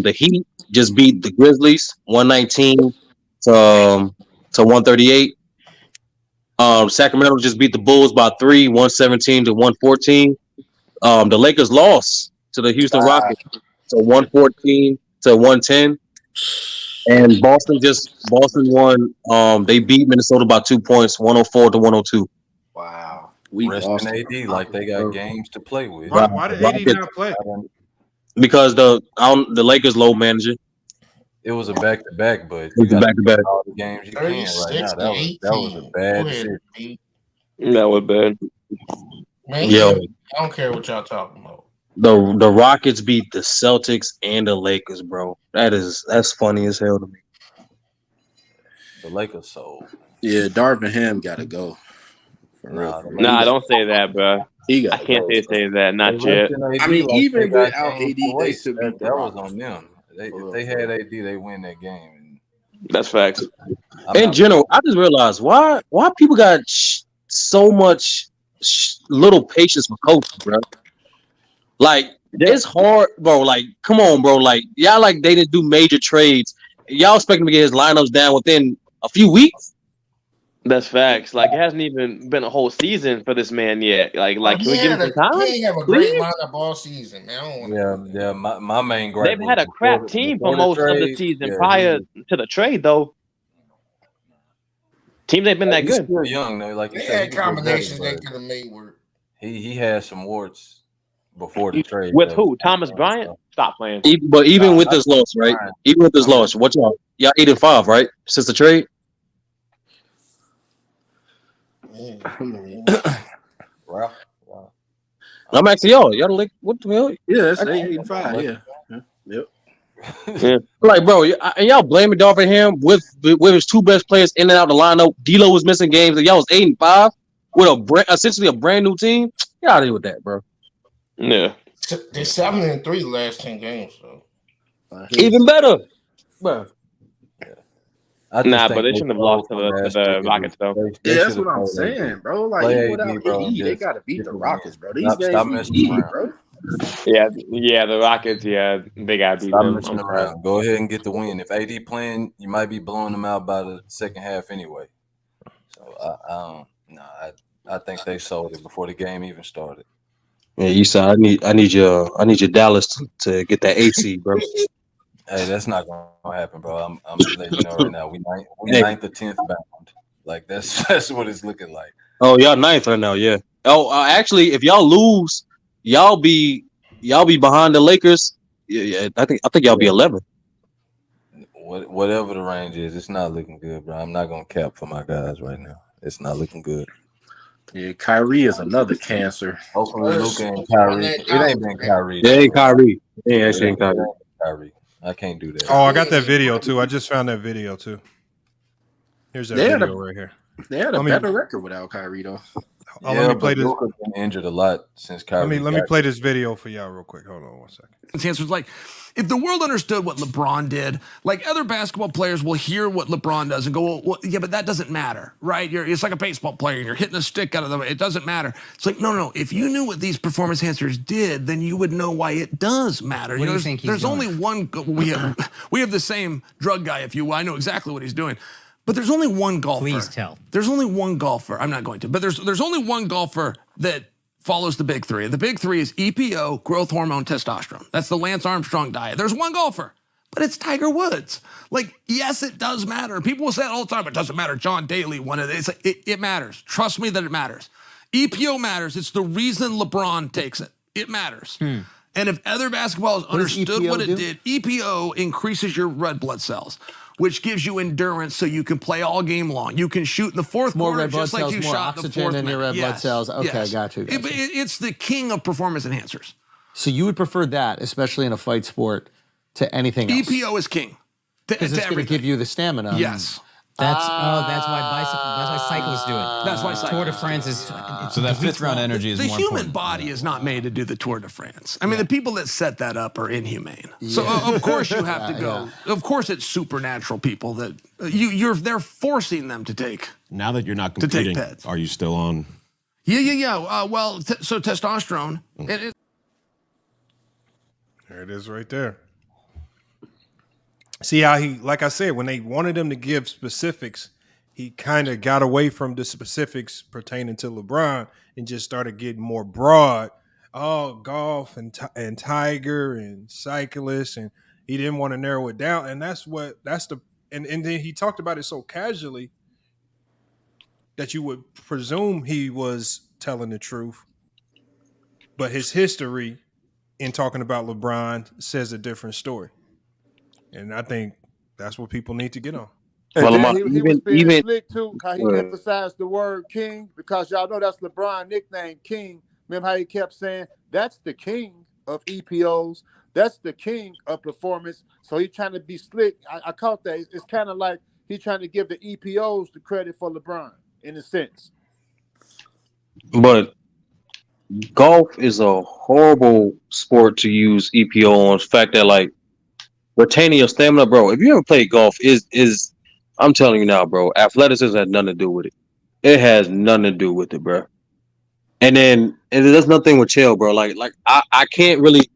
The Heat just beat the Grizzlies, 119 to 138. Sacramento just beat the Bulls by 3, 117 to 114. The Lakers lost to the Houston Rockets, so 114 to 110. And Boston won. They beat Minnesota by 2 points, 104 to 102. wow. We lost AD like they got games to play with. Why did AD not play? Because the Lakers low manager. It was a back-to-back, but you got back-to-back all the games you can right now. That was a bad decision. That was bad. Man, Yo, I don't care what y'all talking about. the Rockets beat the Celtics and the Lakers, bro. That's funny as hell to me. The Lakers sold. Yeah, Darvin Ham got to go. For real. Nah, don't say that, bro. I can't say that. Not yet. I mean, even without AD, they should be. That was on them. If they had AD, they win that game. That's facts. In general, I just realized why people got so much little patience with coaches, bro. Like, it's hard, bro. Like, come on, bro. Like, y'all like they didn't do major trades. Y'all expect him to get his lineups down within a few weeks? That's facts. Like, it hasn't even been a whole season for this man yet. Like, can we give him some time? He have a great lineup all season, man. Yeah. My main gripe. They've had a crap team for most of the season prior to the trade, though. Teams ain't been that good. Still young though, like you They said. had combinations they could have made work. He had some warts before the trade. With who? Thomas Bryant? Stop playing. But even with this loss, right? Even with this loss, what y'all 8-5, right? Since the trade. Wow. I'm asking y'all. Y'all like what the hell? Yeah, that's 8-5. Yeah. Yep. Yeah. Like, bro, and y'all blaming Darvin Ham with his two best players in and out the lineup. D'Lo was missing games, and y'all was 8-5 with essentially a brand new team. Get out of here with that, bro. Yeah, they're 7-3 the last 10 games, so even better, bro. But they shouldn't have lost to the Rockets, though. Yeah, that's what I'm saying, bro. Like, without AD, they got to beat the Rockets, bro. These games we need, bro. Yeah, the Rockets, they gotta beat Stop them. messing around. Go ahead and get the win. If AD playing, you might be blowing them out by the second half anyway. So I think they sold it before the game even started. Yeah, you said I need your Dallas to get that AC, bro. Hey, that's not gonna happen, bro. I'm letting you know right now. We Hey. ninth or 10th bound. Like that's what it's looking like. Oh, y'all ninth right now, yeah. Oh, actually, if y'all lose, y'all be behind the Lakers. Yeah, I think y'all be 11. Whatever the range is, it's not looking good, bro. I'm not gonna cap for my guys right now. It's not looking good. Yeah, Kyrie is another cancer. Hopefully, Luka and Kyrie. It ain't been Kyrie. It ain't Kyrie. It ain't Kyrie. I can't do that. Oh, I got that video too. I just found that video too. Here's that video right here. They had a better record without Kyrie, though. Let me play this. Luka's been injured a lot since Kyrie. Let me play this video for y'all real quick. Hold on one second. His answer was like, if the world understood what LeBron did, like other basketball players will hear what LeBron does and go, well, yeah, but that doesn't matter, right? It's like a baseball player and you're hitting a stick out of the way. It doesn't matter. It's like, no. If you knew what these performance enhancers did, then you would know why it does matter. What do you think he's there's doing? only one. We have the same drug guy, if you will. I know exactly what he's doing. But there's only one golfer. Please tell. There's only one golfer. I'm not going to. But there's only one golfer that follows the big three. The big three is EPO, growth hormone, testosterone. That's the Lance Armstrong diet. There's one golfer, but it's Tiger Woods. Like, yes, it does matter. People will say it all the time. It doesn't matter. John Daly won it. It's like, it matters. Trust me that it matters. EPO matters. It's the reason LeBron takes it. It matters. And if other basketballers understood what it did, EPO increases your red blood cells, which gives you endurance so you can play all game long. You can shoot in the fourth more quarter red blood just cells, like you more shot in the oxygen fourth in your red minute. blood cells. Okay, got you. It's the king of performance enhancers. So you would prefer that, especially in a fight sport, to anything else? EPO is king. Because it's going to give you the stamina. Yes. That's why cyclists do it. That's why cyclists Tour de France is so that fifth round energy is the more human important. body is not made to do the Tour de France. I mean, the people that set that up are inhumane. So of course you have to go. Of course it's supernatural people that they're forcing them to take. Now that you're not competing, are you still on? Yeah. So testosterone. There it is right there. See how like I said, when they wanted him to give specifics, he kind of got away from the specifics pertaining to LeBron and just started getting more broad. Oh, golf and Tiger and cyclists, and he didn't want to narrow it down. And and then he talked about it so casually that you would presume he was telling the truth. But his history in talking about LeBron says a different story. And I think that's what people need to get on. And then he was being slick too, how he emphasized the word king, because y'all know that's LeBron's nickname, King. Remember how he kept saying that's the king of EPOs, that's the king of performance. So he's trying to be slick. I caught that. It's kind of like he's trying to give the EPOs the credit for LeBron in a sense. But golf is a horrible sport to use EPO on. The fact that like retaining your stamina, bro. If you ever played golf, is I'm telling you now, bro. Athleticism has nothing to do with it. It has nothing to do with it, bro. And there's nothing with Chael, bro. Like I can't really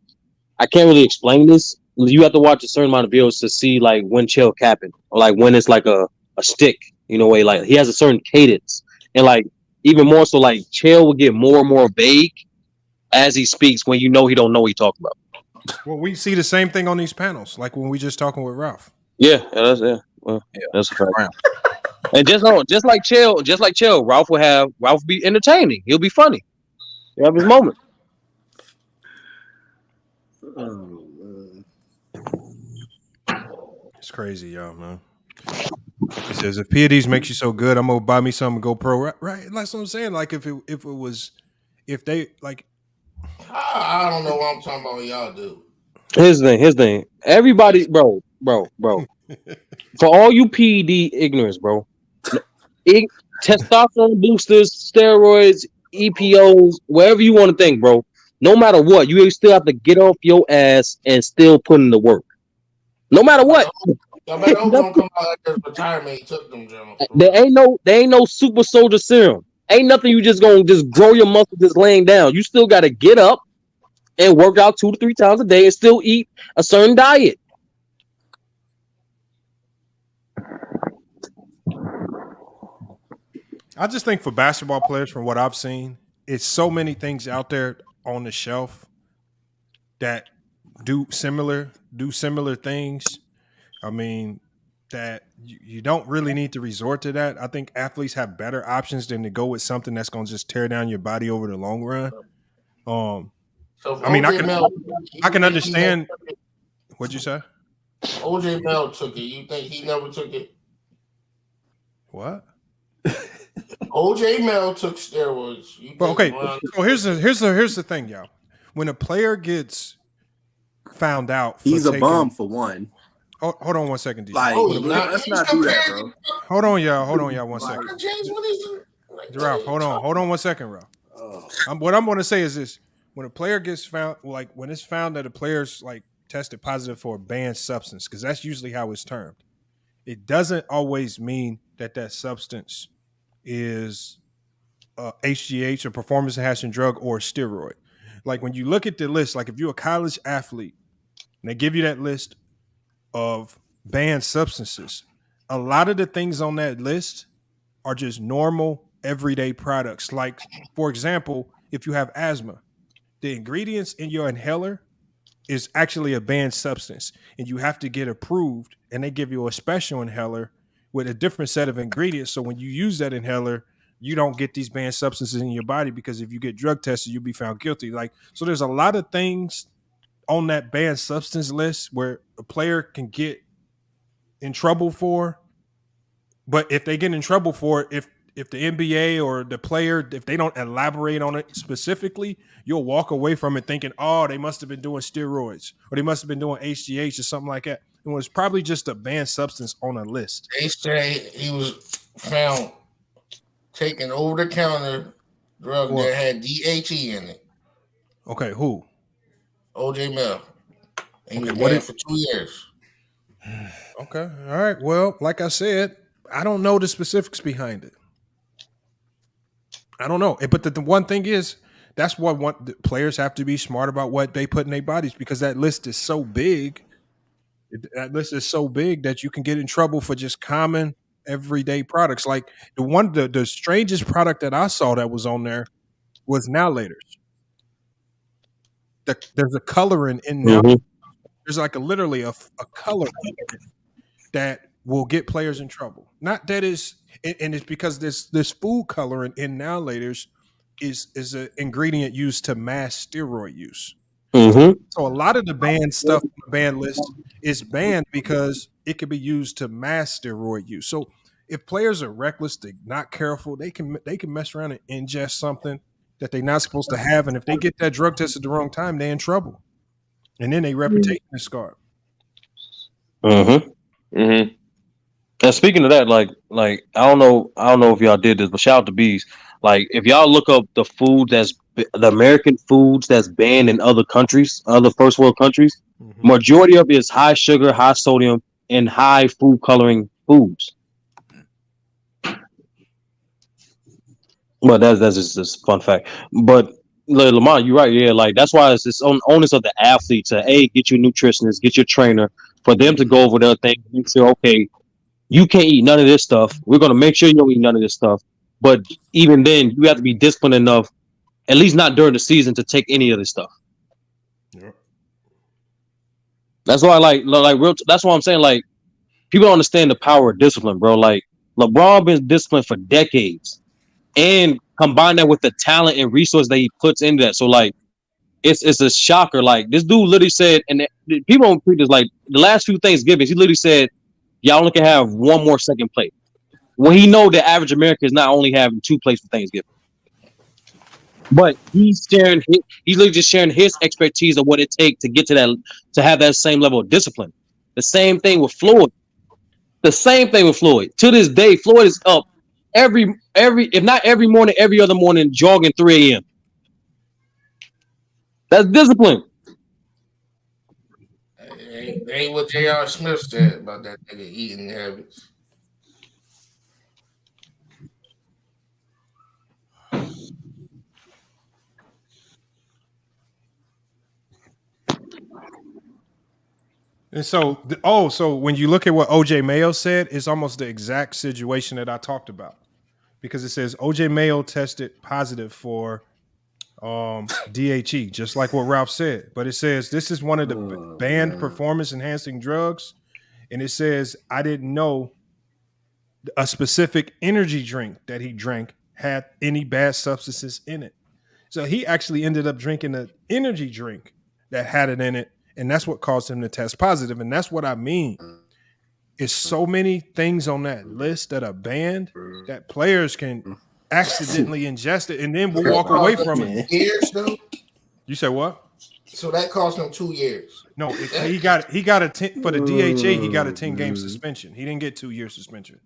explain this. You have to watch a certain amount of videos to see like when Chael capping, or like when it's like a stick, way like he has a certain cadence, and like even more so, like Chael will get more and more vague as he speaks when he don't know what he's talking about. Well, we see the same thing on these panels, like when we just talking with Ralph. Yeah, that's a fact. And just like Chael, Ralph will be entertaining. He'll be funny. He'll have his moment. It's crazy, y'all, man. He says if PEDs makes you so good, I'm gonna buy me something and go pro. Right? That's what I'm saying. Like if they like. I don't know what I'm talking about. What y'all do. His thing. Everybody, bro. For all you PED ignorance, bro. Testosterone boosters, steroids, EPOs, wherever you want to think, bro. No matter what, you still have to get off your ass and still put in the work. No matter what. Y'all better hope don't come out like this retirement. He took them, Jones. There ain't no super soldier serum. Ain't nothing you just gonna grow your muscle just laying down. You still gotta get up and work out 2 to 3 times a day and still eat a certain diet. I just think for basketball players, from what I've seen, it's so many things out there on the shelf that do similar things. I mean, that you don't really need to resort to that. I think athletes have better options than to go with something that's going to just tear down your body over the long run. So if I mean, I OJ Mel, can understand. What'd you say? OJ Mel took it. You think he never took it? What? OJ Mel took steroids. You Well, think okay. LeBron? So here's the thing, y'all. When a player gets found out, for He's a taking, bum for one. Hold on one second, DJ. Like, let's not do that, bro. Hold on, y'all. One second. James, what is it? Ralph, hold on 1 second, Ralph. What I'm going to say is this: when a player gets found, like when it's found that a player's like tested positive for a banned substance, because that's usually how it's termed. It doesn't always mean that substance is HGH, a performance enhancing drug, or a steroid. Like when you look at the list, like if you're a college athlete and they give you that list of banned substances, a lot of the things on that list are just normal everyday products. Like, for example, if you have asthma, the ingredients in your inhaler is actually a banned substance, and you have to get approved, and they give you a special inhaler with a different set of ingredients. So when you use that inhaler, you don't get these banned substances in your body, because if you get drug tested, you'll be found guilty. Like, so there's a lot of things on that banned substance list where a player can get in trouble for. But if they get in trouble for it, if the NBA or the player, if they don't elaborate on it specifically, you'll walk away from it thinking, oh, they must have been doing steroids or they must have been doing HGH or something like that. It was probably just a banned substance on a list. They say he was found taking over-the-counter drug that had DHE in it. Okay, who? OJ Mel. He was Okay, banned for 2 years. Okay, all right. Well, like I said, I don't know the specifics behind it. I don't know. But the one thing is, that's what the players have to be smart about what they put in their bodies, because that list is so big. That list is so big that you can get in trouble for just common everyday products. Like the strangest product that I saw that was on there was Nowlators. There's a coloring in now. Mhm. There's like literally a color that will get players in trouble. Not that is, and it's because this food coloring in Nowlators is an ingredient used to mask steroid use. Mhm. So a lot of the banned stuff on the banned list is banned because it can be used to mask steroid use. So if players are reckless, they're not careful, they can mess around and ingest something that they're not supposed to have, and if they get that drug test at the wrong time, they're in trouble, and then their reputation is scarred. Mm-hmm. Mm-hmm. And speaking of that, like I don't know if y'all did this, but shout out to Bees. Like if y'all look up the food the American foods that's banned in other countries, other first world countries, majority of it is high sugar, high sodium, and high food coloring foods. Well, that's just a fun fact. But Lamont, you're right. Yeah, like that's why it's on onus of the athlete to get your nutritionist, get your trainer, for them to go over their thing, make sure, okay, you can't eat none of this stuff. We're gonna make sure you don't eat none of this stuff. But even then, you have to be disciplined enough, at least not during the season, to take any of this stuff. Yeah. That's why, that's why I'm saying, like, people don't understand the power of discipline, bro. Like LeBron been disciplined for decades, and combine that with the talent and resource that he puts into that. So like, it's a shocker. Like this dude literally said, and people don't treat this like the last few Thanksgivings. He literally said, "Y'all only can have one more second plate." When he know the average American is not only having 2 plates for Thanksgiving, but he's literally just sharing his expertise of what it takes to get to that, to have that same level of discipline. The same thing with Floyd. To this day, Floyd is up every if not every morning, every other morning, jogging 3 a.m. That's discipline. Ain't what J.R. Smith said about that nigga eating habits. And so, so when you look at what OJ Mayo said, it's almost the exact situation that I talked about, because it says OJ Mayo tested positive for DHE, just like what Ralph said. But it says this is one of the banned performance enhancing drugs, and it says I didn't know a specific energy drink that he drank had any bad substances in it. So he actually ended up drinking an energy drink that had it in it, and that's what caused him to test positive. And that's what I mean. It's so many things on that list that are banned that players can accidentally ingest it and then will walk away from it. Years though. You said what? So that cost him 2 years. No, he got a 10 for the DHA. He got a 10-game suspension. He didn't get 2 year suspension.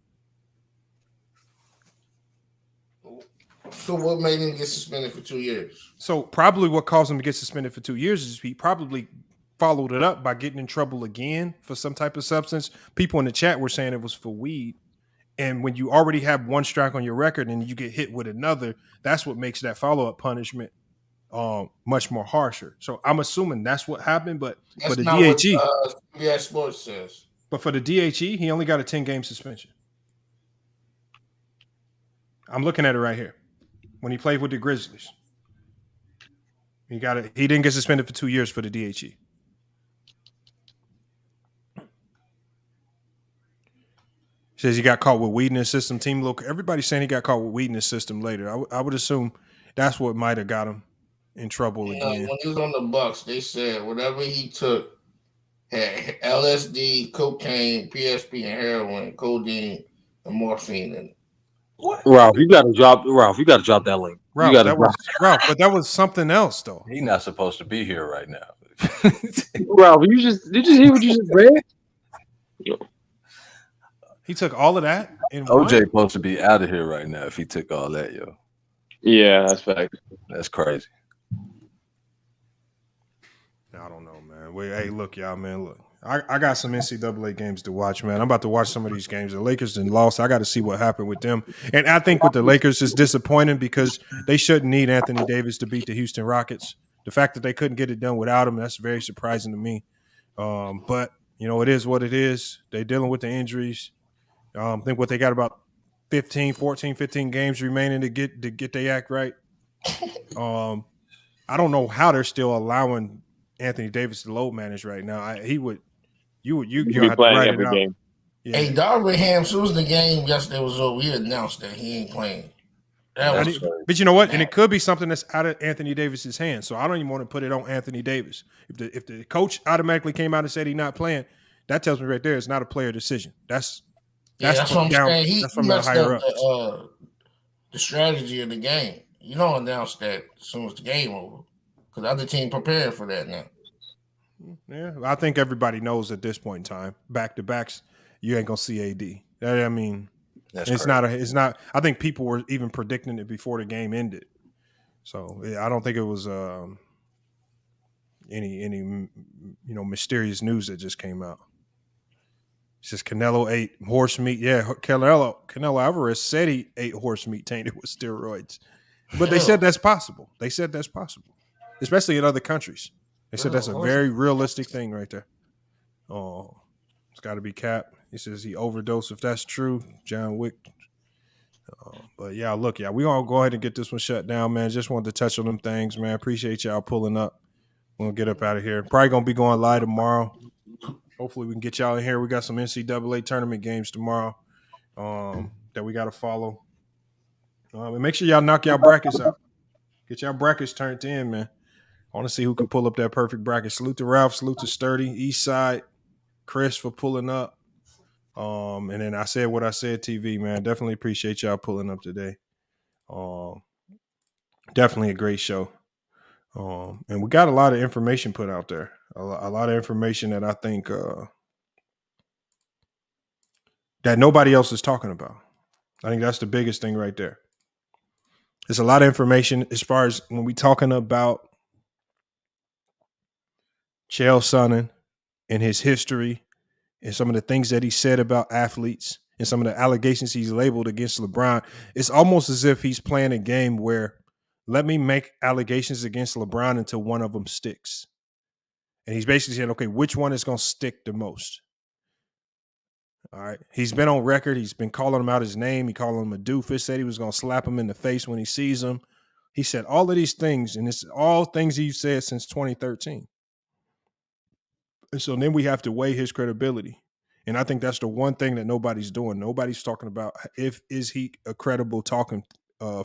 So what made him get suspended for 2 years? So probably what caused him to get suspended for 2 years is he probably followed it up by getting in trouble again for some type of substance. People in the chat were saying it was for weed. And when you already have one strike on your record and you get hit with another, that's what makes that follow-up punishment much more harsher. So I'm assuming that's what happened. But That's for the not DHE, what CBS Sports says. but for the DHE, he only got a 10-game suspension. I'm looking at it right here. When he played with the Grizzlies, he didn't get suspended for 2 years for the DHE. Says he got caught with weed in his system. Team look, everybody's saying he got caught with weed in his system later. I would assume that's what might have got him in trouble again. When he was on the Bucks, they said whatever he took had LSD, cocaine, PSP, and heroin, codeine, and morphine in it. What? Ralph, you got to drop that link. Ralph, but that was something else though. He's not supposed to be here right now. Ralph, did you hear what you just read? He took all of that. OJ supposed to be out of here right now if he took all that, yo. Yeah, that's fact. That's crazy. I don't know, man. Hey, look, y'all, man. Look, I got some NCAA games to watch, man. I'm about to watch some of these games. The Lakers done lost. I got to see what happened with them. And I think with the Lakers, it's disappointing because they shouldn't need Anthony Davis to beat the Houston Rockets. The fact that they couldn't get it done without him, that's very surprising to me. But, it is what it is. They're dealing with the injuries. I think what they got about 15 games remaining to get their act right. I don't know how they're still allowing Anthony Davis to load manage right now. You be playing every game. Yeah. Hey, Darvin Ham, as soon as the game yesterday was over, he announced that he ain't playing. But you know what? And it could be something that's out of Anthony Davis's hands. So I don't even want to put it on Anthony Davis. If the coach automatically came out and said he's not playing, that tells me right there it's not a player decision. That's what I'm saying. That's from the higher ups. The strategy of the game. You don't announce that as soon as the game over, because the other team prepared for that now. Yeah, I think everybody knows at this point in time, back to backs, you ain't gonna see AD. I mean, it's not. I think people were even predicting it before the game ended. So I don't think it was any mysterious news that just came out. It's just Canelo ate horse meat. Yeah, Canelo Alvarez said he ate horse meat tainted with steroids. But they said that's possible. Especially in other countries. They said that's a very realistic thing right there. Oh, it's got to be Cap. He says he overdosed. If that's true, John Wick. But yeah, look, we're going to go ahead and get this one shut down, man. Just wanted to touch on them things, man. Appreciate y'all pulling up. We're going to get up out of here. Probably going to be going live tomorrow. Hopefully we can get y'all in here. We got some NCAA tournament games tomorrow that we got to follow. And make sure y'all knock y'all brackets out. Get y'all brackets turned in, man. I want to see who can pull up that perfect bracket. Salute to Ralph. Salute to Sturdy. Eastside. Chris for pulling up. And then I said what I said, TV, man. Definitely appreciate y'all pulling up today. Definitely a great show. And we got a lot of information put out there. A lot of information that I think that nobody else is talking about. I think that's the biggest thing right there. There's a lot of information as far as when we talking about Chael Sonnen and his history and some of the things that he said about athletes and some of the allegations he's labeled against LeBron. It's almost as if he's playing a game where let me make allegations against LeBron until one of them sticks. And he's basically saying, okay, which one is going to stick the most? All right. He's been on record. He's been calling him out his name. He called him a doofus, said he was going to slap him in the face when he sees him. He said all of these things, and it's all things he's said since 2013. And so then we have to weigh his credibility. And I think that's the one thing that nobody's doing. Nobody's talking about is he a credible talking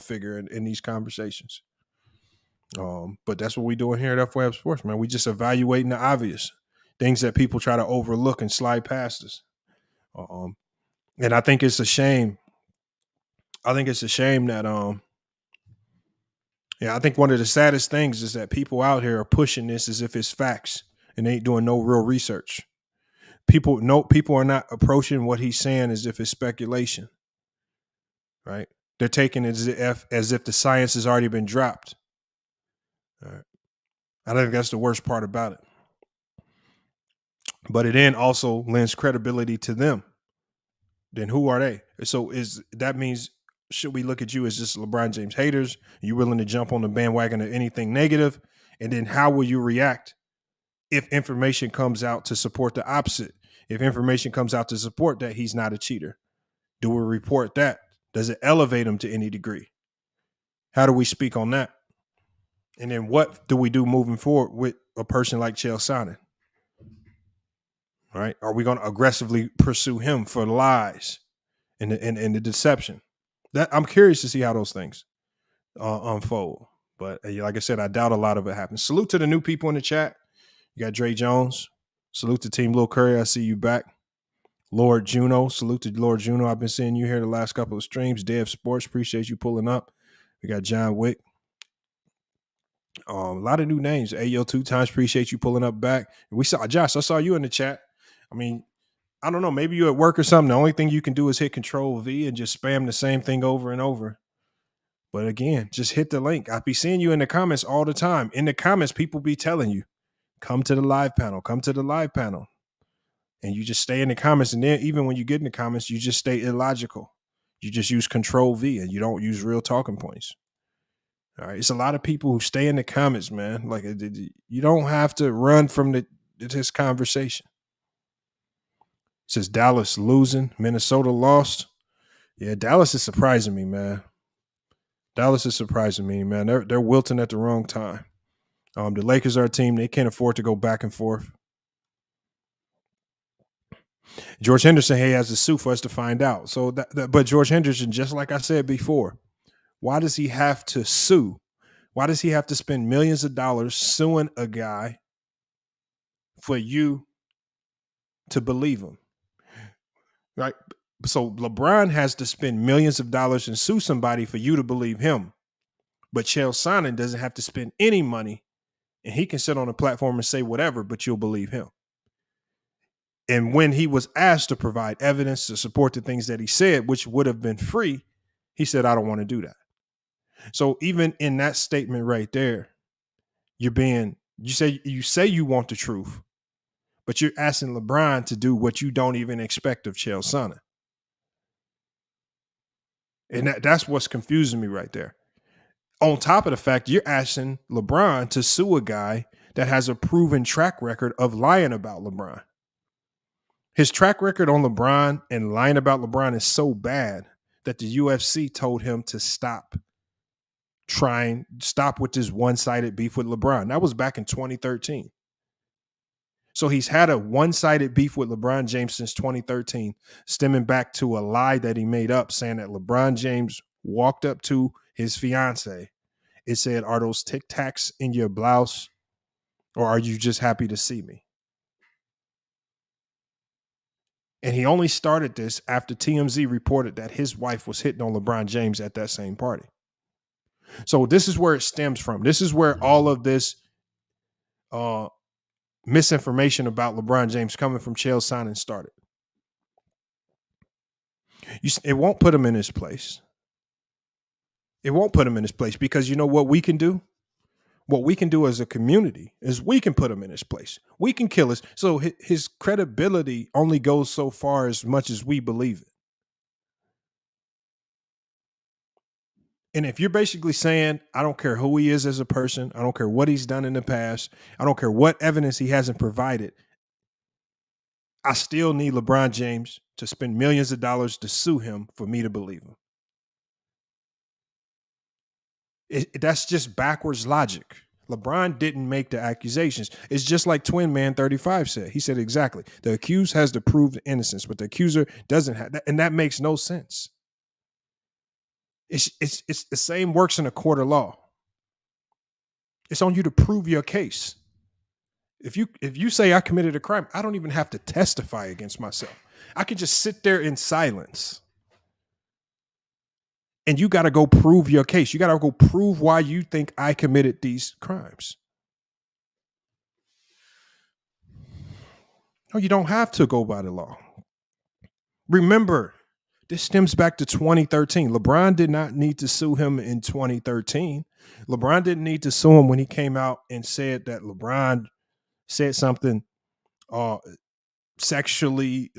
figure in these conversations. But that's what we're doing here at FYF Sports, man. We just evaluating the obvious things that people try to overlook and slide past us. And I think it's a shame. I think it's a shame that I think one of the saddest things is that people out here are pushing this as if it's facts and they ain't doing no real research. People are not approaching what he's saying as if it's speculation. Right? They're taking it as if the science has already been dropped. All right. I think that's the worst part about it. But it then also lends credibility to them. Then who are they? So that means, should we look at you as just LeBron James haters? Are you willing to jump on the bandwagon of anything negative? And then how will you react if information comes out to support the opposite? If information comes out to support that he's not a cheater, do we report that? Does it elevate him to any degree? How do we speak on that? And then what do we do moving forward with a person like Chael Sonnen? Right? Are we going to aggressively pursue him for lies and the deception? That I'm curious to see how those things unfold. But like I said, I doubt a lot of it happens. Salute to the new people in the chat. You got Dre Jones. Salute to Team Lil Curry. I see you back. Lord Juno. Salute to Lord Juno. I've been seeing you here the last couple of streams. Dev Sports. Appreciate you pulling up. We got John Wick. A lot of new names. Ayo 2 times. Appreciate you pulling up back. We saw Josh. I saw you in the chat. I mean, I don't know. Maybe you're at work or something. The only thing you can do is hit Control V and just spam the same thing over and over. But again, just hit the link. I be seeing you in the comments all the time. In the comments, people be telling you, come to the live panel. Come to the live panel. And you just stay in the comments. And then even when you get in the comments, you just stay illogical. You just use Control V and you don't use real talking points. All right. It's a lot of people who stay in the comments, man. Like, you don't have to run from this conversation. It says Dallas losing, Minnesota lost. Yeah, Dallas is surprising me, man. Dallas is surprising me, man. They're wilting at the wrong time. The Lakers are a team, they can't afford to go back and forth. George Henderson, he has to sue for us to find out. So, but George Henderson, just like I said before, why does he have to sue? Why does he have to spend millions of dollars suing a guy for you to believe him? Right? So LeBron has to spend millions of dollars and sue somebody for you to believe him. But Chael Sonnen doesn't have to spend any money, and he can sit on a platform and say whatever, but you'll believe him. And when he was asked to provide evidence to support the things that he said, which would have been free, he said, I don't want to do that. So even in that statement right there, you say you want the truth, but you're asking LeBron to do what you don't even expect of Chael Sonnen. And that's what's confusing me right there. On top of the fact, you're asking LeBron to sue a guy that has a proven track record of lying about LeBron. His track record on LeBron and lying about LeBron is so bad that the UFC told him to stop with this one-sided beef with LeBron. That was back in 2013. So he's had a one-sided beef with LeBron James since 2013, stemming back to a lie that he made up, saying that LeBron James walked up to his fiance. It said, are those Tic Tacs in your blouse, or are you just happy to see me? And he only started this after TMZ reported that his wife was hitting on LeBron James at that same party. So this is where it stems from. This is where all of this misinformation about LeBron James coming from Chael Sonnen started. It won't put him in his place. It won't put him in his place because you know what we can do? What we can do as a community is we can put him in his place. We can kill us. So his credibility only goes so far as much as we believe it. And if you're basically saying, I don't care who he is as a person, I don't care what he's done in the past, I don't care what evidence he hasn't provided, I still need LeBron James to spend millions of dollars to sue him for me to believe him. That's just backwards logic. LeBron didn't make the accusations. It's just like Twin Man 35 said. He said exactly. The accused has to prove innocence, but the accuser doesn't have that, and that makes no sense. It's the same works in a court of law. It's on you to prove your case. If you say I committed a crime, I don't even have to testify against myself. I can just sit there in silence. And you got to go prove your case. You got to go prove why you think I committed these crimes. No, you don't have to go by the law. Remember, this stems back to 2013. LeBron did not need to sue him in 2013. LeBron didn't need to sue him when he came out and said that LeBron said something sexually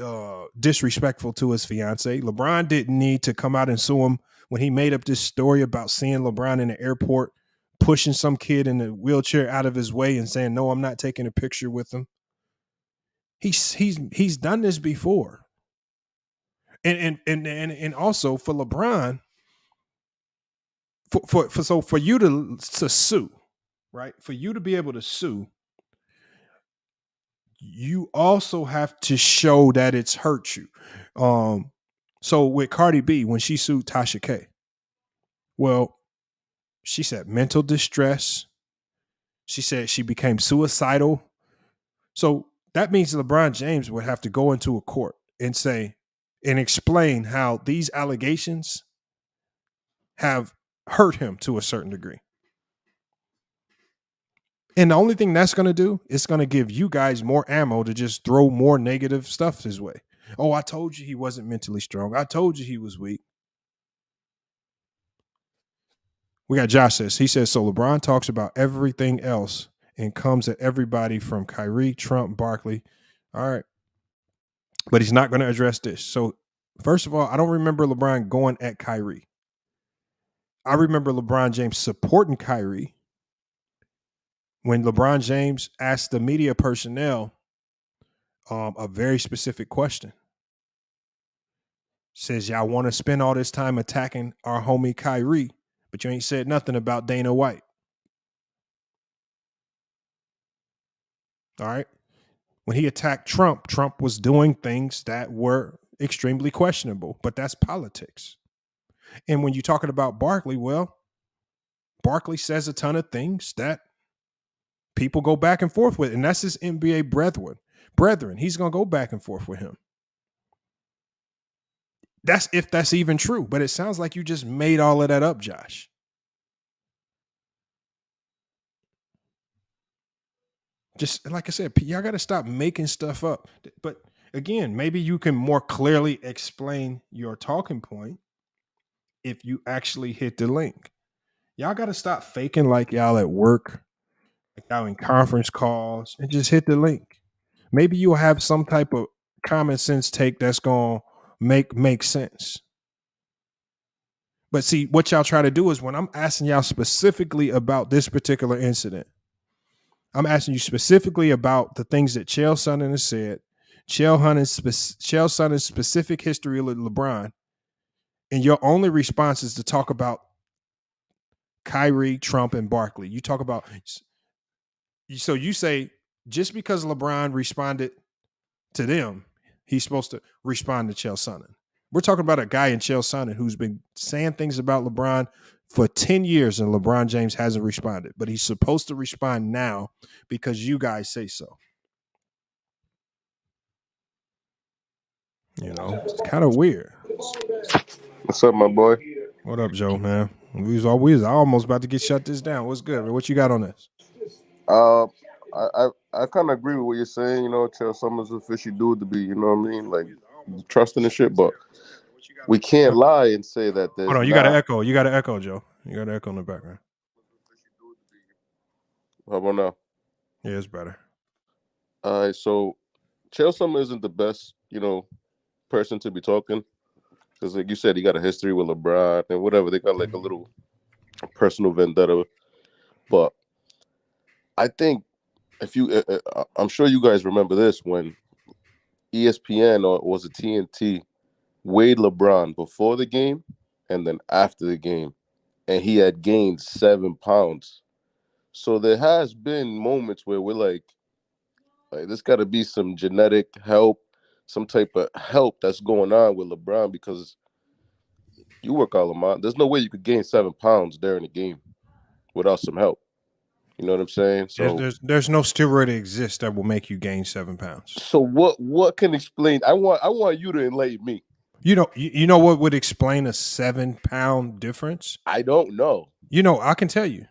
disrespectful to his fiance. LeBron didn't need to come out and sue him when he made up this story about seeing LeBron in the airport, pushing some kid in a wheelchair out of his way and saying, no, I'm not taking a picture with him. He's done this before. And also for LeBron, for you to sue, right? For you to be able to sue, you also have to show that it's hurt you. So with Cardi B, when she sued Tasha K, well, she said mental distress. She said she became suicidal. So that means LeBron James would have to go into a court and say and explain how these allegations have hurt him to a certain degree. And the only thing that's going to do is going to give you guys more ammo to just throw more negative stuff his way. Oh, I told you he wasn't mentally strong. I told you he was weak. We got Josh says. He says, so LeBron talks about everything else and comes at everybody from Kyrie, Trump, Barkley. All right. But he's not going to address this. So first of all, I don't remember LeBron going at Kyrie. I remember LeBron James supporting Kyrie when LeBron James asked the media personnel a very specific question. Says, y'all want to spend all this time attacking our homie Kyrie, but you ain't said nothing about Dana White. All right. When he attacked Trump, Trump was doing things that were extremely questionable, but that's politics. And when you're talking about Barkley, well, Barkley says a ton of things that people go back and forth with, and that's his NBA brethren. He's going to go back and forth with him. That's if that's even true, but it sounds like you just made all of that up, Josh. Just like I said, y'all got to stop making stuff up. But again, maybe you can more clearly explain your talking point if you actually hit the link. Y'all got to stop faking like y'all at work, like y'all in conference calls, and just hit the link. Maybe you'll have some type of common sense take that's going to make sense. But see, what y'all try to do is when I'm asking y'all specifically about this particular incident, I'm asking you specifically about the things that Chael Sonnen has said, Chael Sonnen's specific history with LeBron, and your only response is to talk about Kyrie, Trump, and Barkley. You talk about, so you say just because LeBron responded to them, he's supposed to respond to Chael Sonnen. We're talking about a guy in Chael Sonnen who's been saying things about LeBron for 10 years and LeBron James hasn't responded, but he's supposed to respond now because you guys say so. You know, it's kind of weird. What's up, my boy? What up, Joe, man? We was almost about to get shut this down. What's good, man? What you got on this? I kind of agree with what you're saying. You know, Chael Sonnen's a fishy dude to be. You know what I mean? Like trusting and shit, but we can't lie and say that there's. Hold on, you got an echo. You got an echo, Joe. You got an echo in the background. How about now? Yeah, it's better. All right, so Chael Sonnen isn't the best, person to be talking because, like you said, he got a history with LeBron and whatever. They got like a little personal vendetta. But I think if you, I'm sure you guys remember this when ESPN or was it TNT weighed LeBron before the game and then after the game, and he had gained 7 pounds. So there has been moments where we're like there's got to be some genetic help, some type of help that's going on with LeBron because you work out, Lamont. There's no way you could gain 7 pounds during the game without some help. You know what I'm saying? So There's no steroid that exists that will make you gain 7 pounds. So what can explain? I want you to enlighten me. You know what would explain a 7 pound difference? I don't know. I can tell you.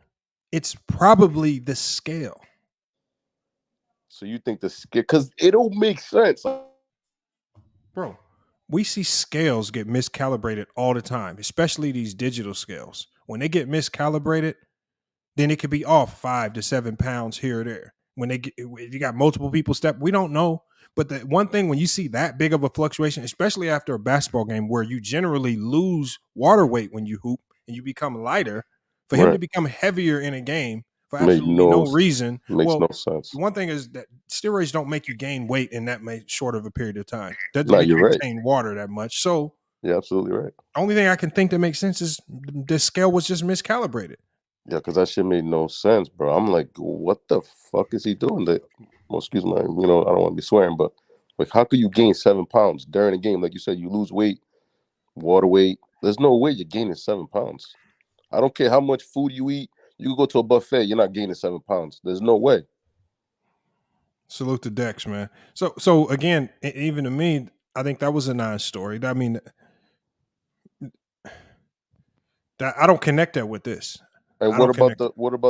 It's probably the scale. So you think the scale, because it don't make sense. Bro, we see scales get miscalibrated all the time, especially these digital scales. When they get miscalibrated, then it could be off 5 to 7 pounds here or there. If you got multiple people we don't know. But the one thing, when you see that big of a fluctuation, especially after a basketball game where you generally lose water weight when you hoop and you become lighter, for him to become heavier in a game for absolutely no reason. Makes no sense. One thing is that steroids don't make you gain weight in that short of a period of time. Doesn't No, make you you're right. retain water that much. So you're absolutely right. The only thing I can think that makes sense is the scale was just miscalibrated. Yeah, because that shit made no sense, bro. I'm like, what the fuck is he doing? Excuse me, I don't want to be swearing, but like, how could you gain 7 pounds during a game? Like you said, you lose weight, water weight. There's no way you're gaining 7 pounds. I don't care how much food you eat. You can go to a buffet, you're not gaining 7 pounds. There's no way. Salute to Dex, man. So again, even to me, I think that was a non-story. I mean, that I don't connect that with this. And what about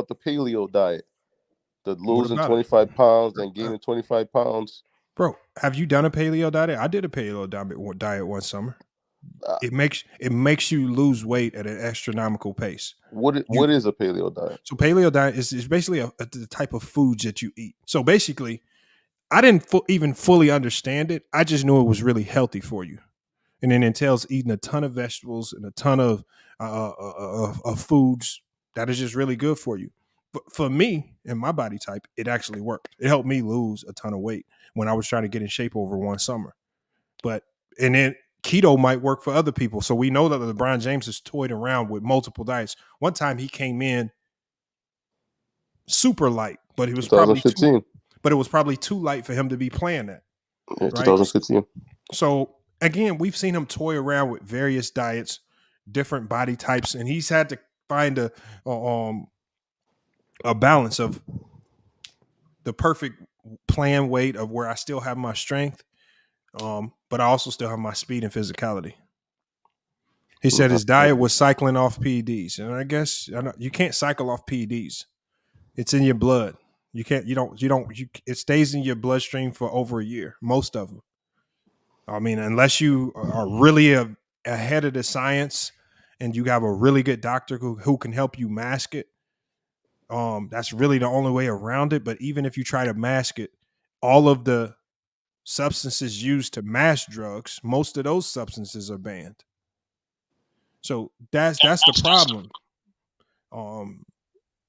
the paleo diet? The losing 25 pounds and gaining 25 pounds. Bro, have you done a paleo diet? I did a paleo diet one summer. It makes you lose weight at an astronomical pace. What is a paleo diet? So paleo diet is basically the type of foods that you eat. So basically, I didn't even fully understand it. I just knew it was really healthy for you, and it entails eating a ton of vegetables and a ton of foods that is just really good for you. But for me and my body type, it actually worked. It helped me lose a ton of weight when I was trying to get in shape over one summer. And then keto might work for other people. So we know that LeBron James has toyed around with multiple diets. One time he came in super light, but it was probably too light for him to be playing that. Yeah, right? 2015. So again, we've seen him toy around with various diets, different body types, and he's had to find a balance of the perfect plan weight of where I still have my strength, but I also still have my speed and physicality. He said his diet was cycling off PEDs, and I guess you can't cycle off PEDs. It's in your blood. It stays in your bloodstream for over a year, most of them. I mean, unless you are really ahead of the science and you have a really good doctor who can help you mask it, that's really the only way around it. But even if you try to mask it, all of the substances used to mask drugs, most of those substances are banned. So that's the problem.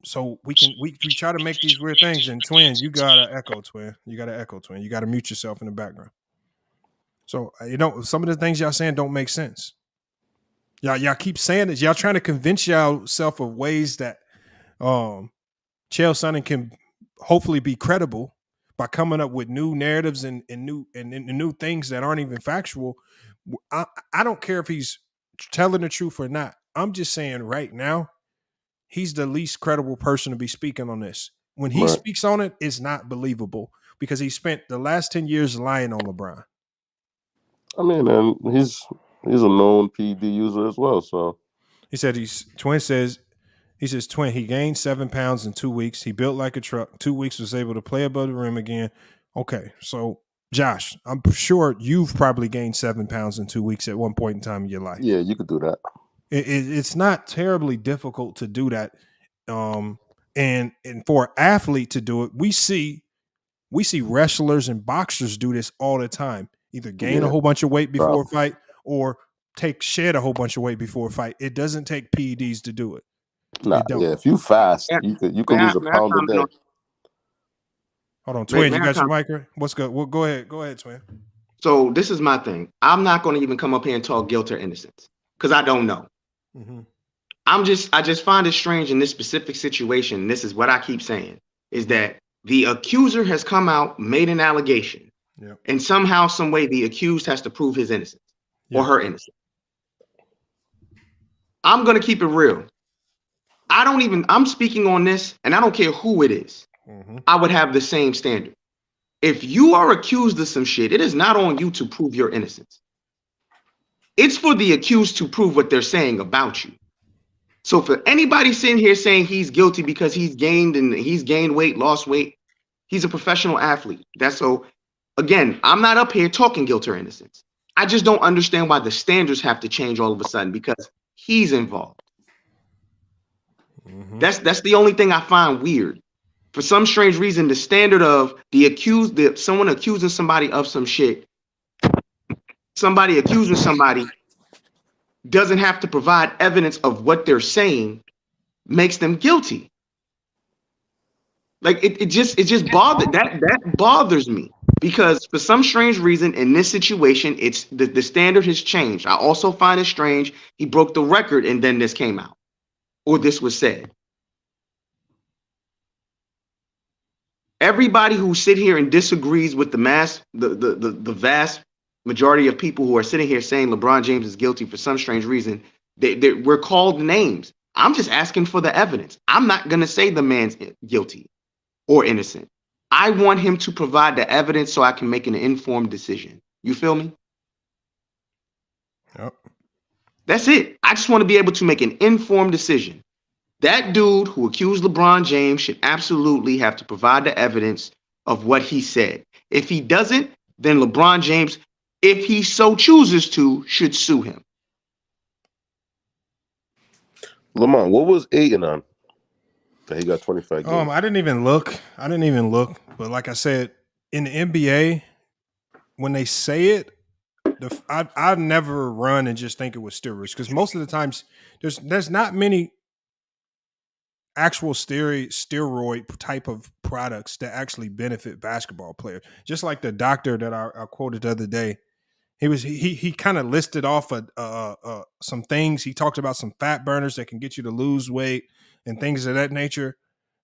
So we try to make these weird things, and Twin, you gotta echo, Twin. You gotta mute yourself in the background. So some of the things y'all saying don't make sense. Y'all keep saying this. Y'all trying to convince yourself of ways that Chael Sonnen can hopefully be credible by coming up with new narratives and new things that aren't even factual. I don't care if he's telling the truth or not. I'm just saying right now, he's the least credible person to be speaking on this. When he speaks on it, it's not believable because he spent the last 10 years lying on LeBron. I mean, and he's a known PED user as well. So he said Twin, he gained 7 pounds in 2 weeks. He built like a truck. 2 weeks was able to play above the rim again. Okay, so Josh, I'm sure you've probably gained 7 pounds in 2 weeks at one point in time in your life. Yeah, you could do that. It's not terribly difficult to do that. And for an athlete to do it, we see wrestlers and boxers do this all the time. Either gain a whole bunch of weight before a fight or shed a whole bunch of weight before a fight. It doesn't take PEDs to do it. Nah, It don't. yeah. If you fast, Yeah. you could May I, lose a may I pound a comment day. on? Hold on, May, Twin. may You I got your comment? mic right? What's good? Well, go ahead. Go ahead, Twin. So this is my thing. I'm not going to even come up here and talk guilt or innocence because I don't know. Mm-hmm. I just find it strange in this specific situation. This is what I keep saying is that the accuser has come out, made an allegation, Yep. and somehow, some way, the accused has to prove his innocence or Yep. her innocence. I'm going to keep it real. I'm speaking on this, and I don't care who it is. Mm-hmm. I would have the same standard. If you are accused of some shit, it is not on you to prove your innocence. It's for the accused to prove what they're saying about you. So for anybody sitting here saying he's guilty because he's gained weight, lost weight, he's a professional athlete. That's so. Again, I'm not up here talking guilt or innocence. I just don't understand why the standards have to change all of a sudden because he's involved. Mm-hmm. That's the only thing I find weird. For some strange reason, the standard of someone accusing somebody of some shit, somebody accusing somebody doesn't have to provide evidence of what they're saying, makes them guilty. Like it just bothers me because for some strange reason in this situation, it's the standard has changed. I also find it strange he broke the record and then this came out or this was said. Everybody who sit here and disagrees with the vast majority of people who are sitting here saying LeBron James is guilty for some strange reason, we're called names. I'm just asking for the evidence. I'm not going to say the man's guilty or innocent. I want him to provide the evidence so I can make an informed decision. You feel me? Yep. That's it. I just want to be able to make an informed decision. That dude who accused LeBron James should absolutely have to provide the evidence of what he said. If he doesn't, then LeBron James, if he so chooses to, should sue him. Lamont, what was Ayton on? That he got 25 games. I didn't even look. But like I said, in the NBA, when they say it, I've never run and just think it was steroids because most of the times there's not many actual steroid type of products that actually benefit basketball players. Just like the doctor that I quoted the other day, he kind of listed off some things. He talked about some fat burners that can get you to lose weight and things of that nature.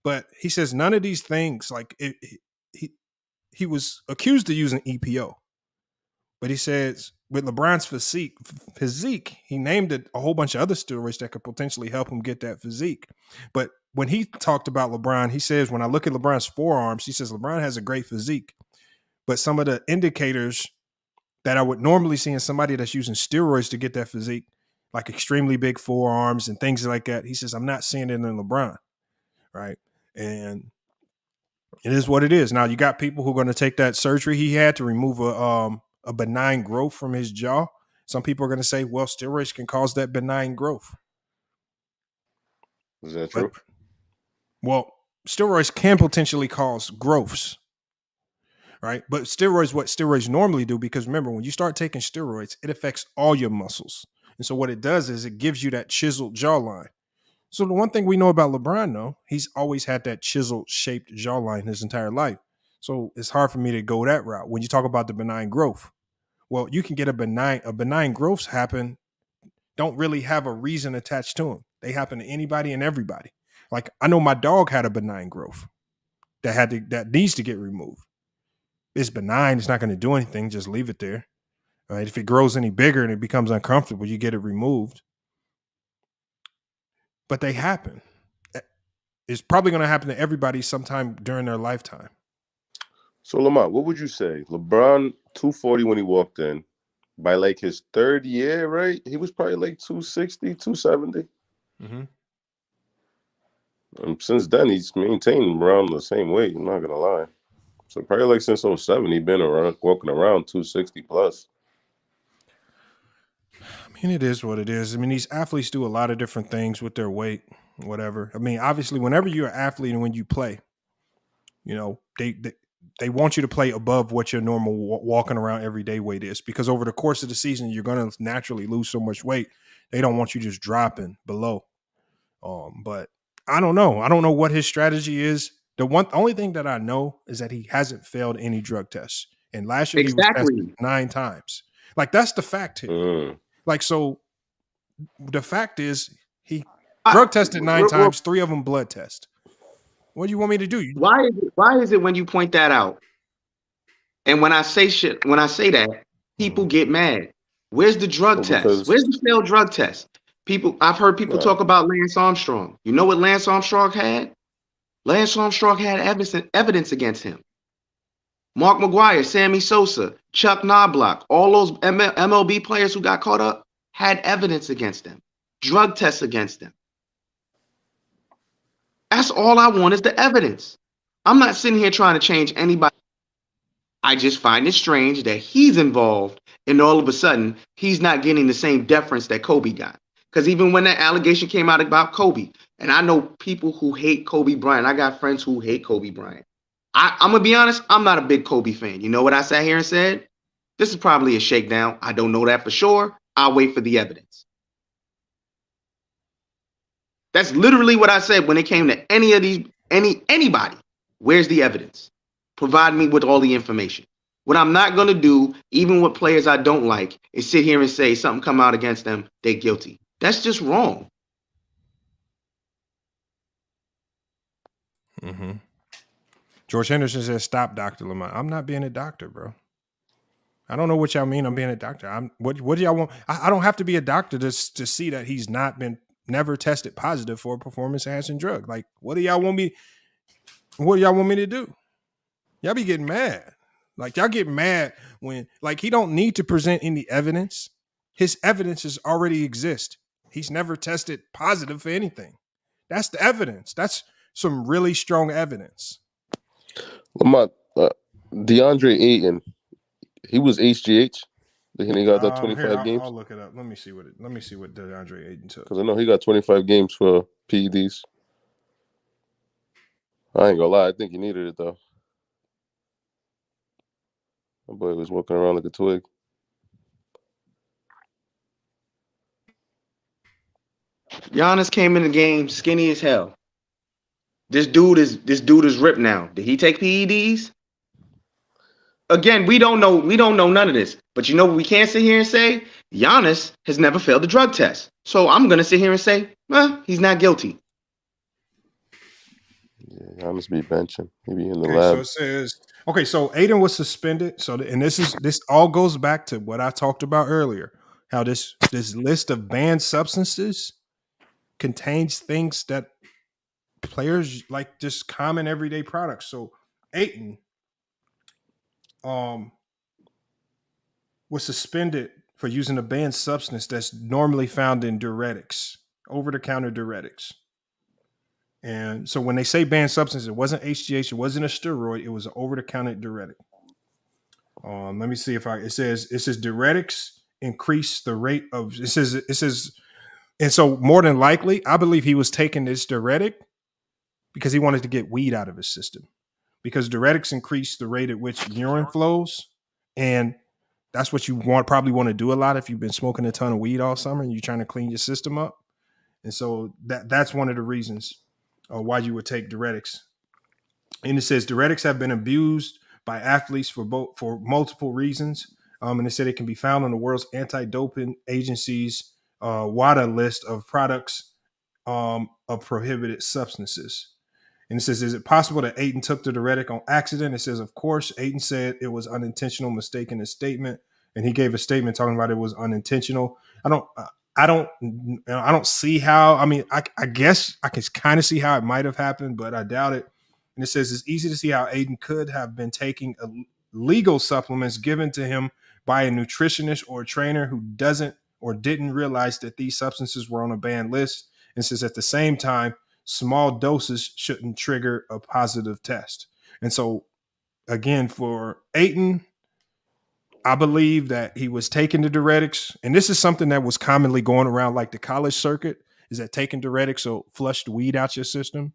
But he says none of these things, like he was accused of using EPO. But he says with LeBron's physique, he named it a whole bunch of other steroids that could potentially help him get that physique. But when he talked about LeBron, he says, when I look at LeBron's forearms, he says LeBron has a great physique. But some of the indicators that I would normally see in somebody that's using steroids to get that physique, like extremely big forearms and things like that, he says, I'm not seeing it in LeBron. Right. And it is what it is. Now, you got people who are going to take that surgery he had to remove a benign growth from his jaw. Some people are going to say, well, steroids can cause that benign growth. Is that true? Well, steroids can potentially cause growths, right? But what steroids normally do, because remember, when you start taking steroids, it affects all your muscles. And so what it does is it gives you that chiseled jawline. So the one thing we know about LeBron, though, he's always had that chiseled shaped jawline his entire life. So it's hard for me to go that route. When you talk about the benign growth, well, you can get a benign growths happen, don't really have a reason attached to them. They happen to anybody and everybody. Like I know my dog had a benign growth that needs to get removed. It's benign. It's not going to do anything. Just leave it there. Right? If it grows any bigger and it becomes uncomfortable, you get it removed. But they happen. It's probably going to happen to everybody sometime during their lifetime. So, Lamont, what would you say? LeBron, 240 when he walked in. By like his third year, right? He was probably like 260, 270. Mm-hmm. And since then, he's maintained around the same weight. I'm not going to lie. So probably like since 07, he's been walking around 260 plus. I mean, it is what it is. I mean, these athletes do a lot of different things with their weight, whatever. I mean, obviously, whenever you're an athlete and when you play, you know, they want you to play above what your normal walking around everyday weight is, because over the course of the season, you're going to naturally lose so much weight. They don't want you just dropping below. But I don't know. I don't know what his strategy is. The only thing that I know is that he hasn't failed any drug tests. And last year he was tested 9 times. Like, that's the fact here. Like, so the fact is he drug tested 9 times, 3 of them blood test. What do you want me to do? Why is it when you point that out, and when I say that, people get mad? Where's the drug test? Where's the failed drug test? I've heard people talk about Lance Armstrong. You know what Lance Armstrong had? Lance Armstrong had evidence against him. Mark McGuire, Sammy Sosa, Chuck Knobloch, all those MLB players who got caught up had evidence against them, drug tests against them. That's all I want is the evidence. I'm not sitting here trying to change anybody. I just find it strange that he's involved and all of a sudden he's not getting the same deference that Kobe got. Because even when that allegation came out about Kobe, and I know people who hate Kobe Bryant, I got friends who hate Kobe Bryant. I'm going to be honest, I'm not a big Kobe fan. You know what I sat here and said? This is probably a shakedown. I don't know that for sure. I'll wait for the evidence. That's literally what I said when it came to any of these, anybody. Where's the evidence? Provide me with all the information. What I'm not going to do, even with players I don't like, is sit here and say something come out against them, they're guilty. That's just wrong. Mm-hmm. George Henderson says, "Stop, Dr. Lamont. I'm not being a doctor, bro. I don't know what y'all mean I'm being a doctor. What do y'all want? I don't have to be a doctor to see that he's never tested positive for a performance-enhancing drug. Like, what do y'all want me to do? Y'all be getting mad. Like, y'all get mad when, like, he don't need to present any evidence. His evidences already exist. He's never tested positive for anything. That's the evidence. That's some really strong evidence." Lamont, DeAndre Ayton, he was HGH. And he got that 25 games. I'll look it up. Let me see what DeAndre Ayton took. Because I know he got 25 games for PEDs. I ain't gonna lie, I think he needed it though. My boy was walking around like a twig. Giannis came in the game skinny as hell. This dude is ripped now. Did he take PEDs? Again, we don't know none of this. But you know what we can't sit here and say? Giannis has never failed a drug test. So I'm gonna sit here and say, he's not guilty. Yeah, Giannis be benching. He be in the Okay, lab. so it says, so Ayton was suspended. So, and this all goes back to what I talked about earlier. How this list of banned substances contains things that players like, just common everyday products. So Ayton was suspended for using a banned substance that's normally found in diuretics, over-the-counter diuretics. And so when they say banned substance, it wasn't HGH, it wasn't a steroid, it was an over-the-counter diuretic. Let me see if it says diuretics increase the rate of, it says, and so more than likely, I believe he was taking this diuretic because he wanted to get weed out of his system, because diuretics increase the rate at which urine flows, and that's what you probably want to do a lot if you've been smoking a ton of weed all summer and you're trying to clean your system up. And so that's one of the reasons why you would take diuretics. And it says diuretics have been abused by athletes for multiple reasons. And it said it can be found on the world's anti-doping agency's WADA list of products of prohibited substances. And it says, is it possible that Ayton took the diuretic on accident? It says, of course. Ayton said it was unintentional mistake in his statement. And he gave a statement talking about it was unintentional. I don't see how. I mean, I guess I can kind of see how it might have happened, but I doubt it. And it says it's easy to see how Ayton could have been taking illegal supplements given to him by a nutritionist or a trainer who doesn't or didn't realize that these substances were on a banned list. And says at the same time, small doses shouldn't trigger a positive test. And so, again, for Ayton, I believe that he was taking the diuretics, and this is something that was commonly going around like the college circuit, is that taking diuretics will flush the weed out your system.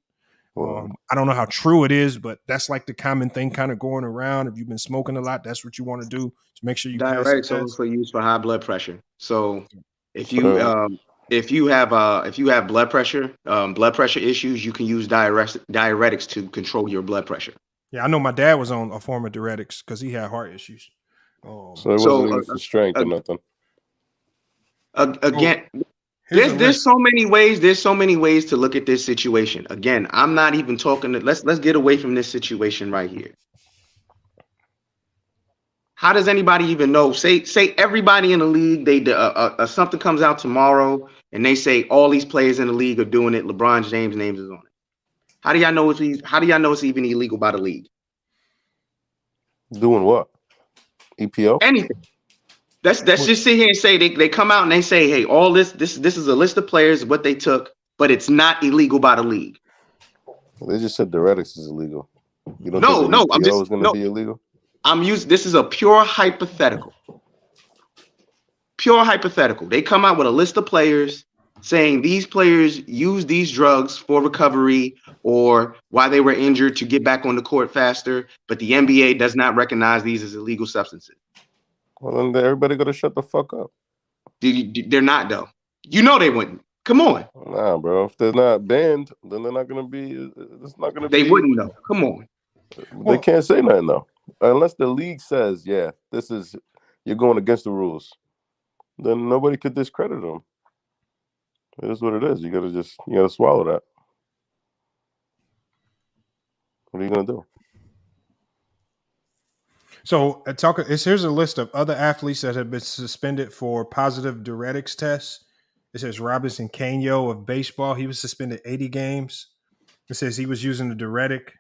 I don't know how true it is, but that's like the common thing kind of going around. If you've been smoking a lot, that's what you want to do to make sure you pass the Diuretics test. also used for high blood pressure. So if you If you have blood pressure issues, you can use diuretics to control your blood pressure. Yeah, I know my dad was on a form of diuretics because he had heart issues. So it wasn't even for strength or nothing. Again, there's so many ways. There's so many ways to look at this situation. Again, I'm not even talking. Let's get away from this situation right here. How does anybody even know? Say everybody in the league. Something comes out tomorrow, and they say all these players in the league are doing it. LeBron James' name is on it. How do y'all know it's even illegal by the league? Doing what? EPO? Anything. Let's just sit here and say they come out and they say, hey, all this is a list of players, what they took, but it's not illegal by the league. They just said diuretics is illegal. You don't No, think no, EPO is going to be illegal? This is a pure hypothetical. Pure hypothetical. They come out with a list of players saying these players use these drugs for recovery or while they were injured to get back on the court faster, but the NBA does not recognize these as illegal substances. Well, then everybody got to shut the fuck up. They're not, though. You know they wouldn't. Come on. Nah, bro. If they're not banned, then they're not going to be. It's not going to be. They wouldn't, though. Come on. They can't say nothing, though. Unless the league says, yeah, you're going against the rules, then nobody could discredit them. It is what it is. You gotta swallow that. What are you gonna do? So here's a list of other athletes that have been suspended for positive diuretics tests. It says Robinson Cano of baseball. He was suspended 80 games. It says he was using the diuretic.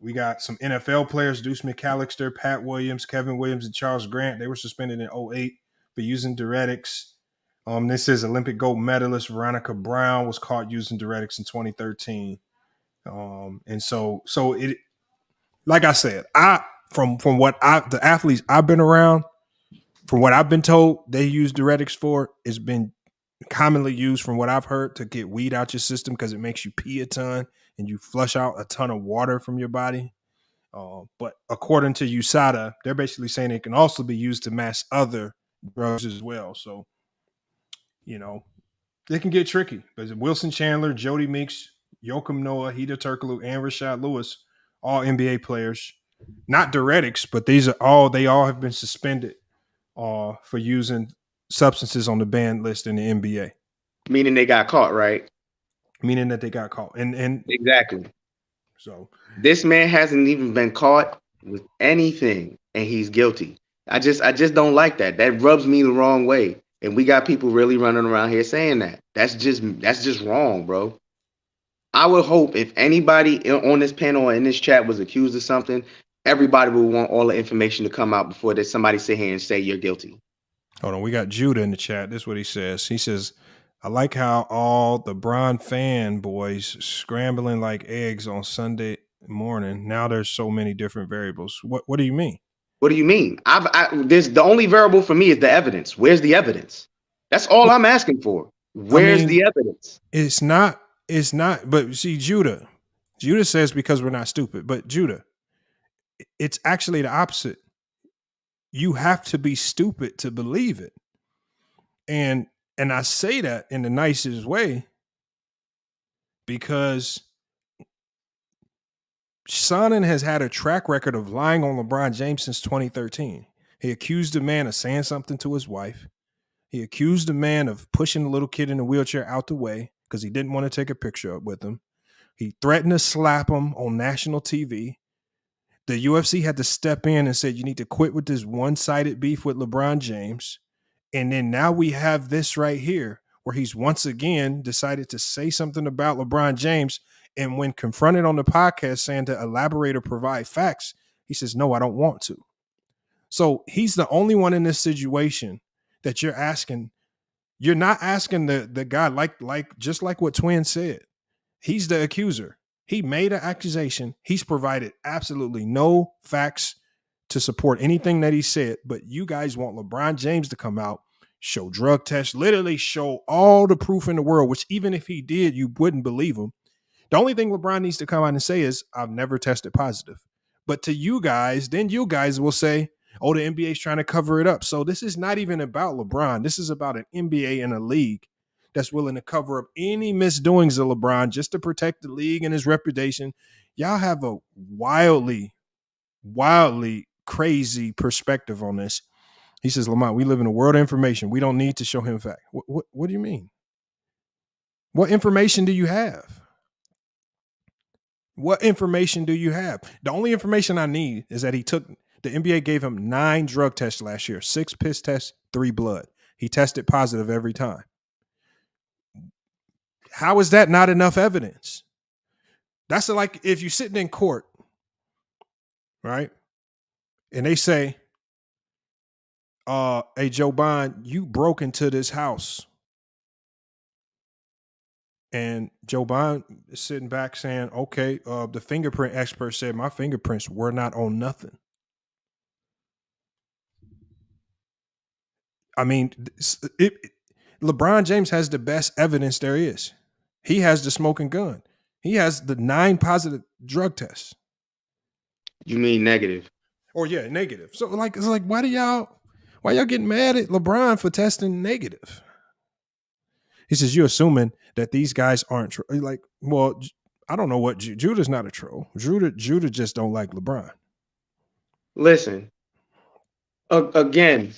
We got some NFL players, Deuce McAllister, Pat Williams, Kevin Williams, and Charles Grant. They were suspended in 2008 for using diuretics. This says Olympic gold medalist Veronica Brown was caught using diuretics in 2013. And so it, like I said, from what the athletes I've been around, from what I've been told they use diuretics for, it's been commonly used from what I've heard to get weed out your system because it makes you pee a ton and you flush out a ton of water from your body. But according to USADA, they're basically saying it can also be used to mask other drugs as well. So, it can get tricky. But Wilson Chandler, Jody Meeks, Joakim Noah, Hedo Turkoglu, and Rashad Lewis, all NBA players, not diuretics, but they all have been suspended for using substances on the banned list in the NBA. Meaning they got caught, right? Meaning that they got caught. And exactly. So this man hasn't even been caught with anything, and he's guilty. I just don't like that. That rubs me the wrong way. And we got people really running around here saying that. That's just wrong, bro. I would hope if anybody on this panel or in this chat was accused of something, everybody would want all the information to come out before there's somebody sit here and say you're guilty. Hold on, we got Judah in the chat. This is what he says. He says, I like how all the Bron fanboys scrambling like eggs on Sunday morning. Now there's so many different variables. What do you mean? What do you mean? There's the only variable for me is the evidence. Where's the evidence? That's all I'm asking for. Where's the evidence? It's not, but see, Judah says because we're not stupid, but Judah, it's actually the opposite. You have to be stupid to believe it. And I say that in the nicest way because Sonnen has had a track record of lying on LeBron James since 2013. He accused a man of saying something to his wife. He accused a man of pushing a little kid in a wheelchair out the way because he didn't want to take a picture with him. He threatened to slap him on national TV. The UFC had to step in and said, you need to quit with this one-sided beef with LeBron James. And then now we have this right here where he's once again decided to say something about LeBron James. And when confronted on the podcast saying to elaborate or provide facts, he says, no, I don't want to. So he's the only one in this situation that you're asking. You're not asking the guy like just like what Twin said. He's the accuser. He made an accusation. He's provided absolutely no facts to support anything that he said. But you guys want LeBron James to come out, show drug tests, literally show all the proof in the world, which even if he did, you wouldn't believe him. The only thing LeBron needs to come out and say is, I've never tested positive. But to you guys, then you guys will say, Oh, the NBA is trying to cover it up. So this is not even about LeBron. This is about an NBA and a league that's willing to cover up any misdoings of LeBron just to protect the league and his reputation. Y'all have a wildly crazy perspective on this. He says, Lamont, we live in a world of information. We don't need to show him fact. What do you mean? What information do you have? What information do you have? The only information I need is that the NBA gave him 9 drug tests last year, 6 piss tests, 3 blood. He tested positive every time. How is that not enough evidence? That's like if you're sitting in court, right? And they say, hey, Joe Biden, you broke into this house. And Joe Biden is sitting back saying, okay, the fingerprint expert said my fingerprints were not on nothing. I mean, LeBron James has the best evidence there is. He has the smoking gun. He has the 9 positive drug tests. You mean negative? Or yeah, negative. So it's like, why y'all getting mad at LeBron for testing negative? He says, you're assuming that these guys aren't like, well, I don't know what Judah's not a troll. Judah just don't like LeBron. Listen, again,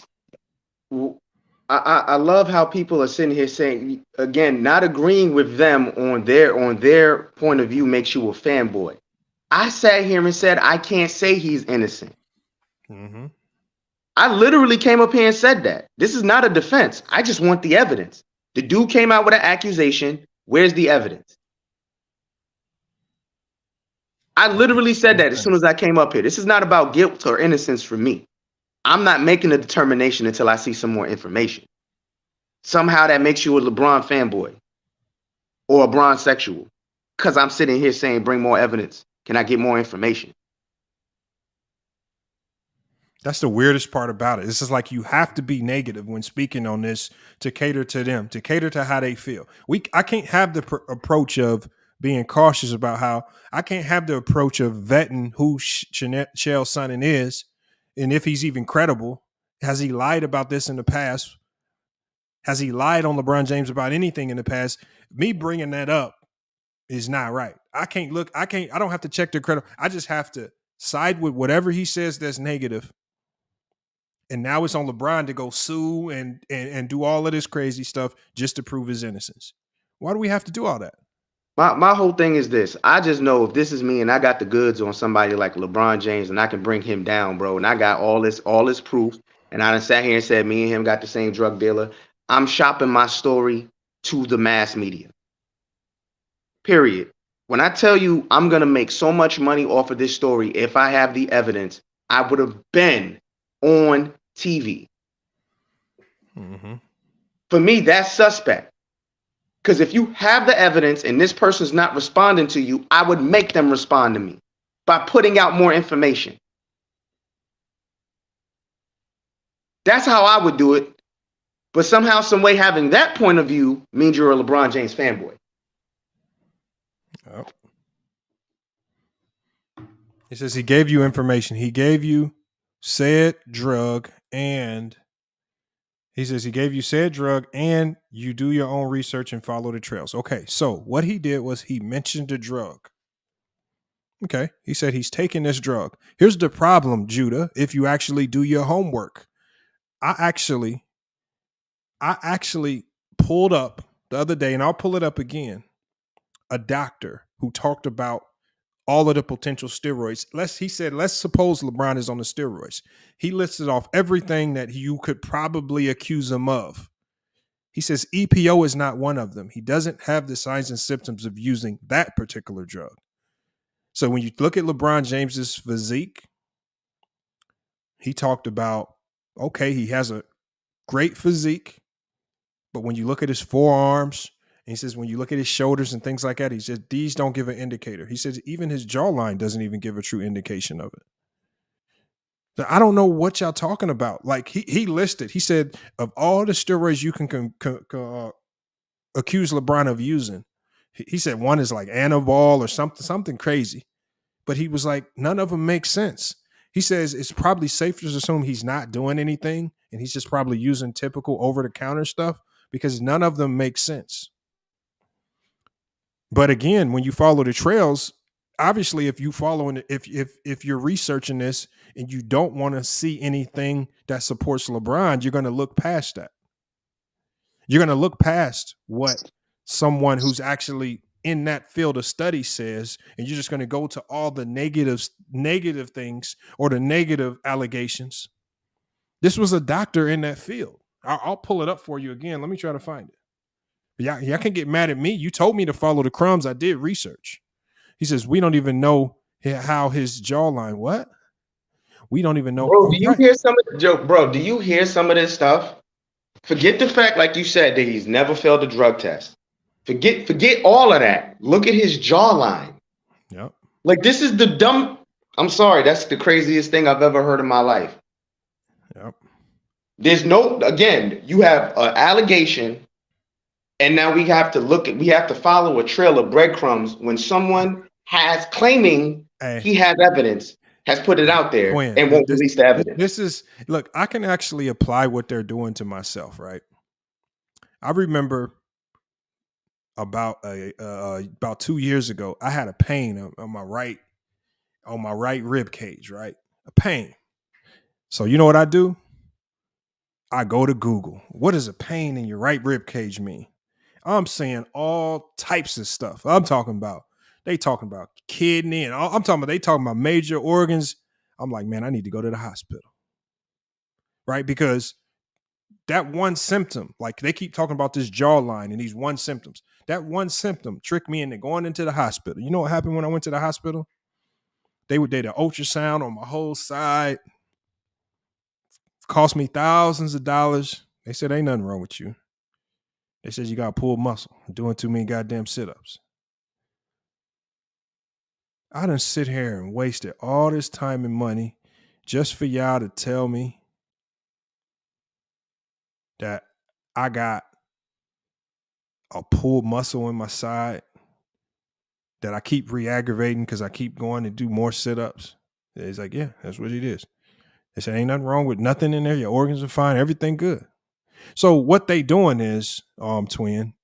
I love how people are sitting here saying, again, not agreeing with them on their point of view makes you a fanboy. I sat here and said, I can't say he's innocent. Mm-hmm. I literally came up here and said that. This is not a defense. I just want the evidence. The dude came out with an accusation. Where's the evidence? I literally said that as soon as I came up here. This is not about guilt or innocence for me. I'm not making a determination until I see some more information. Somehow that makes you a LeBron fanboy or a Bron sexual because I'm sitting here saying, bring more evidence. Can I get more information? That's the weirdest part about it. It's just like you have to be negative when speaking on this to cater to them, to cater to how they feel. I can't have the approach of being cautious about how I can't have the approach of vetting who Chael Sonnen is and if he's even credible. Has he lied about this in the past? Has he lied on LeBron James about anything in the past? Me bringing that up is not right. I don't have to check the credit. I just have to side with whatever he says that's negative. And now it's on LeBron to go sue and do all of this crazy stuff just to prove his innocence. Why do we have to do all that? My whole thing is this. I just know if this is me and I got the goods on somebody like LeBron James and I can bring him down, bro, and I got all this proof, and I done sat here and said me and him got the same drug dealer, I'm shopping my story to the mass media. Period. When I tell you I'm going to make so much money off of this story, if I have the evidence, I would have been on TV. Mm-hmm. For me, that's suspect. Because if you have the evidence and this person's not responding to you, I would make them respond to me by putting out more information. That's how I would do it. But somehow, some way, having that point of view means you're a LeBron James fanboy. Oh. He says he gave you information. He gave you said drug and he says he gave you said drug and you do your own research and follow the trails. Okay, so what he did was he mentioned the drug. Okay, he said he's taking this drug. Here's the problem, Judah, if you actually do your homework. I actually pulled up the other day, and I'll pull it up again, a doctor who talked about all of the potential steroids. He said, let's suppose LeBron is on the steroids. He listed off everything that you could probably accuse him of. He says EPO is not one of them. He doesn't have the signs and symptoms of using that particular drug. So when you look at LeBron James's physique, he talked about, okay, he has a great physique, but when you look at his forearms, and he says when you look at his shoulders and things like that, he says these don't give an indicator. He says even his jawline doesn't even give a true indication of it. So I don't know what y'all talking about. Like he listed, he said of all the steroids you can accuse LeBron of using, he said one is like Anabol or something crazy. But he was like, none of them make sense. He says it's probably safe to assume he's not doing anything and he's just probably using typical over-the-counter stuff because none of them make sense. But again, when you follow the trails, obviously if you're researching this and you don't want to see anything that supports LeBron, you're going to look past that. You're going to look past what someone who's actually in that field of study says, and you're just going to go to all the negative things or the negative allegations. This was a doctor in that field. I'll pull it up for you again. Let me try to find it. Y'all can get mad at me. You told me to follow the crumbs. I did research. He says, we don't even know how his jawline, what? We don't even know. Bro, do you hear some of the joke? Bro, do you hear some of this stuff? Forget the fact, like you said, that he's never failed a drug test. Forget all of that. Look at his jawline. Yep. Like, this is the dumb. I'm sorry, that's the craziest thing I've ever heard in my life. Yep. There's no, again, you have an allegation, and now we have to follow a trail of breadcrumbs when someone has claiming he has evidence, has put it out there and won't release the evidence. Look, I can actually apply what they're doing to myself, right? I remember about 2 years ago, I had a pain on my right rib cage, right? A pain. So you know what I do? I go to Google. What does a pain in your right rib cage mean? I'm saying all types of stuff. They talking about kidney and all, they talking about major organs. I'm like, man, I need to go to the hospital. Right? Because that one symptom, like they keep talking about this jawline and these one symptoms. That one symptom tricked me into going into the hospital. You know what happened when I went to the hospital? They did an ultrasound on my whole side. Cost me thousands of dollars. They said, ain't nothing wrong with you. They said, you got to pull muscle. Doing too many goddamn sit-ups. I done sit here and wasted all this time and money just for y'all to tell me that I got a pulled muscle in my side that I keep re-aggravating because I keep going to do more sit-ups. It's like, yeah, that's what it is. They said, ain't nothing wrong with nothing in there. Your organs are fine. Everything good. So what they doing is, Twin,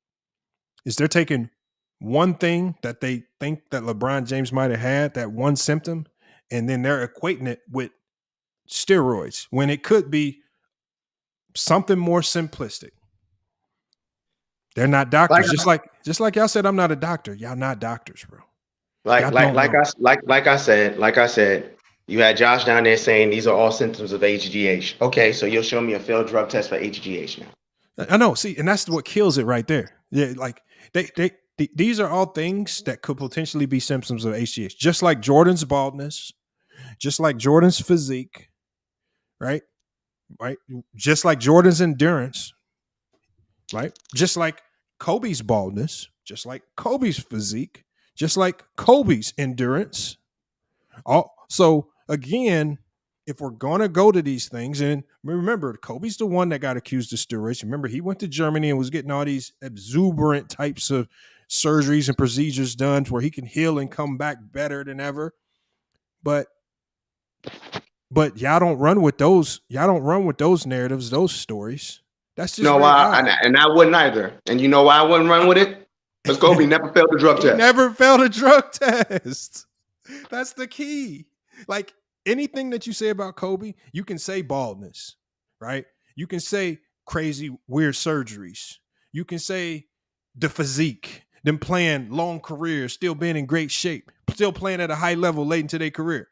is they're taking one thing that they think that LeBron James might have had, that one symptom, and then they're equating it with steroids when it could be something more simplistic. They're not doctors. Just like y'all said, I'm not a doctor. Y'all not doctors, bro. Like I said, you had Josh down there saying these are all symptoms of HGH. Okay, so you'll show me a failed drug test for HGH now. I know. See, and that's what kills it right there. Yeah, like these are all things that could potentially be symptoms of HGH. Just like Jordan's baldness, just like Jordan's physique, right? Right. Just like Jordan's endurance, right? Just like Kobe's baldness, just like Kobe's physique, just like Kobe's endurance. So again, if we're going to go to these things, and remember, Kobe's the one that got accused of steroids. Remember, he went to Germany and was getting all these exuberant types of surgeries and procedures done where he can heal and come back better than ever. But y'all don't run with those. Y'all don't run with those narratives, those stories. That's just and I wouldn't either. And you know why I wouldn't run with it? Because Kobe never failed a drug test. He never failed a drug test. That's the key. Like anything that you say about Kobe, you can say baldness, right? You can say crazy, weird surgeries. You can say the physique, them playing long careers, still being in great shape, still playing at a high level late into their career.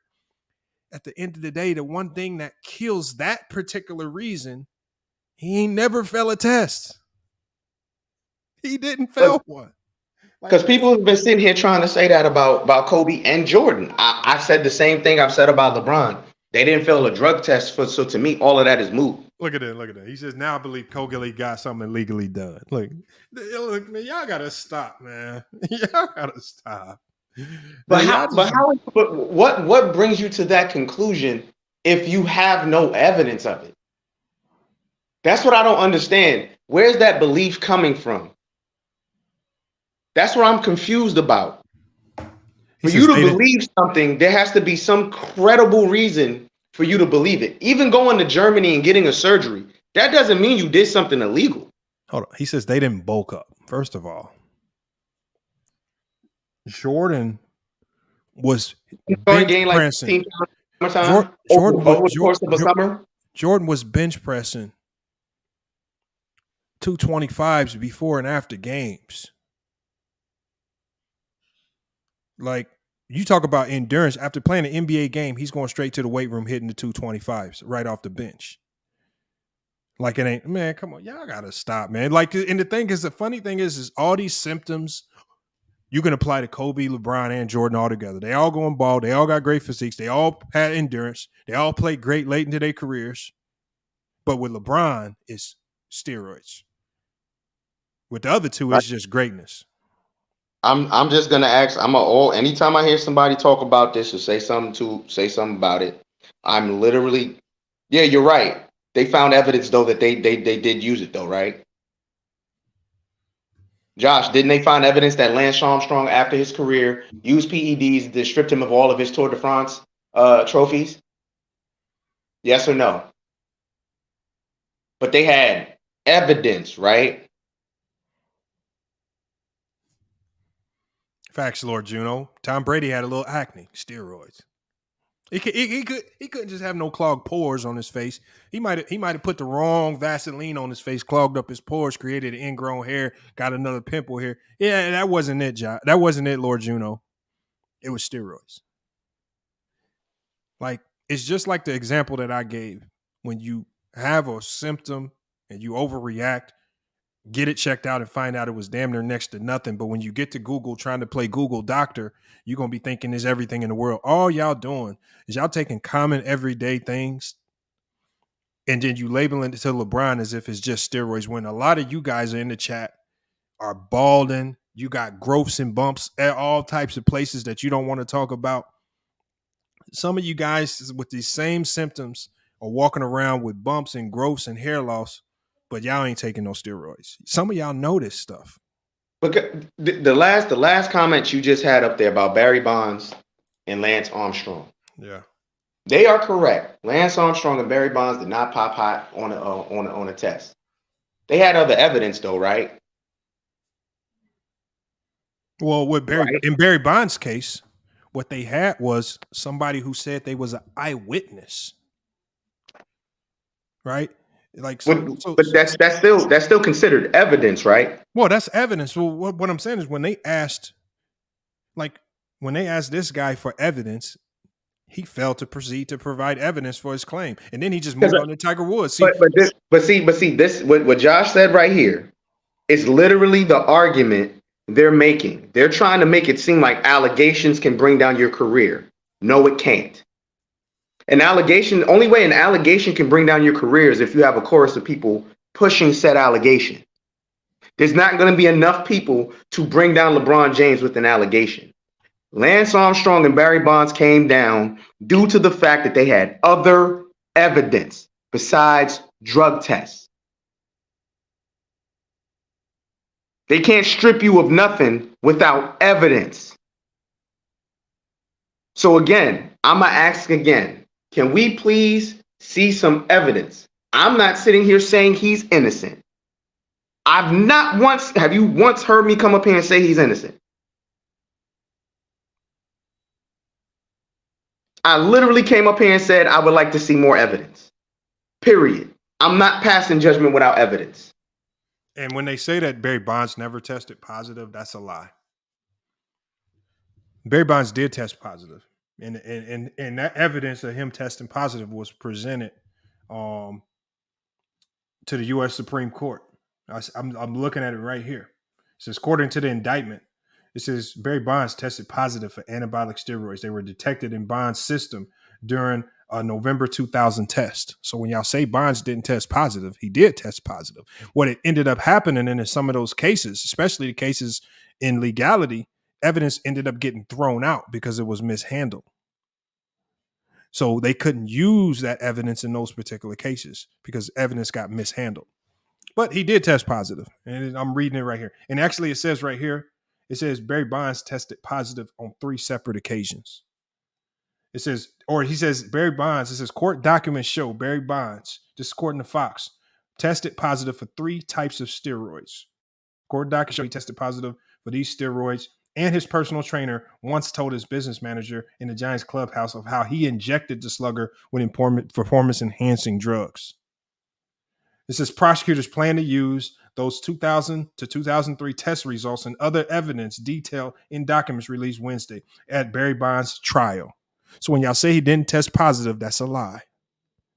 At the end of the day, the one thing that kills that particular reason, he ain't never failed a test. He didn't fail one. Because people have been sitting here trying to say that about Kobe and Jordan. I said the same thing I've said about LeBron. They didn't fail a drug test, so to me, all of that is moot. Look at that. He says, now I believe Kobe got something illegally done. Look, man, y'all got to stop, man. Y'all got to stop. But what brings you to that conclusion if you have no evidence of it? That's what I don't understand. Where's that belief coming from? That's what I'm confused about. For you to believe something, there has to be some credible reason for you to believe it. Even going to Germany and getting a surgery, that doesn't mean you did something illegal. Hold on. He says they didn't bulk up. First of all, Jordan was bench Gained like pressing. 15 pounds summertime over the course of a summer. Jordan was bench pressing 225s before and after games. Like, you talk about endurance. After playing an NBA game, he's going straight to the weight room hitting the 225s right off the bench. Like, it ain't, man, come on. Y'all got to stop, man. Like, and the thing is, the funny thing is all these symptoms you can apply to Kobe, LeBron, and Jordan all together. They all going bald. They all got great physiques. They all had endurance. They all played great late into their careers. But with LeBron, it's steroids. With the other two, it's just greatness. I'm just gonna ask. Anytime I hear somebody talk about this or say something about it, I'm literally, yeah, you're right. They found evidence though that they did use it though, right? Josh, didn't they find evidence that Lance Armstrong, after his career, used PEDs that stripped him of all of his Tour de France trophies? Yes or no? But they had evidence, right? Facts, Lord Juno. Tom Brady had a little acne, steroids. He couldn't just have no clogged pores on his face. He might have put the wrong Vaseline on his face, clogged up his pores, created an ingrown hair, got another pimple here. Yeah, that wasn't it, John. That wasn't it, Lord Juno. It was steroids. Like, it's just like the example that I gave. When you have a symptom and you overreact, get it checked out and find out it was damn near next to nothing. But when you get to Google trying to play Google doctor, you're going to be thinking there's everything in the world. All y'all doing is y'all taking common everyday things and then you labeling it to LeBron as if it's just steroids, when a lot of you guys are in the chat are balding. You got growths and bumps at all types of places that you don't want to talk about. Some of you guys with these same symptoms are walking around with bumps and growths and hair loss, but y'all ain't taking no steroids. Some of y'all know this stuff. But the last comment you just had up there about Barry Bonds and Lance Armstrong. Yeah, they are correct. Lance Armstrong and Barry Bonds did not pop hot on a test. They had other evidence though, right? Well, with in Barry Bonds' case, what they had was somebody who said they was an eyewitness, right? Like, but that's still considered evidence, right? Well, that's evidence. Well, what I'm saying is when they asked this guy for evidence, he failed to proceed to provide evidence for his claim, and then he just moved on to Tiger Woods. See, but see, this what Josh said right here is literally the argument they're making. They're trying to make it seem like allegations can bring down your career. No, it can't. Only way an allegation can bring down your career is if you have a chorus of people pushing said allegation. There's not going to be enough people to bring down LeBron James with an allegation. Lance Armstrong and Barry Bonds came down due to the fact that they had other evidence besides drug tests. They can't strip you of nothing without evidence. So again, I'm going to ask again. Can we please see some evidence? I'm not sitting here saying he's innocent. Have you once heard me come up here and say he's innocent? I literally came up here and said I would like to see more evidence. Period. I'm not passing judgment without evidence. And when they say that Barry Bonds never tested positive, that's a lie. Barry Bonds did test positive. And that evidence of him testing positive was presented to the U.S. Supreme Court. I'm looking at it right here. It says, according to the indictment, it says Barry Bonds tested positive for anabolic steroids. They were detected in Bonds' system during a November 2000 test. So when y'all say Bonds didn't test positive, he did test positive. What it ended up happening in some of those cases, especially the cases in legality, evidence ended up getting thrown out because it was mishandled. So they couldn't use that evidence in those particular cases because evidence got mishandled. But he did test positive, and I'm reading it right here. And actually, it says right here, it says Barry Bonds tested positive on 3 separate occasions. It says, or he says, Barry Bonds, it says court documents show Barry Bonds, this is according to Fox, tested positive for 3 types of steroids. Court documents show he tested positive for these steroids, and his personal trainer once told his business manager in the Giants clubhouse of how he injected the slugger with performance-enhancing drugs. It says prosecutors plan to use those 2000 to 2003 test results and other evidence detailed in documents released Wednesday at Barry Bonds' trial. So when y'all say he didn't test positive, that's a lie.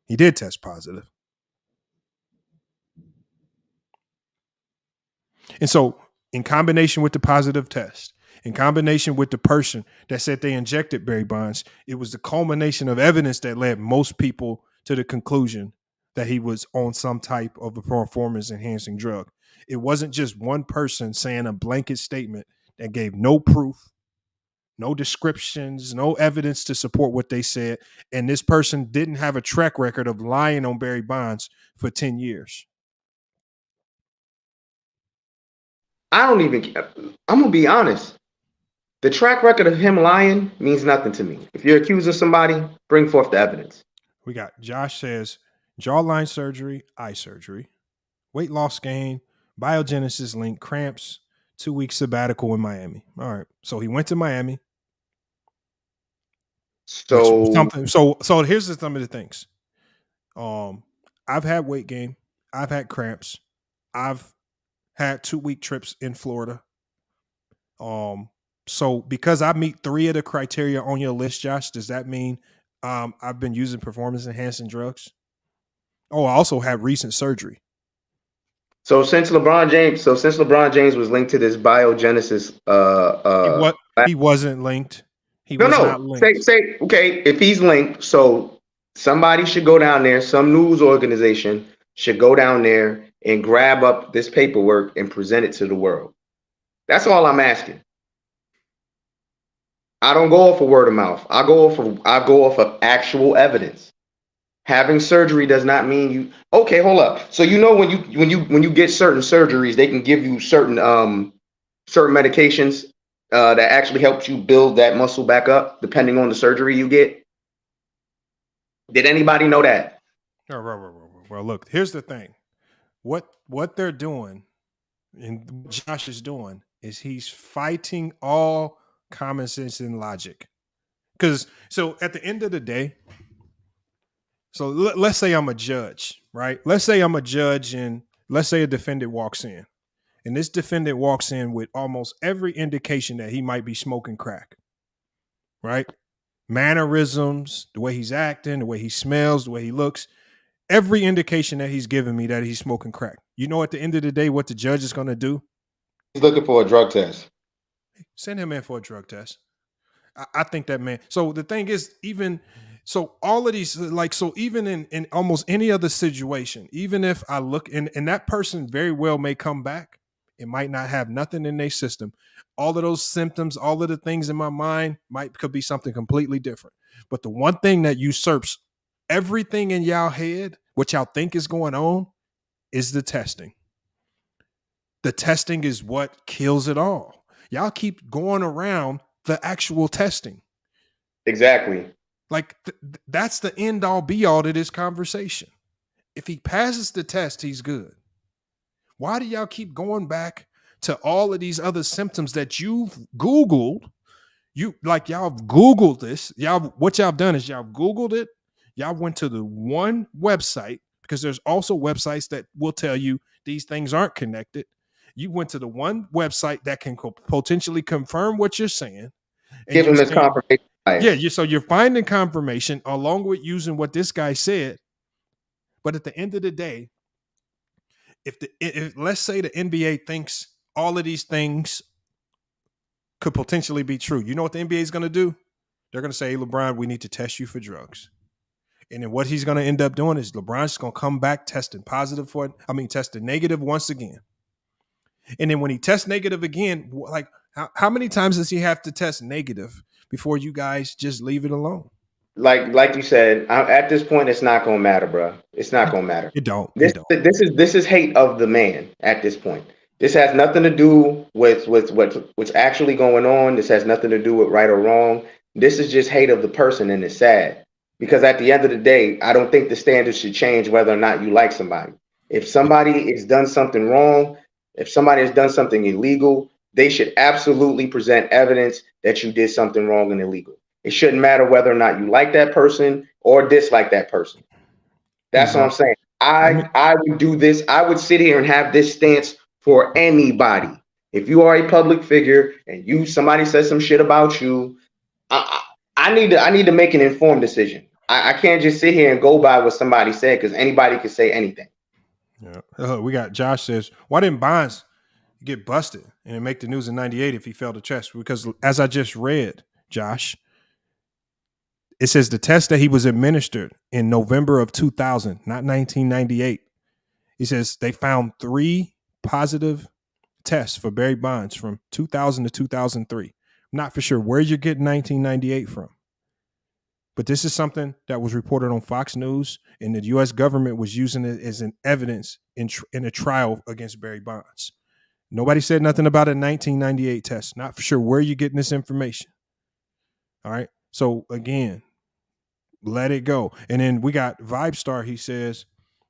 He did test positive. And so in combination with the positive test, in combination with the person that said they injected Barry Bonds, it was the culmination of evidence that led most people to the conclusion that he was on some type of a performance-enhancing drug. It wasn't just one person saying a blanket statement that gave no proof, no descriptions, no evidence to support what they said. And this person didn't have a track record of lying on Barry Bonds for 10 years. I'm going to be honest. The track record of him lying means nothing to me. If you're accused of somebody, bring forth the evidence. We got Josh says jawline surgery, eye surgery, weight loss gain, biogenesis link, cramps, 2-week sabbatical in Miami. All right. So he went to Miami. So here's some of the things. I've had weight gain. I've had cramps. I've had 2-week trips in Florida. So because I meet 3 of the criteria on your list, Josh, does that mean I've been using performance-enhancing drugs? Oh, I also have recent surgery. So since LeBron James was linked to this biogenesis, he wasn't linked. He was not linked. Say okay, if he's linked, so somebody should go down there. Some news organization should go down there and grab up this paperwork and present it to the world. That's all I'm asking. I don't go off of word of mouth. I go off of actual evidence. Having surgery does not mean you. Okay, hold up. So when you get certain surgeries, they can give you certain medications that actually helps you build that muscle back up, depending on the surgery you get. Did anybody know that? Well, look. Here's the thing. What they're doing, and what Josh is doing, is he's fighting all common sense and logic. Because so at the end of the day. So let's say I'm a judge, right? Let's say I'm a judge and let's say a defendant walks in. And this defendant walks in with almost every indication that he might be smoking crack, right? Mannerisms, the way he's acting, the way he smells, the way he looks, every indication that he's giving me that he's smoking crack. You know, at the end of the day, what the judge is going to do? He's looking for a drug test. Send him in for a drug test. I think that, man. So the thing is, so all of these, even in almost any other situation, even if I look and that person very well may come back, it might not have nothing in their system. All of those symptoms, all of the things in my mind could be something completely different. But the one thing that usurps everything in y'all head, what y'all think is going on, is the testing. The testing is what kills it all. Y'all keep going around the actual testing. Exactly. Like that's the end all be all to this conversation. If he passes the test, he's good. Why do y'all keep going back to all of these other symptoms that you've Googled? Y'all Googled this. What y'all done is y'all Googled it. Y'all went to the one website, because there's also websites that will tell you these things aren't connected. You went to the one website that can potentially confirm what you're saying. Give him this confirmation. Yeah, so you're finding confirmation along with using what this guy said. But at the end of the day, if let's say the NBA thinks all of these things could potentially be true, you know what the NBA is going to do? They're going to say, hey, LeBron, we need to test you for drugs. And then what he's going to end up doing is LeBron's going to come back testing negative once again. And then when he tests negative again, like how many times does he have to test negative before you guys just leave it alone? Like you said, at this point, it's not gonna matter, bro. It's not gonna matter. It don't. This is hate of the man at this point. This has nothing to do with what's actually going on. This has nothing to do with right or wrong. This is just hate of the person, and it's sad. Because at the end of the day, I don't think the standards should change whether or not you like somebody. If somebody has done something wrong, if somebody has done something illegal, they should absolutely present evidence that you did something wrong and illegal. It shouldn't matter whether or not you like that person or dislike that person. That's what I'm saying. I would do this. I would sit here and have this stance for anybody. If you are a public figure and somebody says some shit about you, I need to make an informed decision. I can't just sit here and go by what somebody said, because anybody can say anything. Yeah. We got Josh says, why didn't Bonds get busted and it make the news in 98 if he failed a test? Because as I just read, Josh, it says the test that he was administered in November of 2000, not 1998. He says they found 3 positive tests for Barry Bonds from 2000 to 2003. I'm not for sure where you're getting 1998 from. But this is something that was reported on Fox News, and the U.S. government was using it as an evidence in a trial against Barry Bonds. Nobody said nothing about a 1998 test. Not for sure where you're getting this information. All right. So again, let it go. And then we got Vibe Star. He says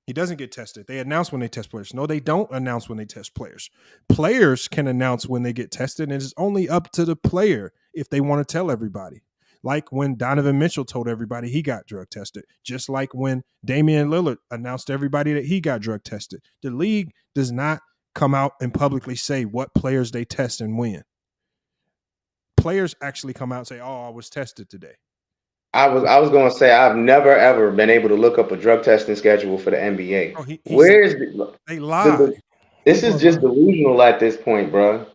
he doesn't get tested. They announce when they test players. No, they don't announce when they test players. Players can announce when they get tested, and it's only up to the player if they want to tell everybody. Like when Donovan Mitchell told everybody he got drug tested, just like when Damian Lillard announced to everybody that he got drug tested. The league does not come out and publicly say what players they test and when. Players actually come out and say, "Oh, I was tested today." I was going to say I've never ever been able to look up a drug testing schedule for the NBA. Oh, Where's they lie? This is just delusional at this point, bro.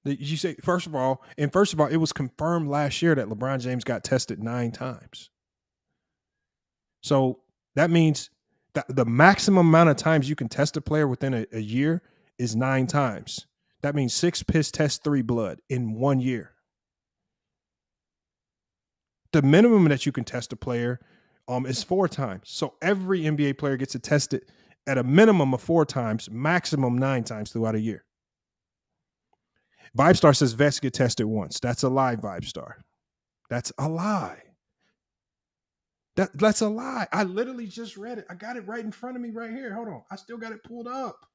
You say first of all, it was confirmed last year that LeBron James got tested 9 times. So that means that the maximum amount of times you can test a player within a year is 9 times. That means 6 piss tests, 3 blood in 1 year. The minimum that you can test a player is 4 times. So every NBA player gets tested at a minimum of 4 times, maximum 9 times throughout a year. Vibe Star says vets get tested once. That's a lie, Vibe Star. That's a lie. That's a lie. I literally just read it. I got it right in front of me right here. Hold on. I still got it pulled up.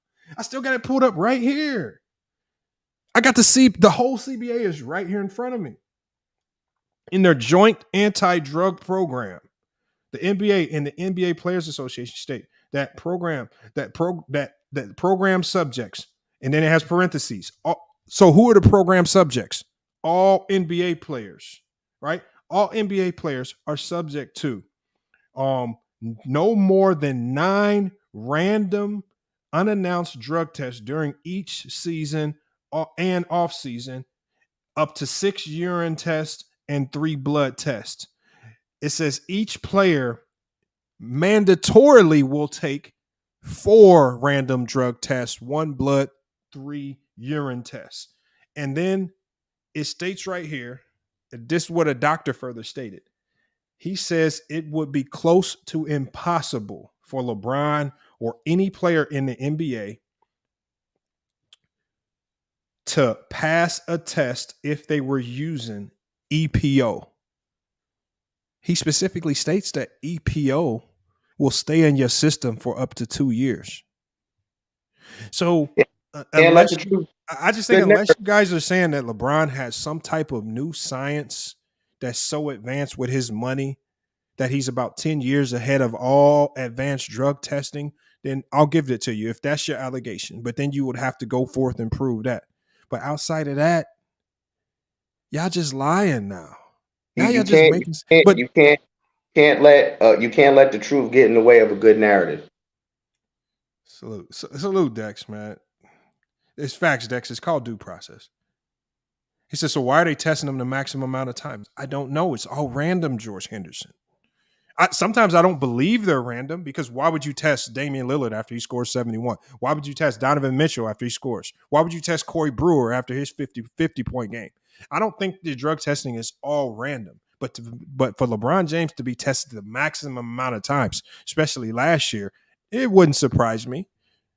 Right here. I got to see the whole CBA is right here in front of me. In their joint anti-drug program, the NBA and the NBA Players Association state that program subjects, and then it has parentheses. So who are the program subjects? All NBA players, right? All NBA players are subject to no more than 9 random unannounced drug tests during each season and off season, up to 6 urine tests and 3 blood tests. It says each player mandatorily will take 4 random drug tests, 1 blood, 3 urine tests. And then it states right here, this is what a doctor further stated. He says it would be close to impossible for LeBron or any player in the NBA to pass a test if they were using EPO. He specifically states that EPO will stay in your system for up to 2 years. So unless you guys are saying that LeBron has some type of new science that's so advanced with his money that he's about 10 years ahead of all advanced drug testing, then I'll give it to you if that's your allegation. But then you would have to go forth and prove that. But outside of that, y'all just lying now. You can't let the truth get in the way of a good narrative. Salute, Dex, man. It's facts, Dex. It's called due process. He says, so why are they testing them the maximum amount of times? I don't know. It's all random, George Henderson. Sometimes I don't believe they're random, because why would you test Damian Lillard after he scores 71? Why would you test Donovan Mitchell after he scores? Why would you test Corey Brewer after his 50-point game? I don't think the drug testing is all random. But for LeBron James to be tested the maximum amount of times, especially last year, it wouldn't surprise me.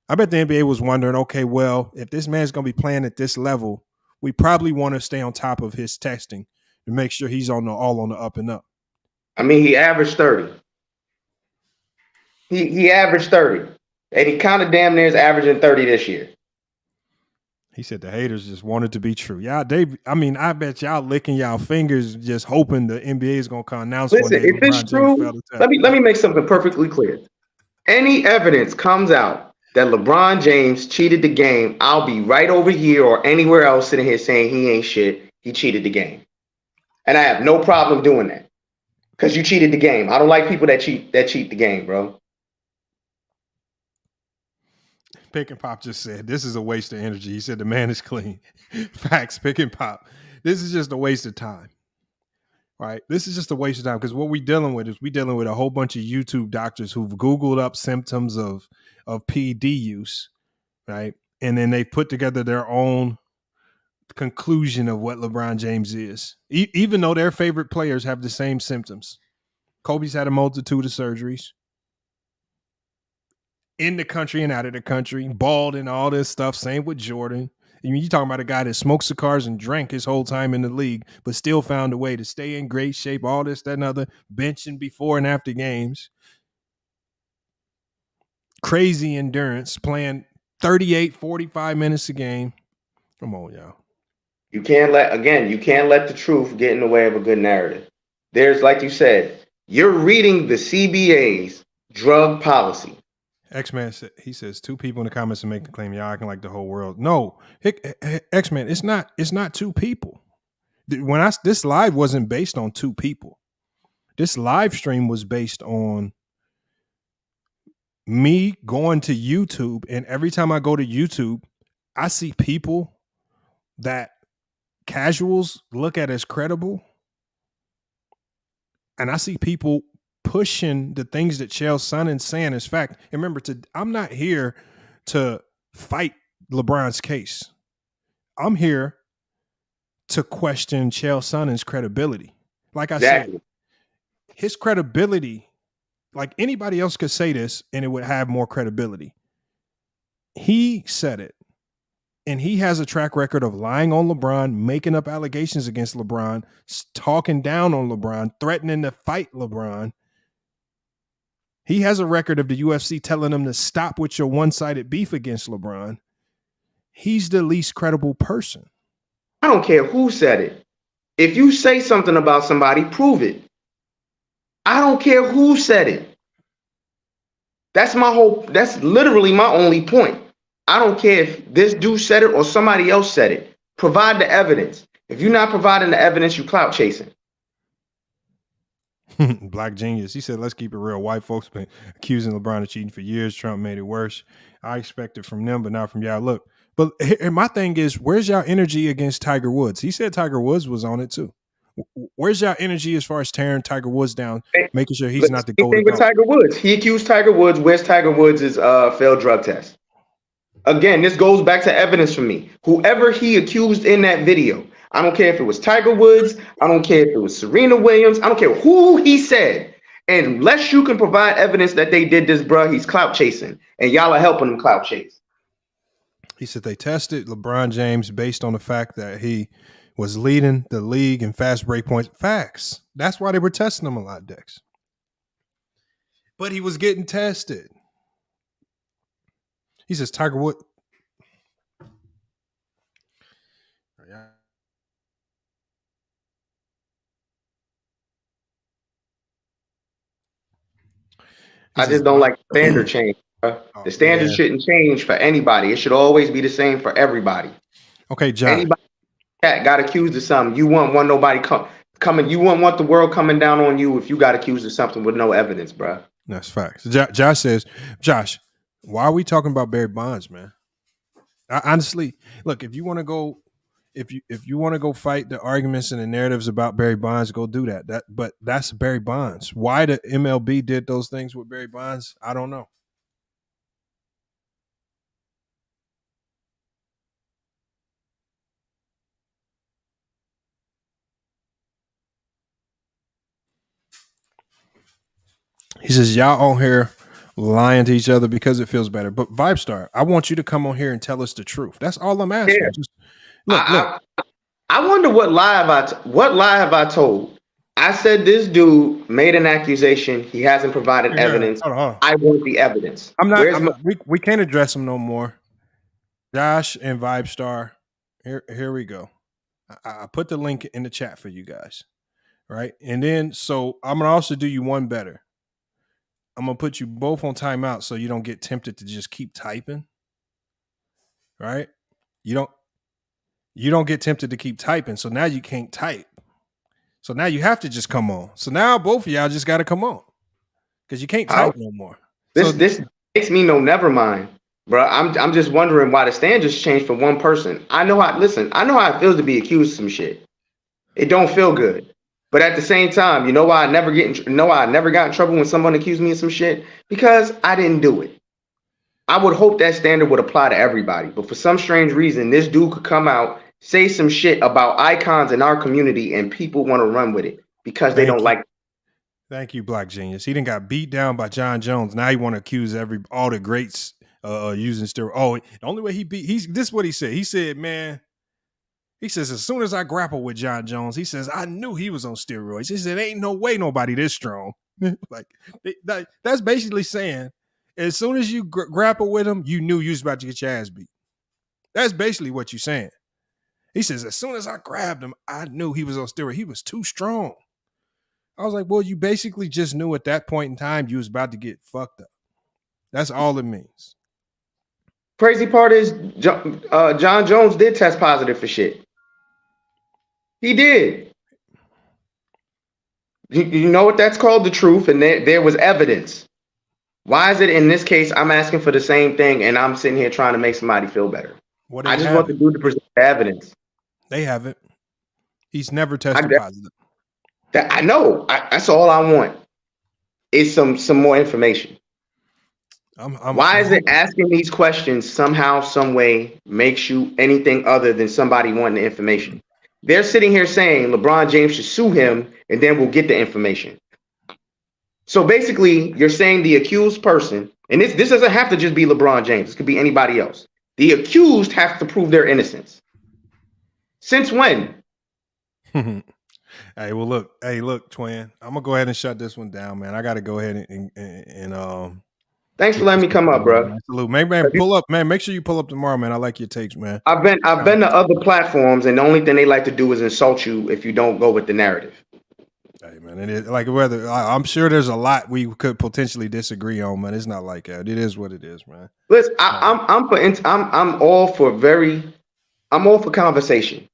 I bet the NBA was wondering, okay, well, if this man's going to be playing at this level, we probably want to stay on top of his testing to make sure he's all on the up and up. I mean, he averaged 30. He averaged 30. And he kind of damn near is averaging 30 this year. He said the haters just wanted to be true. Y'all, I bet y'all licking y'all fingers just hoping the NBA is gonna come announce one day. Listen, if it's true, let me make something perfectly clear. Any evidence comes out that LeBron James cheated the game, I'll be right over here or anywhere else sitting here saying he ain't shit. He cheated the game. And I have no problem doing that. Because you cheated the game. I don't like people that cheat the game, bro. Pick and Pop just said, this is a waste of energy. He said the man is clean. Facts, Pick and Pop. This is just a waste of time. Right? This is just a waste of time because what we're dealing with is a whole bunch of YouTube doctors who've Googled up symptoms of PD use, right? And then they put together their own conclusion of what LeBron James is, even though their favorite players have the same symptoms. Kobe's had a multitude of surgeries. In the country and out of the country, bald and all this stuff. Same with Jordan. I mean, you're talking about a guy that smoked cigars and drank his whole time in the league, but still found a way to stay in great shape, all this, that, and other, benching before and after games. Crazy endurance, playing 38, 45 minutes a game. Come on, y'all. You can't let the truth get in the way of a good narrative. There's, like you said, you're reading the CBA's drug policy. X-Man said, he says, two people in the comments to make the claim, y'all acting like the whole world. No, X-Man, it's not two people. This live wasn't based on two people. This live stream was based on me going to YouTube, and every time I go to YouTube, I see people that casuals look at as credible, and I see people pushing the things that Chael Sonnen's saying as fact. And remember, I'm not here to fight LeBron's case. I'm here to question Chael Sonnen's credibility. Like I said, his credibility, like anybody else could say this and it would have more credibility. He said it. And he has a track record of lying on LeBron, making up allegations against LeBron, talking down on LeBron, threatening to fight LeBron. He has a record of the UFC telling him to stop with your one-sided beef against LeBron. He's the least credible person. I don't care who said it. If you say something about somebody, prove it. I don't care who said it. That's literally my only point. I don't care if this dude said it or somebody else said it. Provide the evidence. If you're not providing the evidence, you clout chasing. Black Genius. He said, let's keep it real. White folks been accusing LeBron of cheating for years. Trump made it worse. I expect it from them, but not from y'all. Look, but my thing is, where's y'all energy against Tiger Woods? He said Tiger Woods was on it too. Where's y'all energy as far as tearing Tiger Woods down, making sure he's not the GOAT? With Tiger Woods, he accused Tiger Woods. Where's Tiger Woods' failed drug test? Again, this goes back to evidence for me. Whoever he accused in that video, I don't care if it was Tiger Woods, I don't care if it was Serena Williams, I don't care who he said. And unless you can provide evidence that they did this, bruh, he's clout chasing. And y'all are helping him clout chase. He said they tested LeBron James based on the fact that he was leading the league in fast break points. Facts. That's why they were testing him a lot, Dex. But he was getting tested. He says Tiger Woods. I just don't like the standard change. The standard shouldn't change for anybody. It should always be the same for everybody. Okay, John. Anybody that got accused of something, you wouldn't want nobody coming. You wouldn't want the world coming down on you if you got accused of something with no evidence, bro. That's facts. Josh says, Josh, why are we talking about Barry Bonds, man? Honestly, look, if you want to go, if you want to go fight the arguments and the narratives about Barry Bonds, go do that. But that's Barry Bonds. Why the MLB did those things with Barry Bonds, I don't know. He says, y'all on here lying to each other because it feels better. But Vibestar, I want you to come on here and tell us the truth. That's all I'm asking. Yeah. Just look. I wonder what lie have I told? I said this dude made an accusation. He hasn't provided evidence. Hold on. I want the evidence. I'm not. We can't address him no more. Josh and Vibe Star. Here we go. I put the link in the chat for you guys. Right. And then so I'm gonna also do you one better. I'm gonna put you both on timeout so you don't get tempted to just keep typing. Right? You don't get tempted to keep typing. So now you can't type. So now you have to just come on. So now both of y'all just gotta come on. Because you can't type no more. This makes me know never mind. Bro, I'm just wondering why the stand just changed for one person. I know how it feels to be accused of some shit. It don't feel good. But at the same time, you know why I never got in trouble when someone accused me of some shit? Because I didn't do it. I would hope that standard would apply to everybody. But for some strange reason, this dude could come out, say some shit about icons in our community, and people want to run with it because they don't like it. Thank you, Black Genius. He done got beat down by John Jones. Now he want to accuse all the greats using steroids. Oh, the only way this is what he said. He said, man, he says, as soon as I grapple with John Jones, he says, I knew he was on steroids. He said, ain't no way nobody this strong. That's basically saying, as soon as you grapple with him, you knew you was about to get your ass beat. That's basically what you're saying. He says, as soon as I grabbed him, I knew he was on steroids. He was too strong. I was like, well, you basically just knew at that point in time you was about to get fucked up. That's all it means. Crazy part is John Jones did test positive for shit. He did. You know what that's called? The truth, and there was evidence. Why is it in this case I'm asking for the same thing and I'm sitting here trying to make somebody feel better? I just want the dude to present the evidence. They haven't. He's never tested positive. I know. That's all I want. Is some more information. Why is it asking these questions somehow, some way makes you anything other than somebody wanting the information? They're sitting here saying LeBron James should sue him and then we'll get the information. So basically, you're saying the accused person, and this doesn't have to just be LeBron James. This could be anybody else. The accused has to prove their innocence. Since when? Hey, look, twin. I'm gonna go ahead and shut this one down, man. I gotta go ahead and Thanks for letting me come up, bro. Salute, man. Pull up, man. Make sure you pull up tomorrow, man. I like your takes, man. I've been to other platforms, and the only thing they like to do is insult you if you don't go with the narrative. Hey, man, it is like whether I'm sure there's a lot we could potentially disagree on, man. It's not like that. It is what it is, man. Listen, I'm all for conversation.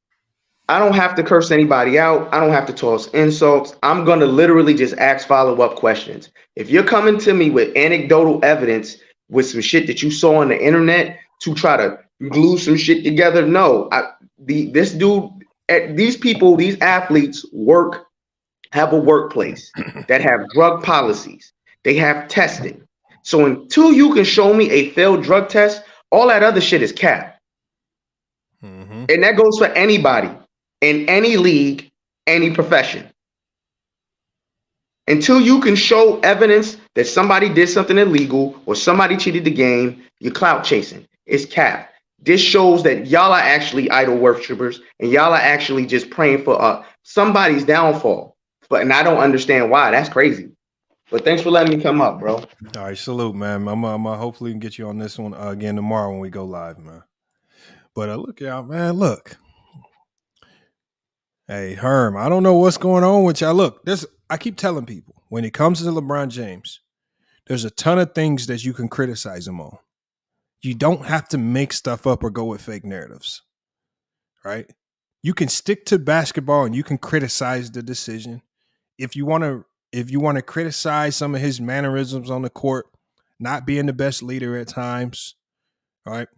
I don't have to curse anybody out. I don't have to toss insults. I'm going to literally just ask follow-up questions. If you're coming to me with anecdotal evidence with some shit that you saw on the internet to try to glue some shit together, no. These people, these athletes have a workplace that have drug policies. They have testing. So until you can show me a failed drug test, all that other shit is cap. Mm-hmm. And that goes for anybody. In any league, any profession. Until you can show evidence that somebody did something illegal or somebody cheated the game, you're clout chasing. It's cap. This shows that y'all are actually idol worshipers and y'all are actually just praying for somebody's downfall. And I don't understand why. That's crazy. But thanks for letting me come up, bro. All right, salute, man. I'm hopefully can get you on this one again tomorrow when we go live, man. But look out, man. Look. Hey, Herm, I don't know what's going on with y'all. Look, I keep telling people, when it comes to LeBron James, there's a ton of things that you can criticize him on. You don't have to make stuff up or go with fake narratives, right? You can stick to basketball and you can criticize the decision. If you want to criticize some of his mannerisms on the court, not being the best leader at times, right?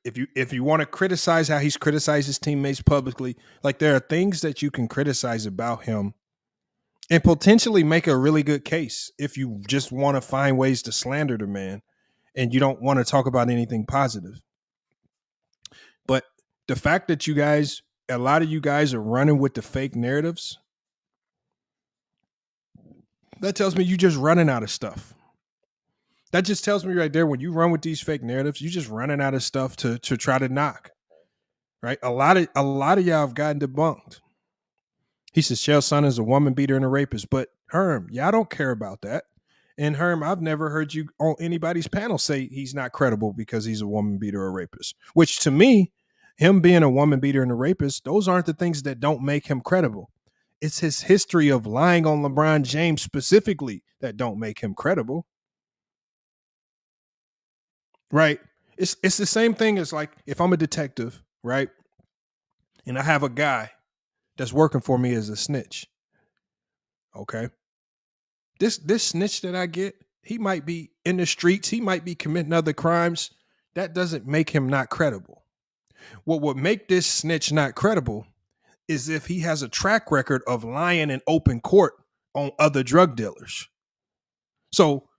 If you want to criticize how he's criticized his teammates publicly, like there are things that you can criticize about him and potentially make a really good case if you just want to find ways to slander the man and you don't want to talk about anything positive. But the fact that a lot of you guys are running with the fake narratives, that tells me you're just running out of stuff. That just tells me right there, when you run with these fake narratives, you're just running out of stuff to try to knock. right? A lot of y'all have gotten debunked. He says Chael Sonnen is a woman beater and a rapist, but Herm, y'all don't care about that. And Herm, I've never heard you on anybody's panel say he's not credible because he's a woman beater or a rapist. Which to me, him being a woman beater and a rapist, those aren't the things that don't make him credible. It's his history of lying on LeBron James specifically that don't make him credible. Right? It's the same thing as like if I'm a detective, right? And I have a guy that's working for me as a snitch. Okay. This snitch that I get, he might be in the streets, he might be committing other crimes. That doesn't make him not credible. What would make this snitch not credible is if he has a track record of lying in open court on other drug dealers. So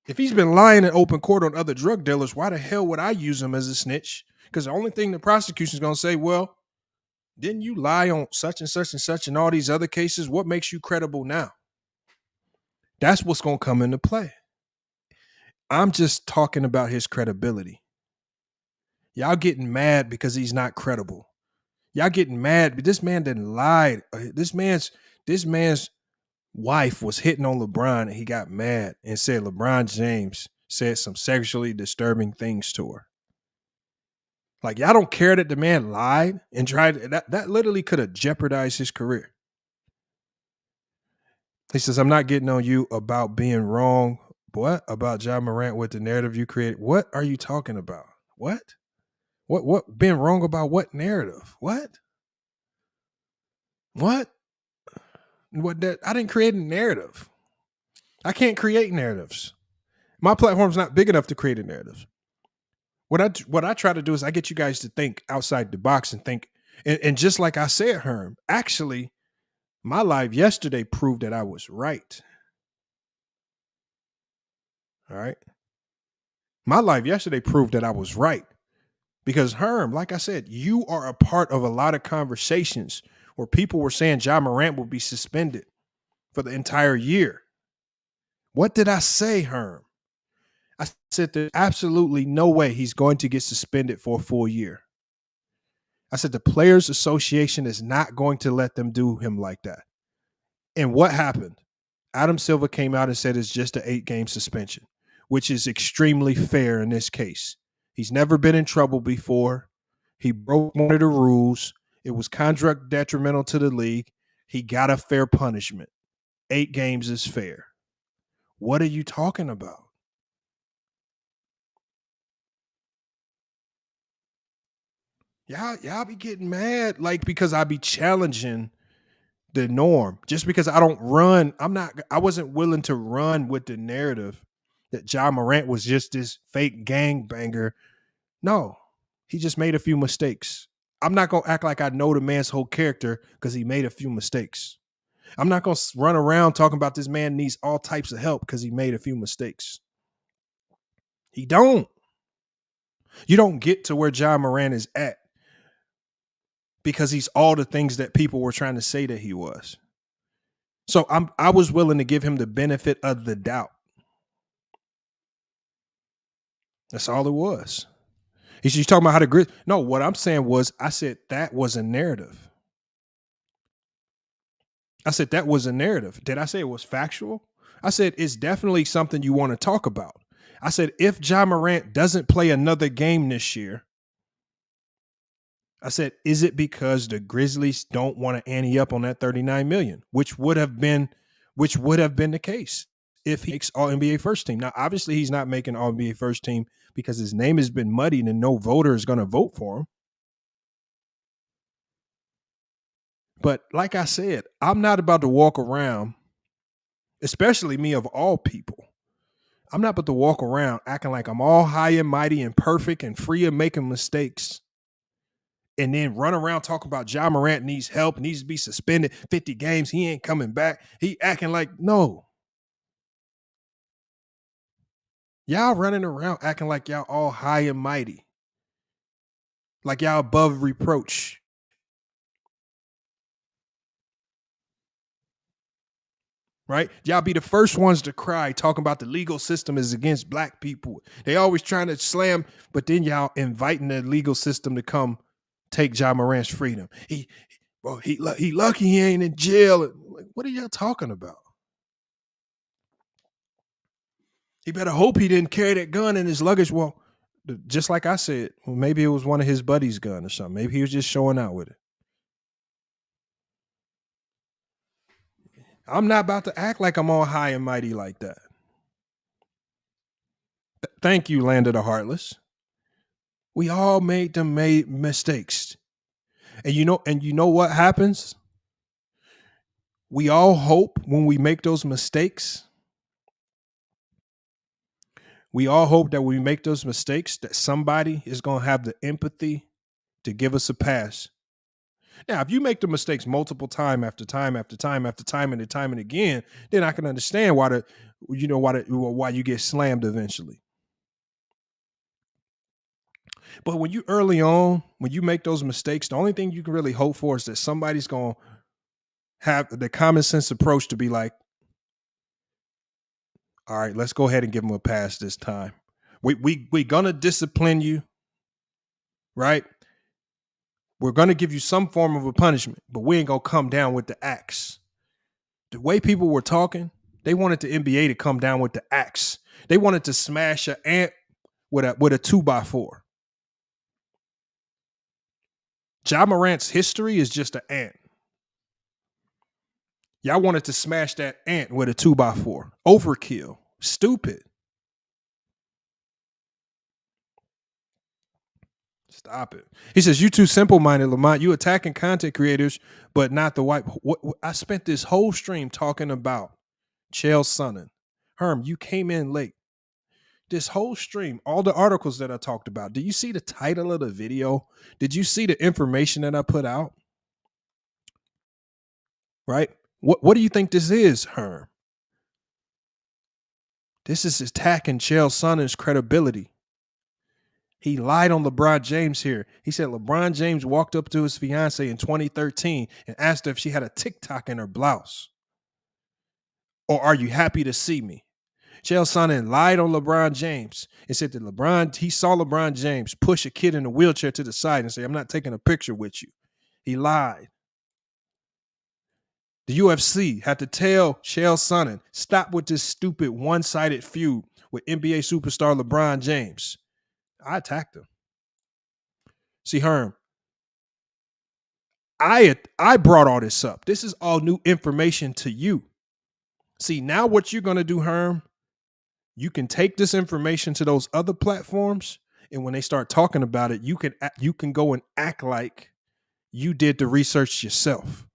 if he's been lying in open court on other drug dealers, why the hell would I use him as a snitch? Because the only thing the prosecution is going to say, well, didn't you lie on such and such and such in all these other cases? What makes you credible now? That's what's going to come into play. I'm just talking about his credibility. Y'all getting mad because he's not credible. Y'all getting mad, but this man didn't lie. This man's wife was hitting on LeBron and he got mad and said LeBron James said some sexually disturbing things to her. Like, y'all don't care that the man lied and tried that literally could have jeopardized his career. He says, I'm not getting on you about being wrong. What? About Ja Morant with the narrative you created? What are you talking about? What? What being wrong about what narrative? What? What that I didn't create a narrative. I can't create narratives. My platform's not big enough to create a narrative. What I try to do is I get you guys to think outside the box and think, and just like I said, Herm, actually, my live yesterday proved that I was right. All right. My live yesterday proved that I was right. Because Herm, like I said, you are a part of a lot of conversations where people were saying Ja Morant will be suspended for the entire year. What did I say, Herm? I said there's absolutely no way he's going to get suspended for a full year. I said the Players Association is not going to let them do him like that. And what happened? Adam Silver came out and said it's just an 8-game suspension, which is extremely fair in this case. He's never been in trouble before. He broke one of the rules. It was conduct detrimental to the league. He got a fair punishment. 8 games is fair. What are you talking about? Y'all be getting mad like because I be challenging the norm. Just because I don't run, I wasn't willing to run with the narrative that Ja Morant was just this fake gangbanger. No, he just made a few mistakes. I'm not going to act like I know the man's whole character because he made a few mistakes. I'm not going to run around talking about this man needs all types of help because he made a few mistakes. He don't. You don't get to where Ja Morant is at because he's all the things that people were trying to say that he was. So I was willing to give him the benefit of the doubt. That's all it was. He's talking about how to grit. No, what I'm saying was, I said that was a narrative. I said that was a narrative. Did I say it was factual? I said it's definitely something you want to talk about. I said if Ja Morant doesn't play another game this year, I said, is it because the Grizzlies don't want to ante up on that $39 million, which would have been the case if he makes All NBA first team. Now, obviously, he's not making All NBA first team because his name has been muddied and no voter is going to vote for him. But like I said, I'm not about to walk around, especially me of all people. I'm not about to walk around acting like I'm all high and mighty and perfect and free of making mistakes. And then run around talking about Ja Morant needs help, needs to be suspended 50 games. He ain't coming back. He acting like, no. Y'all running around acting like y'all all high and mighty. Like y'all above reproach. Right? Y'all be the first ones to cry talking about the legal system is against black people. They always trying to slam, but then y'all inviting the legal system to come take Ja Morant's freedom. He lucky he ain't in jail. Like, what are y'all talking about? He better hope he didn't carry that gun in his luggage. Well, just like I said, well, maybe it was one of his buddies' gun or something. Maybe he was just showing out with it. I'm not about to act like I'm all high and mighty like that. Thank you, Land of the Heartless. We all made mistakes. And you know what happens? We all hope when we make those mistakes. We all hope that when we make those mistakes, that somebody is going to have the empathy to give us a pass. Now, if you make the mistakes multiple time after time after time after time and time and again, then I can understand why you get slammed eventually. But when you early on, when you make those mistakes, the only thing you can really hope for is that somebody's going to have the common sense approach to be like, all right, let's go ahead and give them a pass this time. We're going to discipline you, right? We're going to give you some form of a punishment, but we ain't going to come down with the axe. The way people were talking, they wanted the NBA to come down with the axe. They wanted to smash an ant with a 2x4. Ja Morant's history is just an ant. Y'all wanted to smash that ant with a 2x4. Overkill. Stupid. Stop it. He says, you too simple-minded, Lamont. You attacking content creators, but not the white. I spent this whole stream talking about Chael Sonnen. Herm, you came in late. This whole stream, all the articles that I talked about, do you see the title of the video? Did you see the information that I put out? Right? What do you think this is, Herm? This is attacking Chael Sonnen's credibility. He lied on LeBron James here. He said LeBron James walked up to his fiance in 2013 and asked her if she had a TikTok in her blouse. Or are you happy to see me? Chael Sonnen lied on LeBron James and said that he saw LeBron James push a kid in a wheelchair to the side and say, I'm not taking a picture with you. He lied. The UFC had to tell Chael Sonnen, stop with this stupid one-sided feud with NBA superstar LeBron James. I attacked him. See, Herm, I brought all this up. This is all new information to you. See, now what you're going to do, Herm, you can take this information to those other platforms, and when they start talking about it, you can go and act like you did the research yourself.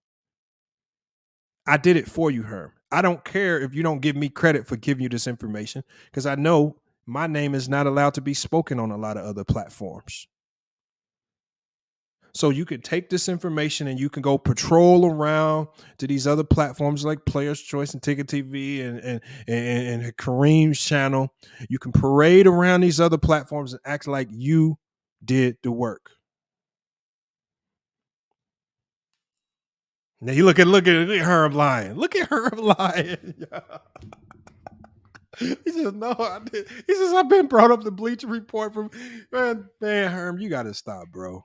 I did it for you, Herm. I don't care if you don't give me credit for giving you this information, because I know my name is not allowed to be spoken on a lot of other platforms. So you can take this information and you can go patrol around to these other platforms like Players Choice and Ticket TV and Kareem's channel. You can parade around these other platforms and act like you did the work. Now you look at Herb lying. Look at Herb lying. He says, no, I did. He says, I've been brought up the Bleacher Report from man, Herm, you gotta stop, bro.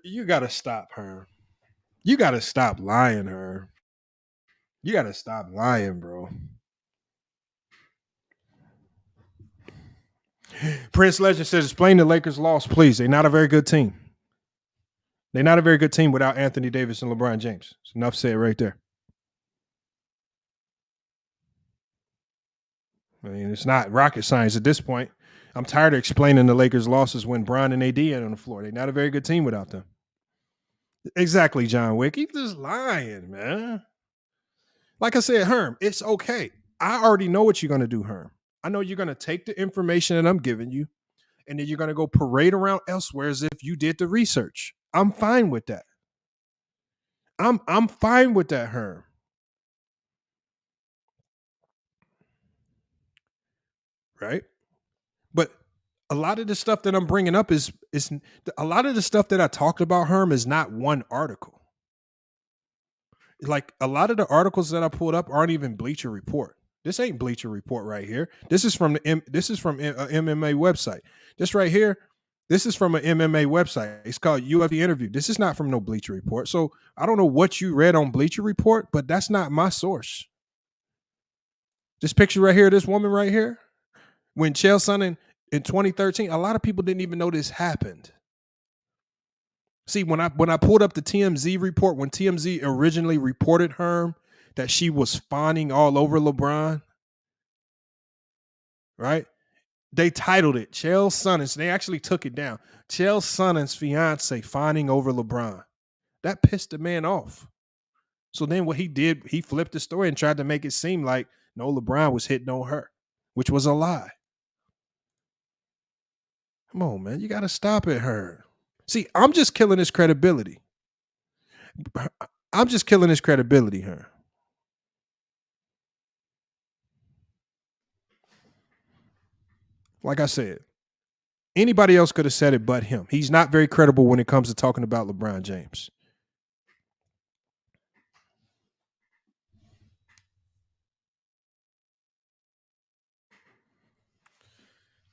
You gotta stop, Herm. You gotta stop lying, Herm. You gotta stop lying, bro. Prince Legend says, explain the Lakers loss, please. They're not a very good team. They're not a very good team without Anthony Davis and LeBron James. It's enough said right there. I mean, it's not rocket science at this point. I'm tired of explaining the Lakers' losses when Bron and AD are on the floor. They're not a very good team without them. Exactly, John Wick. He's just lying, man. Like I said, Herm, it's okay. I already know what you're going to do, Herm. I know you're going to take the information that I'm giving you, and then you're going to go parade around elsewhere as if you did the research. I'm fine with that. I'm fine with that, Herm. Right? But a lot of the stuff that I'm bringing up is a lot of the stuff that I talked about, Herm, is not one article. Like a lot of the articles that I pulled up aren't even Bleacher Report. This ain't Bleacher Report right here. This is from an MMA website. This right here, This is from an MMA website. It's called UFC Interview. This is not from no Bleacher Report. So I don't know what you read on Bleacher Report, but that's not my source. This picture right here, this woman right here, when Chael Sonnen in 2013, a lot of people didn't even know this happened. See, when I pulled up the TMZ report, when TMZ originally reported her that she was fawning all over LeBron, right? They titled it Chael Sonnen. So they actually took it down. Chael Sonnen's fiance fawning over LeBron. That pissed the man off. So then what he did, he flipped the story and tried to make it seem like no, LeBron was hitting on her, which was a lie. Come on, man. You got to stop it, her. See, I'm just killing his credibility. I'm just killing his credibility, her. Like I said, anybody else could have said it but him. He's not very credible when it comes to talking about LeBron James.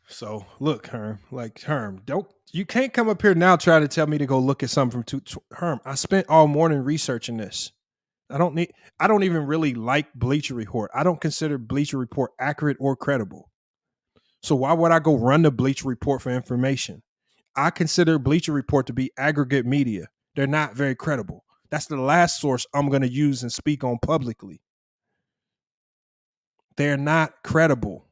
So look, Herm, you can't come up here now trying to tell me to go look at something from Herm. I spent all morning researching this. I don't even really like Bleacher Report. I don't consider Bleacher Report accurate or credible. So why would I go run the Bleacher Report for information? I consider Bleacher Report to be aggregate media. They're not very credible. That's the last source I'm going to use and speak on publicly. They're not credible.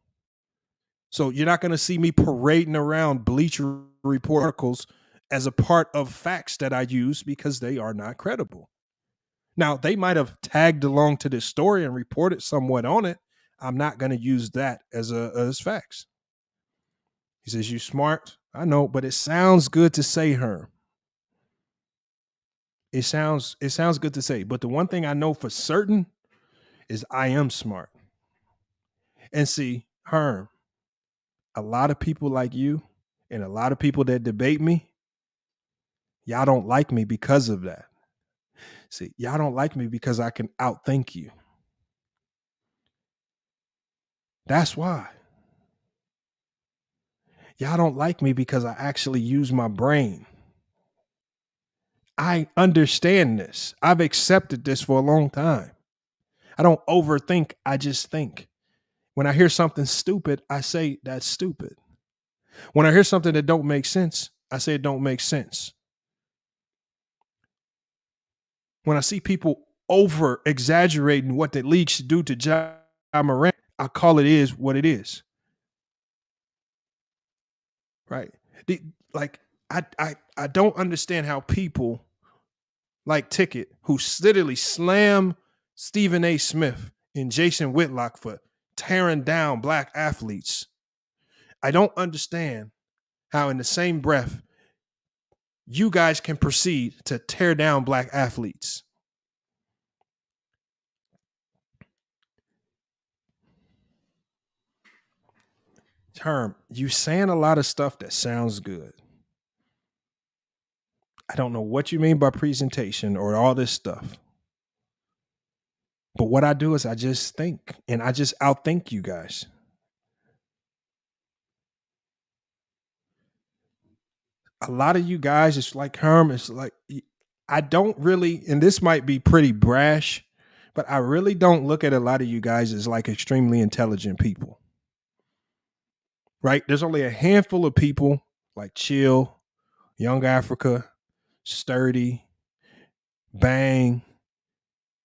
So you're not going to see me parading around Bleacher Report articles as a part of facts that I use because they are not credible. Now, they might have tagged along to this story and reported somewhat on it. I'm not going to use that as facts. He says, you smart. I know, but it sounds good to say, her. It sounds good to say. But the one thing I know for certain is I am smart. And see, Herm, a lot of people like you and a lot of people that debate me, y'all don't like me because of that. See, y'all don't like me because I can outthink you. That's why. Y'all don't like me because I actually use my brain. I understand this. I've accepted this for a long time. I don't overthink. I just think. When I hear something stupid, I say that's stupid. When I hear something that don't make sense, I say it don't make sense. When I see people over exaggerating what the league should do to Ja Morant, I call it is what it is. Right? I don't understand how people like Ticket, who literally slam Stephen A. Smith and Jason Whitlock for tearing down black athletes. I don't understand how in the same breath you guys can proceed to tear down black athletes. Term, you saying a lot of stuff that sounds good. I don't know what you mean by presentation or all this stuff. But what I do is I just think, and I just outthink you guys. A lot of you guys, it's like Herm, it's like, I don't really, and this might be pretty brash, but I really don't look at a lot of you guys as like extremely intelligent people. Right? There's only a handful of people like Chill, Young Africa, Sturdy, Bang.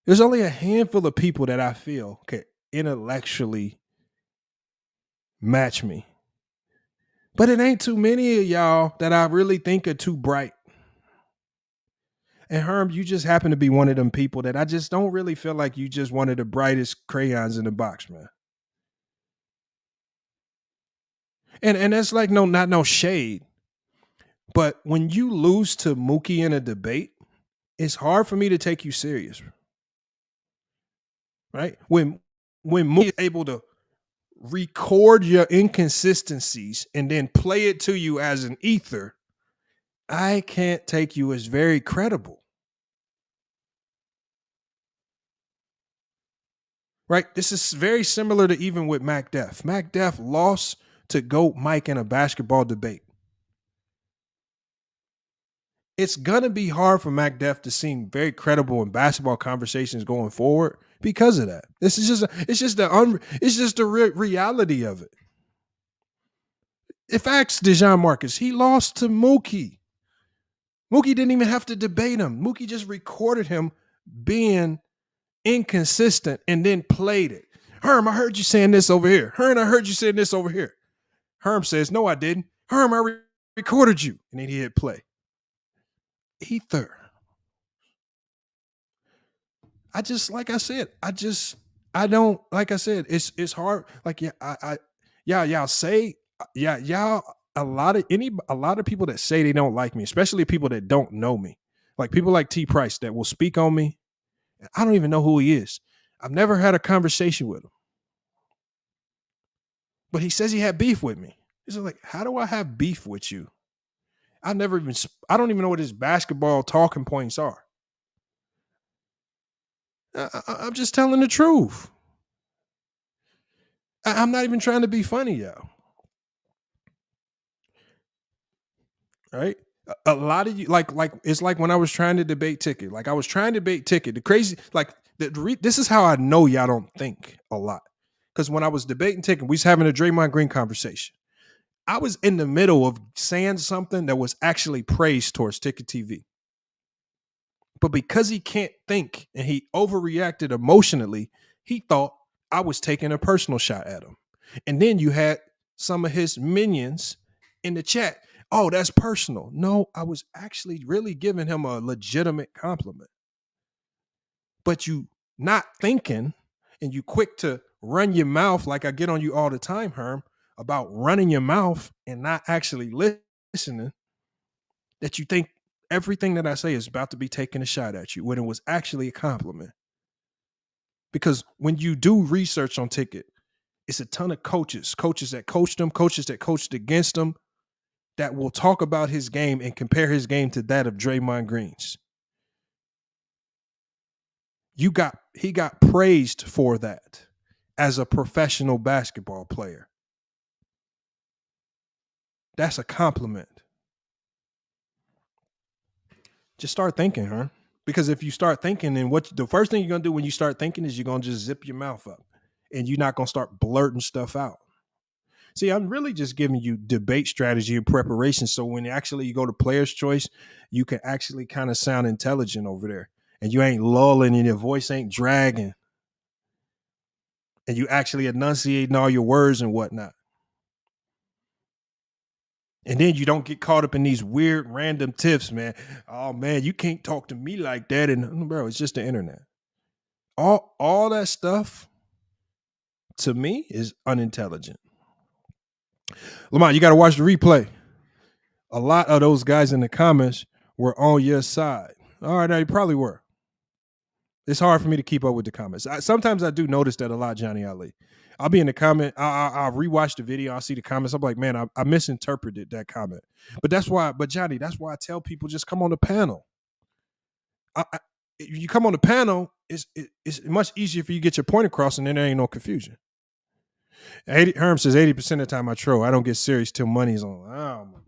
There's only a handful of people that I feel can intellectually match me. But it ain't too many of y'all that I really think are too bright. And Herm, you just happen to be one of them people that I just don't really feel like you just one of the brightest crayons in the box, man. And that's like not no shade. But when you lose to Mookie in a debate, it's hard for me to take you serious. Right? When Mookie is able to record your inconsistencies and then play it to you as an ether, I can't take you as very credible. Right? This is very similar to even with Mac Def. Mac Def lost to GOAT Mike in a basketball debate. it's gonna be hard for Mac Def to seem very credible in basketball conversations going forward because of that. This is just the reality of it. If asked Dejon Marcus, he lost to Mookie. Mookie didn't even have to debate him. Mookie just recorded him being inconsistent and then played it. Herm, I heard you saying this over here. Herm, I heard you saying this over here. Herm says, no, I didn't. Herm, I recorded you. And then he hit play. Ether. I just, like I said, I don't, like I said, it's hard. Like, y'all say, y'all, a lot of people that say they don't like me, especially people that don't know me, like people like T Price that will speak on me. I don't even know who he is. I've never had a conversation with him. But he says he had beef with me. He's like, how do I have beef with you? I don't even know what his basketball talking points are. I'm just telling the truth. I'm not even trying to be funny, y'all. Right? A lot of you, like it's like when I was trying to debate Ticket. Like I was trying to debate Ticket. The crazy, like this is how I know y'all don't think a lot. Because when I was debating Ticket, we was having a Draymond Green conversation. I was in the middle of saying something that was actually praise towards Ticket TV. But because he can't think and he overreacted emotionally, he thought I was taking a personal shot at him. And then you had some of his minions in the chat. Oh, that's personal. No, I was actually really giving him a legitimate compliment. But you not thinking and you quick to run your mouth like I get on you all the time, Herm, about running your mouth and not actually listening, that you think everything that I say is about to be taking a shot at you when it was actually a compliment. Because when you do research on Ticket, it's a ton of coaches that coached him, coaches that coached against him, that will talk about his game and compare his game to that of Draymond Green's. He got praised for that as a professional basketball player. That's a compliment. Just start thinking, huh? Because if you start thinking, then the first thing you're gonna do when you start thinking is you're gonna just zip your mouth up and you're not gonna start blurting stuff out. See, I'm really just giving you debate strategy and preparation. So when actually you go to player's choice, you can actually kind of sound intelligent over there. And you ain't lulling and your voice ain't dragging. And you actually enunciating all your words and whatnot. And then you don't get caught up in these weird random tips, man. Oh man, you can't talk to me like that. And bro, it's just the internet. All that stuff to me is unintelligent. Lamont, you got to watch the replay. A lot of those guys in the comments were on your side. All right, they probably were. It's hard for me to keep up with the comments. Sometimes I do notice that a lot, Johnny Ali. I'll be in the comment. I'll rewatch the video. I'll see the comments. I'm like, man, I misinterpreted that comment. But Johnny, that's why I tell people just come on the panel. You come on the panel, it's much easier for you to get your point across, and then there ain't no confusion. Herm says 80% of the time I troll. I don't get serious till money's on. Oh my God.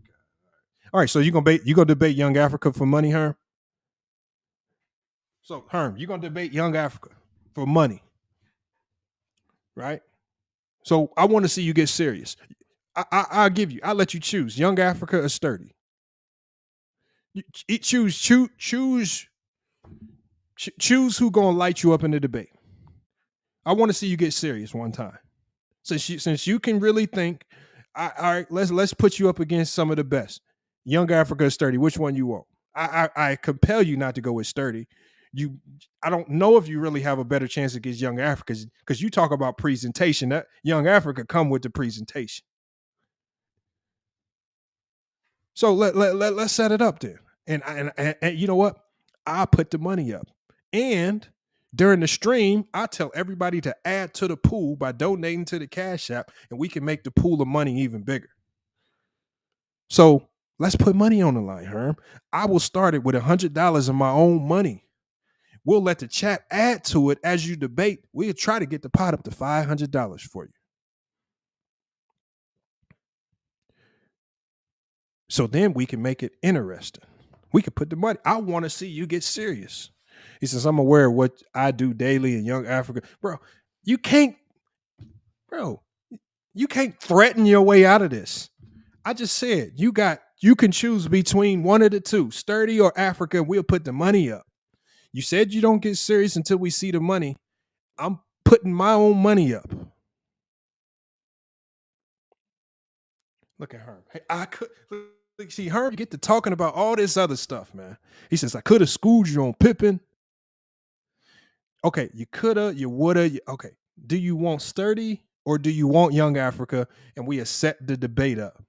All right, so you gonna debate Young Africa for money, Herm? So Herm, you're gonna debate Young Africa for money. Right? So I want to see you get serious. I'll let you choose Young Africa or Sturdy. Choose who gonna light you up in the debate. I want to see you get serious one time. Since you can really think, all right, let's put you up against some of the best. Young Africa or Sturdy, which one you want? I compel you not to go with Sturdy. I don't know if you really have a better chance against Young Africa because you talk about presentation. That Young Africa come with the presentation. So let's set it up there. And you know what? I put the money up. And during the stream, I tell everybody to add to the pool by donating to the Cash App, and we can make the pool of money even bigger. So let's put money on the line, Herm. I will start it with $100 of my own money. We'll let the chat add to it as you debate. We'll try to get the pot up to $500 for you. So then we can make it interesting. We could put the money. I want to see you get serious. He says, I'm aware of what I do daily in Young Africa. Bro, you can't threaten your way out of this. I just said you can choose between one of the two, Sturdy or Africa, and we'll put the money up. You said you don't get serious until we see the money. I'm putting my own money up. Look at Herm. Hey, I could see Herm get to talking about all this other stuff, man. He says, I could have schooled you on Pippen. Okay, you coulda, you woulda. Okay, do you want Sturdy or do you want Young Africa? And we have set the debate up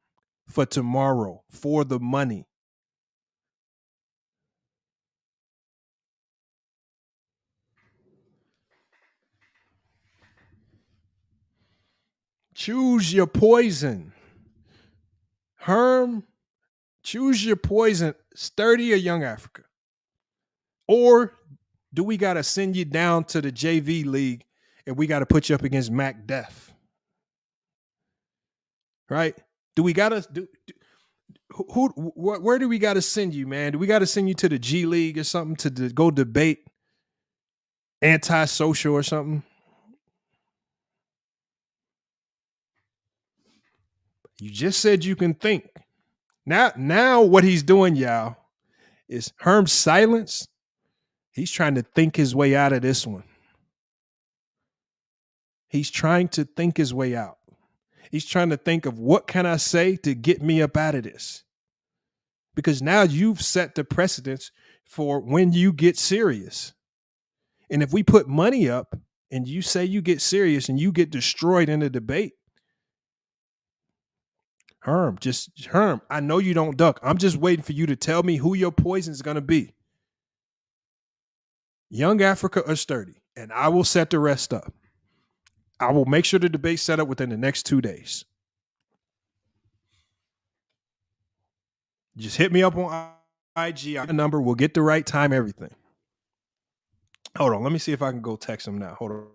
for tomorrow for the money. Choose your poison. Herm, choose your poison, Sturdy or Young Africa. Or do we got to send you down to the JV league and we got to put you up against Mac Def? Right? Do we got to where do we got to send you, man? Do we got to send you to the G League or something to go debate antisocial or something? You just said you can think. Now what he's doing, y'all, is Herm's silence. He's trying to think his way out of this one. He's trying to think his way out. He's trying to think of what can I say to get me up out of this? Because now you've set the precedence for when you get serious. And if we put money up and you say you get serious and you get destroyed in the debate, Herm, I know you don't duck. I'm just waiting for you to tell me who your poison is going to be. Young Africa or Sturdy. And I will set the rest up. I will make sure the debate's set up within the next 2 days. Just hit me up on IG. I'll get the number. We'll get the right time, everything. Hold on. Let me see if I can go text him now. Hold on.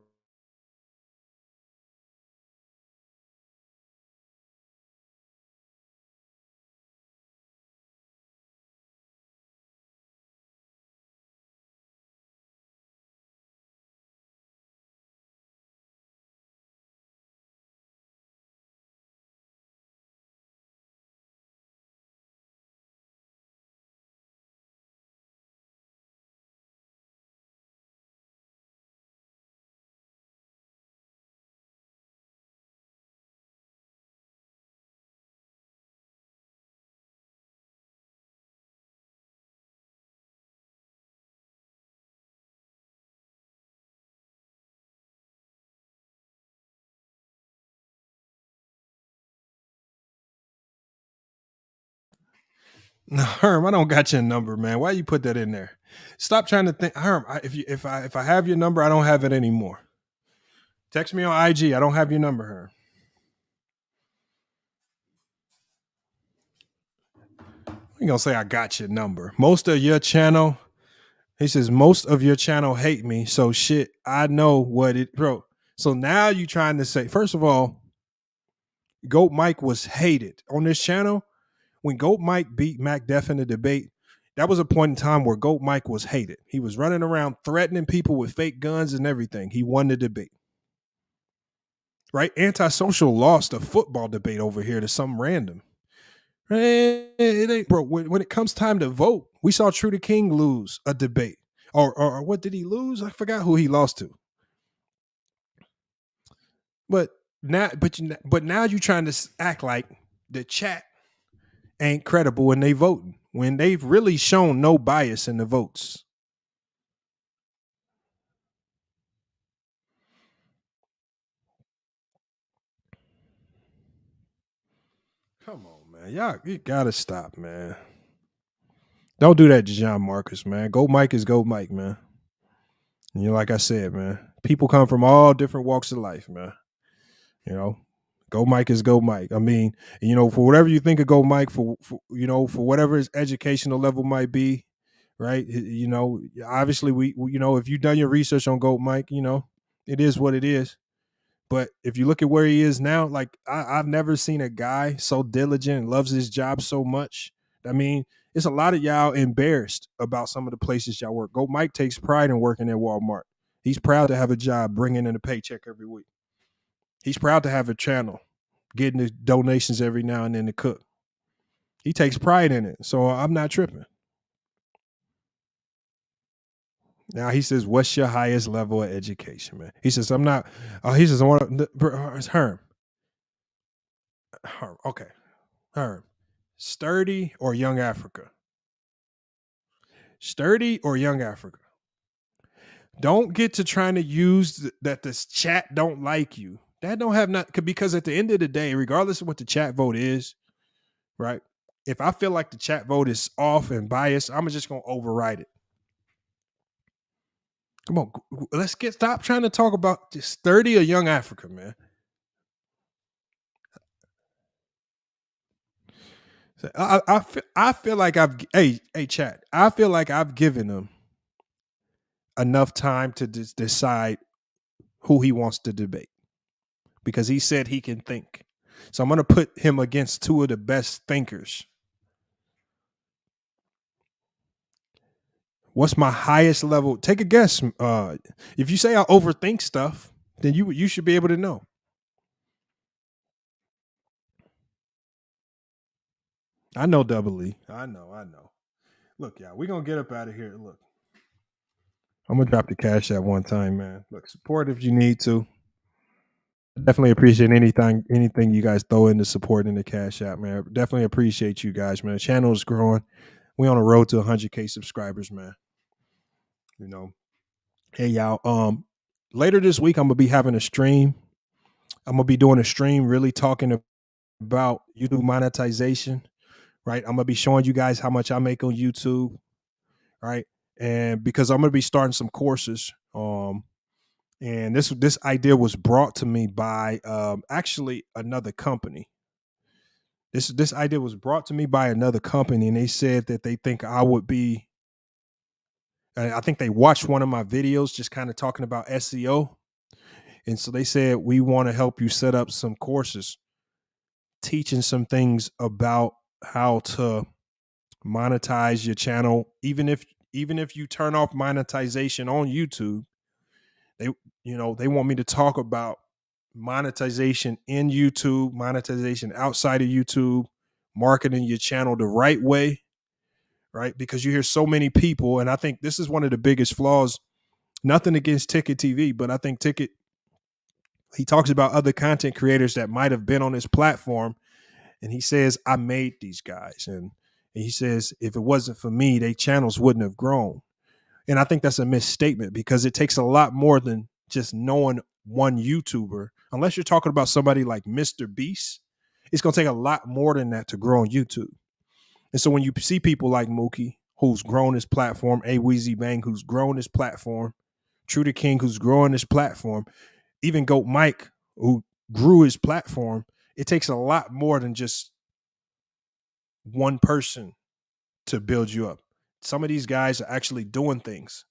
No, Herm, I don't got your number, man. Why you put that in there? Stop trying to think, Herm. If I have your number, I don't have it anymore. Text me on IG. I don't have your number, Herm. You gonna say I got your number? Most of your channel, he says most of your channel hate me. So shit, I know what it, bro. So now you trying to say, first of all, Goat Mike was hated on this channel. When Goat Mike beat Mac Def in the debate, that was a point in time where Goat Mike was hated. He was running around threatening people with fake guns and everything. He won the debate. Right? Antisocial lost a football debate over here to some random. It ain't, bro. When it comes time to vote, we saw True the King lose a debate. Or what did he lose? I forgot who he lost to. But now you're trying to act like the chat ain't credible when they voting, when they've really shown no bias in the votes. Come on, man. Y'all, you gotta stop, man. Don't do that to John Marcus, man. Go Mike is go Mike, man. And you know, like I said, man, people come from all different walks of life, man. You know, go Mike is go Mike. I mean, you know, for whatever you think of go Mike, for you know, for whatever his educational level might be, right? You know, obviously we you know, if you've done your research on Goat Mike, you know, it is what it is. But if you look at where he is now, like I've never seen a guy so diligent and loves his job so much. I mean, It's a lot of y'all embarrassed about some of the places y'all work. Go Mike takes pride in working at Walmart. He's proud to have a job, bringing in a paycheck every week. He's proud to have a channel, getting the donations every now and then to cook. He takes pride in it, so I'm not tripping. Now he says, "What's your highest level of education, man?" He says, "I'm not." He says, "I want to." It's Herm. Okay, Herm. Sturdy or Young Africa? Sturdy or Young Africa? Don't get to trying to use that this chat don't like you. That don't have not, because at the end of the day, regardless of what the chat vote is, right? If I feel like the chat vote is off and biased, I'm just gonna override it. Come on, let's stop trying to talk about just Sturdy or Young Africa, man. I feel like hey chat. I feel like I've given him enough time to decide who he wants to debate, because he said he can think. So I'm going to put him against two of the best thinkers. What's my highest level? Take a guess. If you say I overthink stuff, then you should be able to know. I know Double E. I know. Look, y'all, we're going to get up out of here. Look, I'm going to drop the cash at one time, man. Look, support if you need to. Definitely appreciate anything you guys throw into supporting the cash app, man. Definitely appreciate you guys, man. The channel is growing. We on the road to 100K subscribers, man. You know, hey y'all. Later this week, I'm gonna be having a stream. I'm gonna be doing a stream, really talking about YouTube monetization. Right, I'm gonna be showing you guys how much I make on YouTube. Right, and because I'm gonna be starting some courses. And this idea was brought to me by actually another company. This idea was brought to me by another company, and they said that they think I would be. I think they watched one of my videos just kind of talking about SEO. And so they said, we want to help you set up some courses, teaching some things about how to monetize your channel. Even if you turn off monetization on YouTube, they want me to talk about monetization in YouTube, monetization outside of YouTube, marketing your channel the right way. Right? Because you hear so many people, and I think this is one of the biggest flaws. Nothing against Ticket TV, but I think Ticket, he talks about other content creators that might have been on his platform, and he says, I made these guys. And he says, if it wasn't for me, their channels wouldn't have grown. And I think that's a misstatement, because it takes a lot more than just knowing one YouTuber. Unless you're talking about somebody like Mr. Beast, it's going to take a lot more than that to grow on YouTube. And so when you see people like Mookie, who's grown his platform, A Weezy Bang, who's grown his platform, True to King, who's growing his platform, even Goat Mike, who grew his platform, it takes a lot more than just one person to build you up. Some of these guys are actually doing things.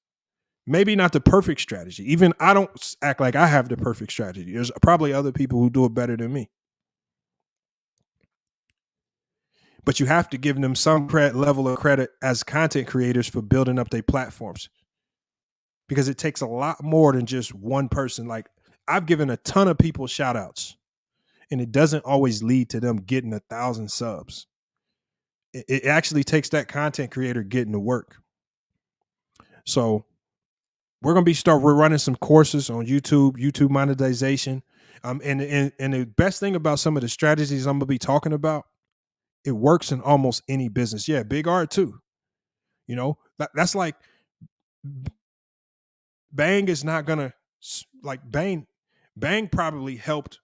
Maybe not the perfect strategy. Even I don't act like I have the perfect strategy. There's probably other people who do it better than me. But you have to give them some level of credit as content creators for building up their platforms, because it takes a lot more than just one person. Like, I've given a ton of people shout outs, and it doesn't always lead to them getting 1,000 subs. It actually takes that content creator getting to work. So we're going to we're running some courses on YouTube monetization. And the best thing about some of the strategies I'm going to be talking about, it works in almost any business. Yeah, big art too. You know, that's like Bang is not going to, like, Bang probably helped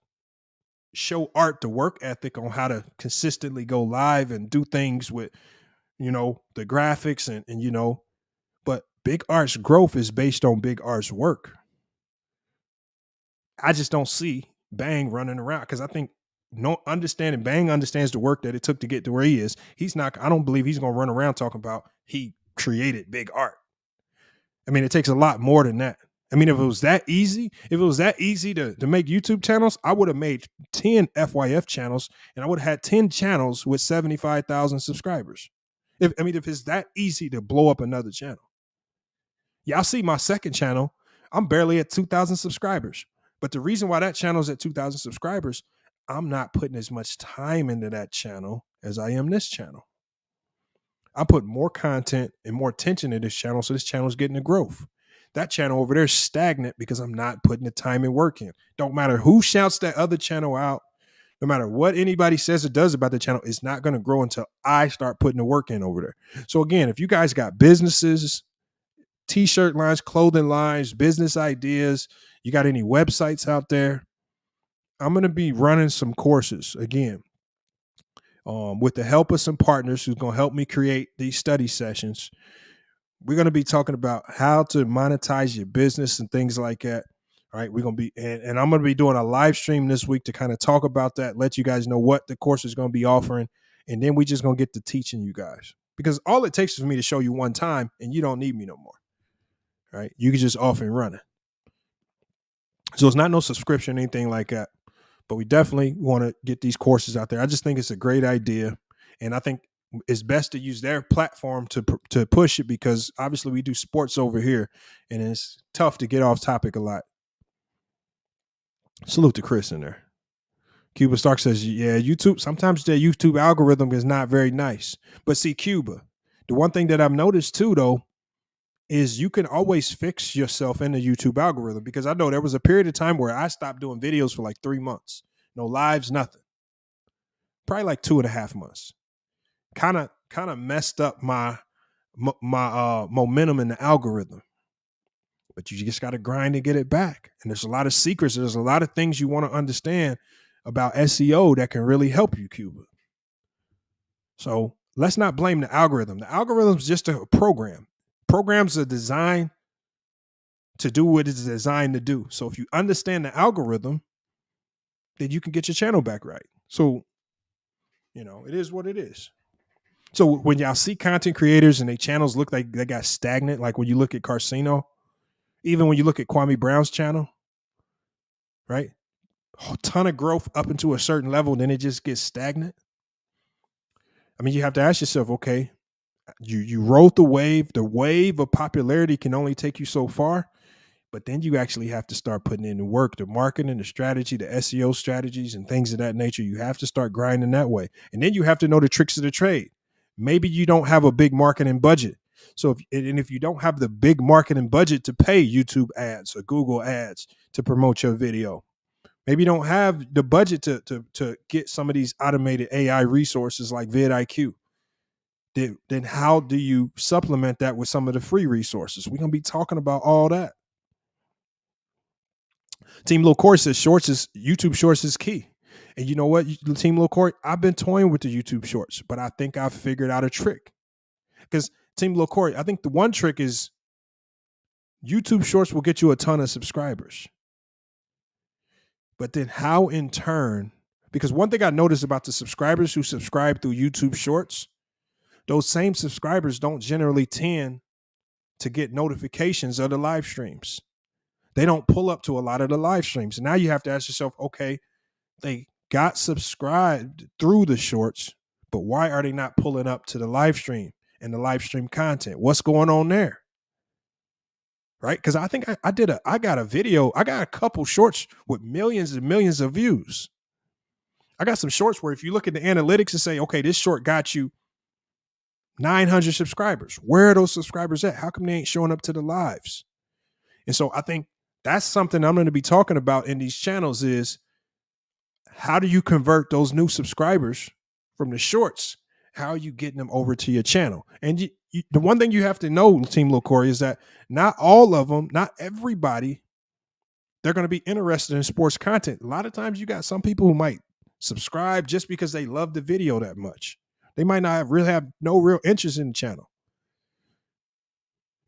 show Art the work ethic on how to consistently go live and do things with, the graphics and but Big Art's growth is based on Big Art's work. I just don't see Bang running around, because I think Bang understands the work that it took to get to where he is. I don't believe he's going to run around talking about he created Big Art. I mean, it takes a lot more than that. I mean, if it was that easy to make YouTube channels, I would have made 10 FYF channels, and I would have had 10 channels with 75,000 subscribers. If it's that easy to blow up another channel. Y'all see my second channel, I'm barely at 2,000 subscribers. But the reason why that channel is at 2,000 subscribers, I'm not putting as much time into that channel as I am this channel. I put more content and more attention to this channel, so this channel is getting the growth. That channel over there is stagnant because I'm not putting the time and work in. Don't matter who shouts that other channel out, no matter what anybody says or does about the channel, it's not going to grow until I start putting the work in over there. So again, if you guys got businesses, t-shirt lines, clothing lines, business ideas, you got any websites out there, I'm going to be running some courses again with the help of some partners who's going to help me create these study sessions. We're going to be talking about how to monetize your business and things like that. All right, we're going to be, and I'm going to be doing a live stream this week to kind of talk about that, let you guys know what the course is going to be offering, and then we just going to get to teaching you guys. Because all it takes is for me to show you one time, and you don't need me no more. All right, you can just off and run it. So it's not no subscription, anything like that. But we definitely want to get these courses out there. I just think it's a great idea, and I think it's best to use their platform to push it, because obviously we do sports over here, and it's tough to get off topic a lot. Salute to Chris in there. Cuba Stark says, yeah, YouTube, sometimes the YouTube algorithm is not very nice. But see, Cuba, the one thing that I've noticed too, though, is you can always fix yourself in the YouTube algorithm, because I know there was a period of time where I stopped doing videos for like 3 months. No lives, nothing. Probably like 2.5 months. Kind of messed up my momentum in the algorithm. But you just got to grind to get it back. And there's a lot of secrets. There's a lot of things you want to understand about SEO that can really help you, Cuba. So let's not blame the algorithm. The algorithm is just a program. Programs are designed to do what it's designed to do. So if you understand the algorithm, then you can get your channel back right. So, it is what it is. So when y'all see content creators and their channels look like they got stagnant, like when you look at Carcino, even when you look at Kwame Brown's channel, right? A ton of growth up into a certain level, then it just gets stagnant. I mean, you have to ask yourself, okay, you rode the wave of popularity can only take you so far, but then you actually have to start putting in the work, the marketing, the strategy, the SEO strategies and things of that nature. You have to start grinding that way. And then you have to know the tricks of the trade. Maybe you don't have a big marketing budget. So if you don't have the big marketing budget to pay YouTube ads or Google ads to promote your video, maybe you don't have the budget to get some of these automated AI resources like vidIQ. Then how do you supplement that with some of the free resources? We're going to be talking about all that. Team Lil Corey says YouTube Shorts is key. And you know what, Team Lil Corey, I've been toying with the YouTube Shorts, but I think I've figured out a trick. Because Team Lil Corey, I think the one trick is YouTube Shorts will get you a ton of subscribers. But then how in turn, because one thing I noticed about the subscribers who subscribe through YouTube Shorts, those same subscribers don't generally tend to get notifications of the live streams. They don't pull up to a lot of the live streams. And now you have to ask yourself, okay, they got subscribed through the shorts, but why are they not pulling up to the live stream and the live stream content? What's going on there? Right? Because I think I got a couple shorts with millions and millions of views. I got some shorts where if you look at the analytics and say, okay, this short got you 900 subscribers. Where are those subscribers at? How come they ain't showing up to the lives? And so I think that's something I'm going to be talking about in these channels is how do you convert those new subscribers from the shorts? How are you getting them over to your channel? And the one thing you have to know, Team Lil Corey, is that not all of them, not everybody, they're going to be interested in sports content. A lot of times you got some people who might subscribe just because they love the video that much. They might not have no real interest in the channel.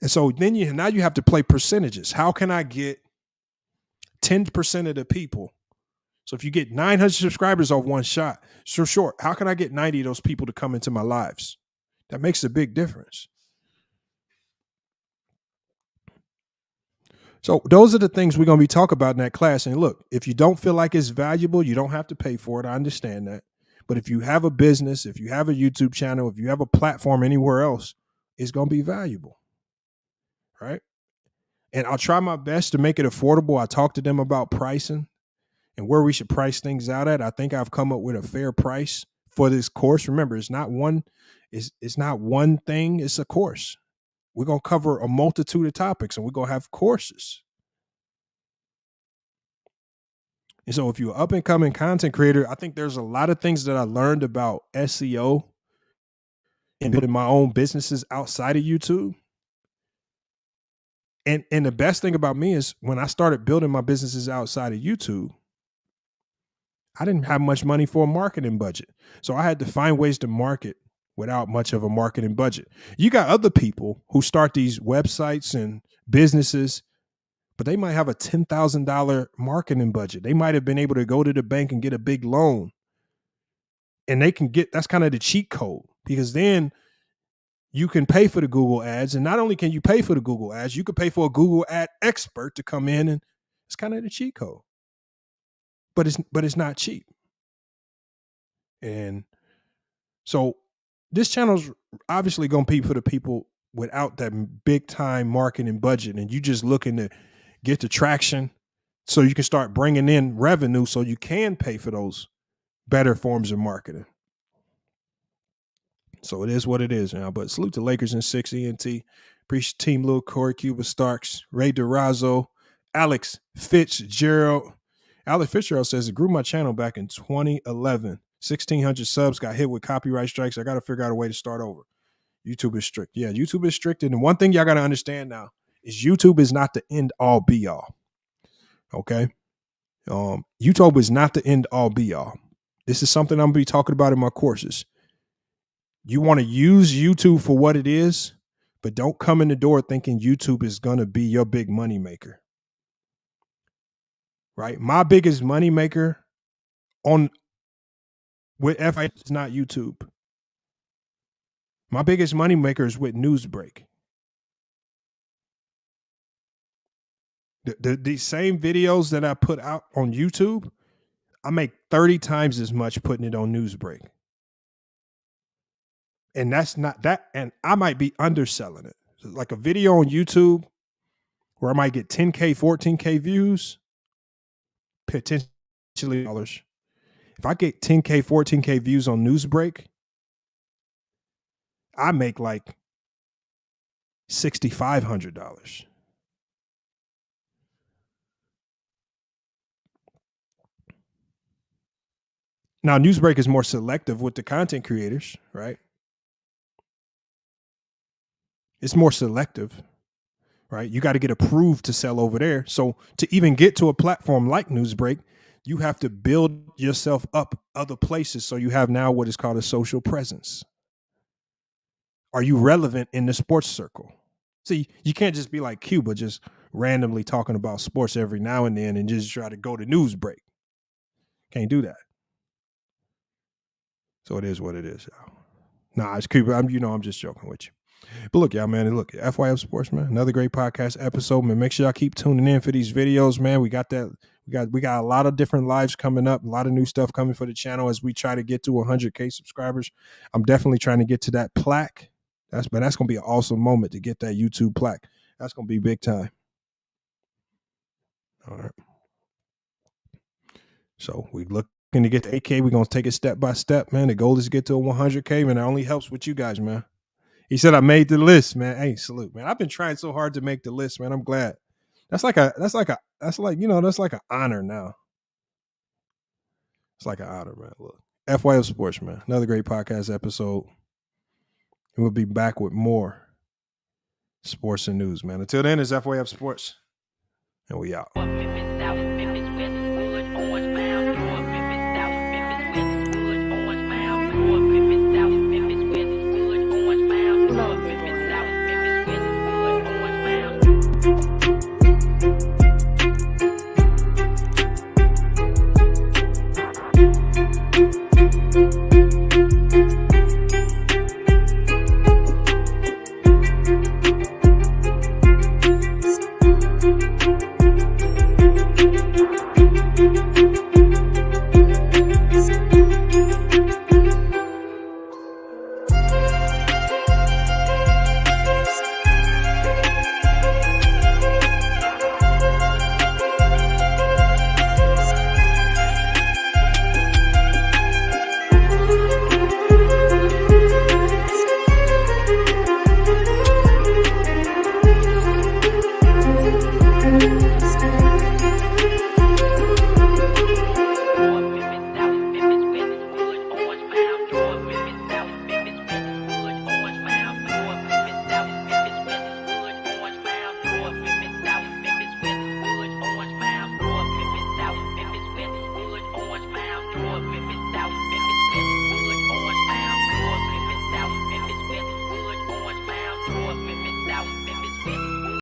And so then now you have to play percentages. How can I get 10% of the people? So if you get 900 subscribers off one shot, so sure, how can I get 90 of those people to come into my lives? That makes a big difference. So those are the things we're going to be talking about in that class. And look, if you don't feel like it's valuable, you don't have to pay for it. I understand that. But if you have a business, if you have a YouTube channel, if you have a platform anywhere else, it's going to be valuable, right? And I'll try my best to make it affordable. I talk to them about pricing and where we should price things out at. I think I've come up with a fair price for this course. Remember, it's not one thing, it's a course. We're going to cover a multitude of topics and we're going to have courses. And so if you're an up-and-coming content creator, I think there's a lot of things that I learned about SEO and building my own businesses outside of YouTube. And the best thing about me is when I started building my businesses outside of YouTube, I didn't have much money for a marketing budget. So I had to find ways to market without much of a marketing budget. You got other people who start these websites and businesses, but they might have a $10,000 marketing budget. They might have been able to go to the bank and get a big loan. And they can get, that's kind of the cheat code, because then you can pay for the Google ads. And not only can you pay for the Google ads, you could pay for a Google ad expert to come in, and it's kind of the cheat code. But it's not cheap. And so this channel's obviously going to be for the people without that big time marketing budget, and you just looking to get the traction so you can start bringing in revenue so you can pay for those better forms of marketing. So it is what it is now. But salute to Lakers and 6 ENT. Appreciate Team Lil Corey, Cuba Starks, Ray DeRazzo, Alex Fitzgerald. Alex Fitzgerald says, it grew my channel back in 2011. 1,600 subs, got hit with copyright strikes. I got to figure out a way to start over. YouTube is strict. Yeah, YouTube is strict. And one thing y'all got to understand now is YouTube is not the end all be all. Okay? YouTube is not the end all be all. This is something I'm going to be talking about in my courses. You want to use YouTube for what it is, but don't come in the door thinking YouTube is going to be your big money maker. Right? My biggest money maker with FI is not YouTube. My biggest money maker is with Newsbreak. These same videos that I put out on YouTube, I make 30 times as much putting it on Newsbreak. And that's not that. And I might be underselling it. So like a video on YouTube where I might get 10K, 14K views, potentially dollars. If I get 10K, 14K views on Newsbreak, I make like $6,500. Now, Newsbreak is more selective with the content creators, right? It's more selective, right? You got to get approved to sell over there. So to even get to a platform like Newsbreak, you have to build yourself up other places. So you have now what is called a social presence. Are you relevant in the sports circle? See, you can't just be like Cuba, just randomly talking about sports every now and then and just try to go to Newsbreak. Can't do that. So it is what it is, y'all. Nah, it's Cuba. I'm just joking with you. But look, y'all, man, look, FYF Sports, man, another great podcast episode, man. Make sure y'all keep tuning in for these videos, man. We got a lot of different lives coming up, a lot of new stuff coming for the channel as we try to get to 100K subscribers. I'm definitely trying to get to that plaque. That's going to be an awesome moment to get that YouTube plaque. That's going to be big time. All right. So we looking to get to 8K. We're going to take it step by step, man. The goal is to get to 100K, man. It only helps with you guys, man. He said I made the list, man. Hey, salute, man. I've been trying so hard to make the list, man. I'm glad. That's like an honor now. It's like an honor, man. Look, FYF Sports, man. Another great podcast episode. And we'll be back with more sports and news, man. Until then, it's FYF Sports, and we out.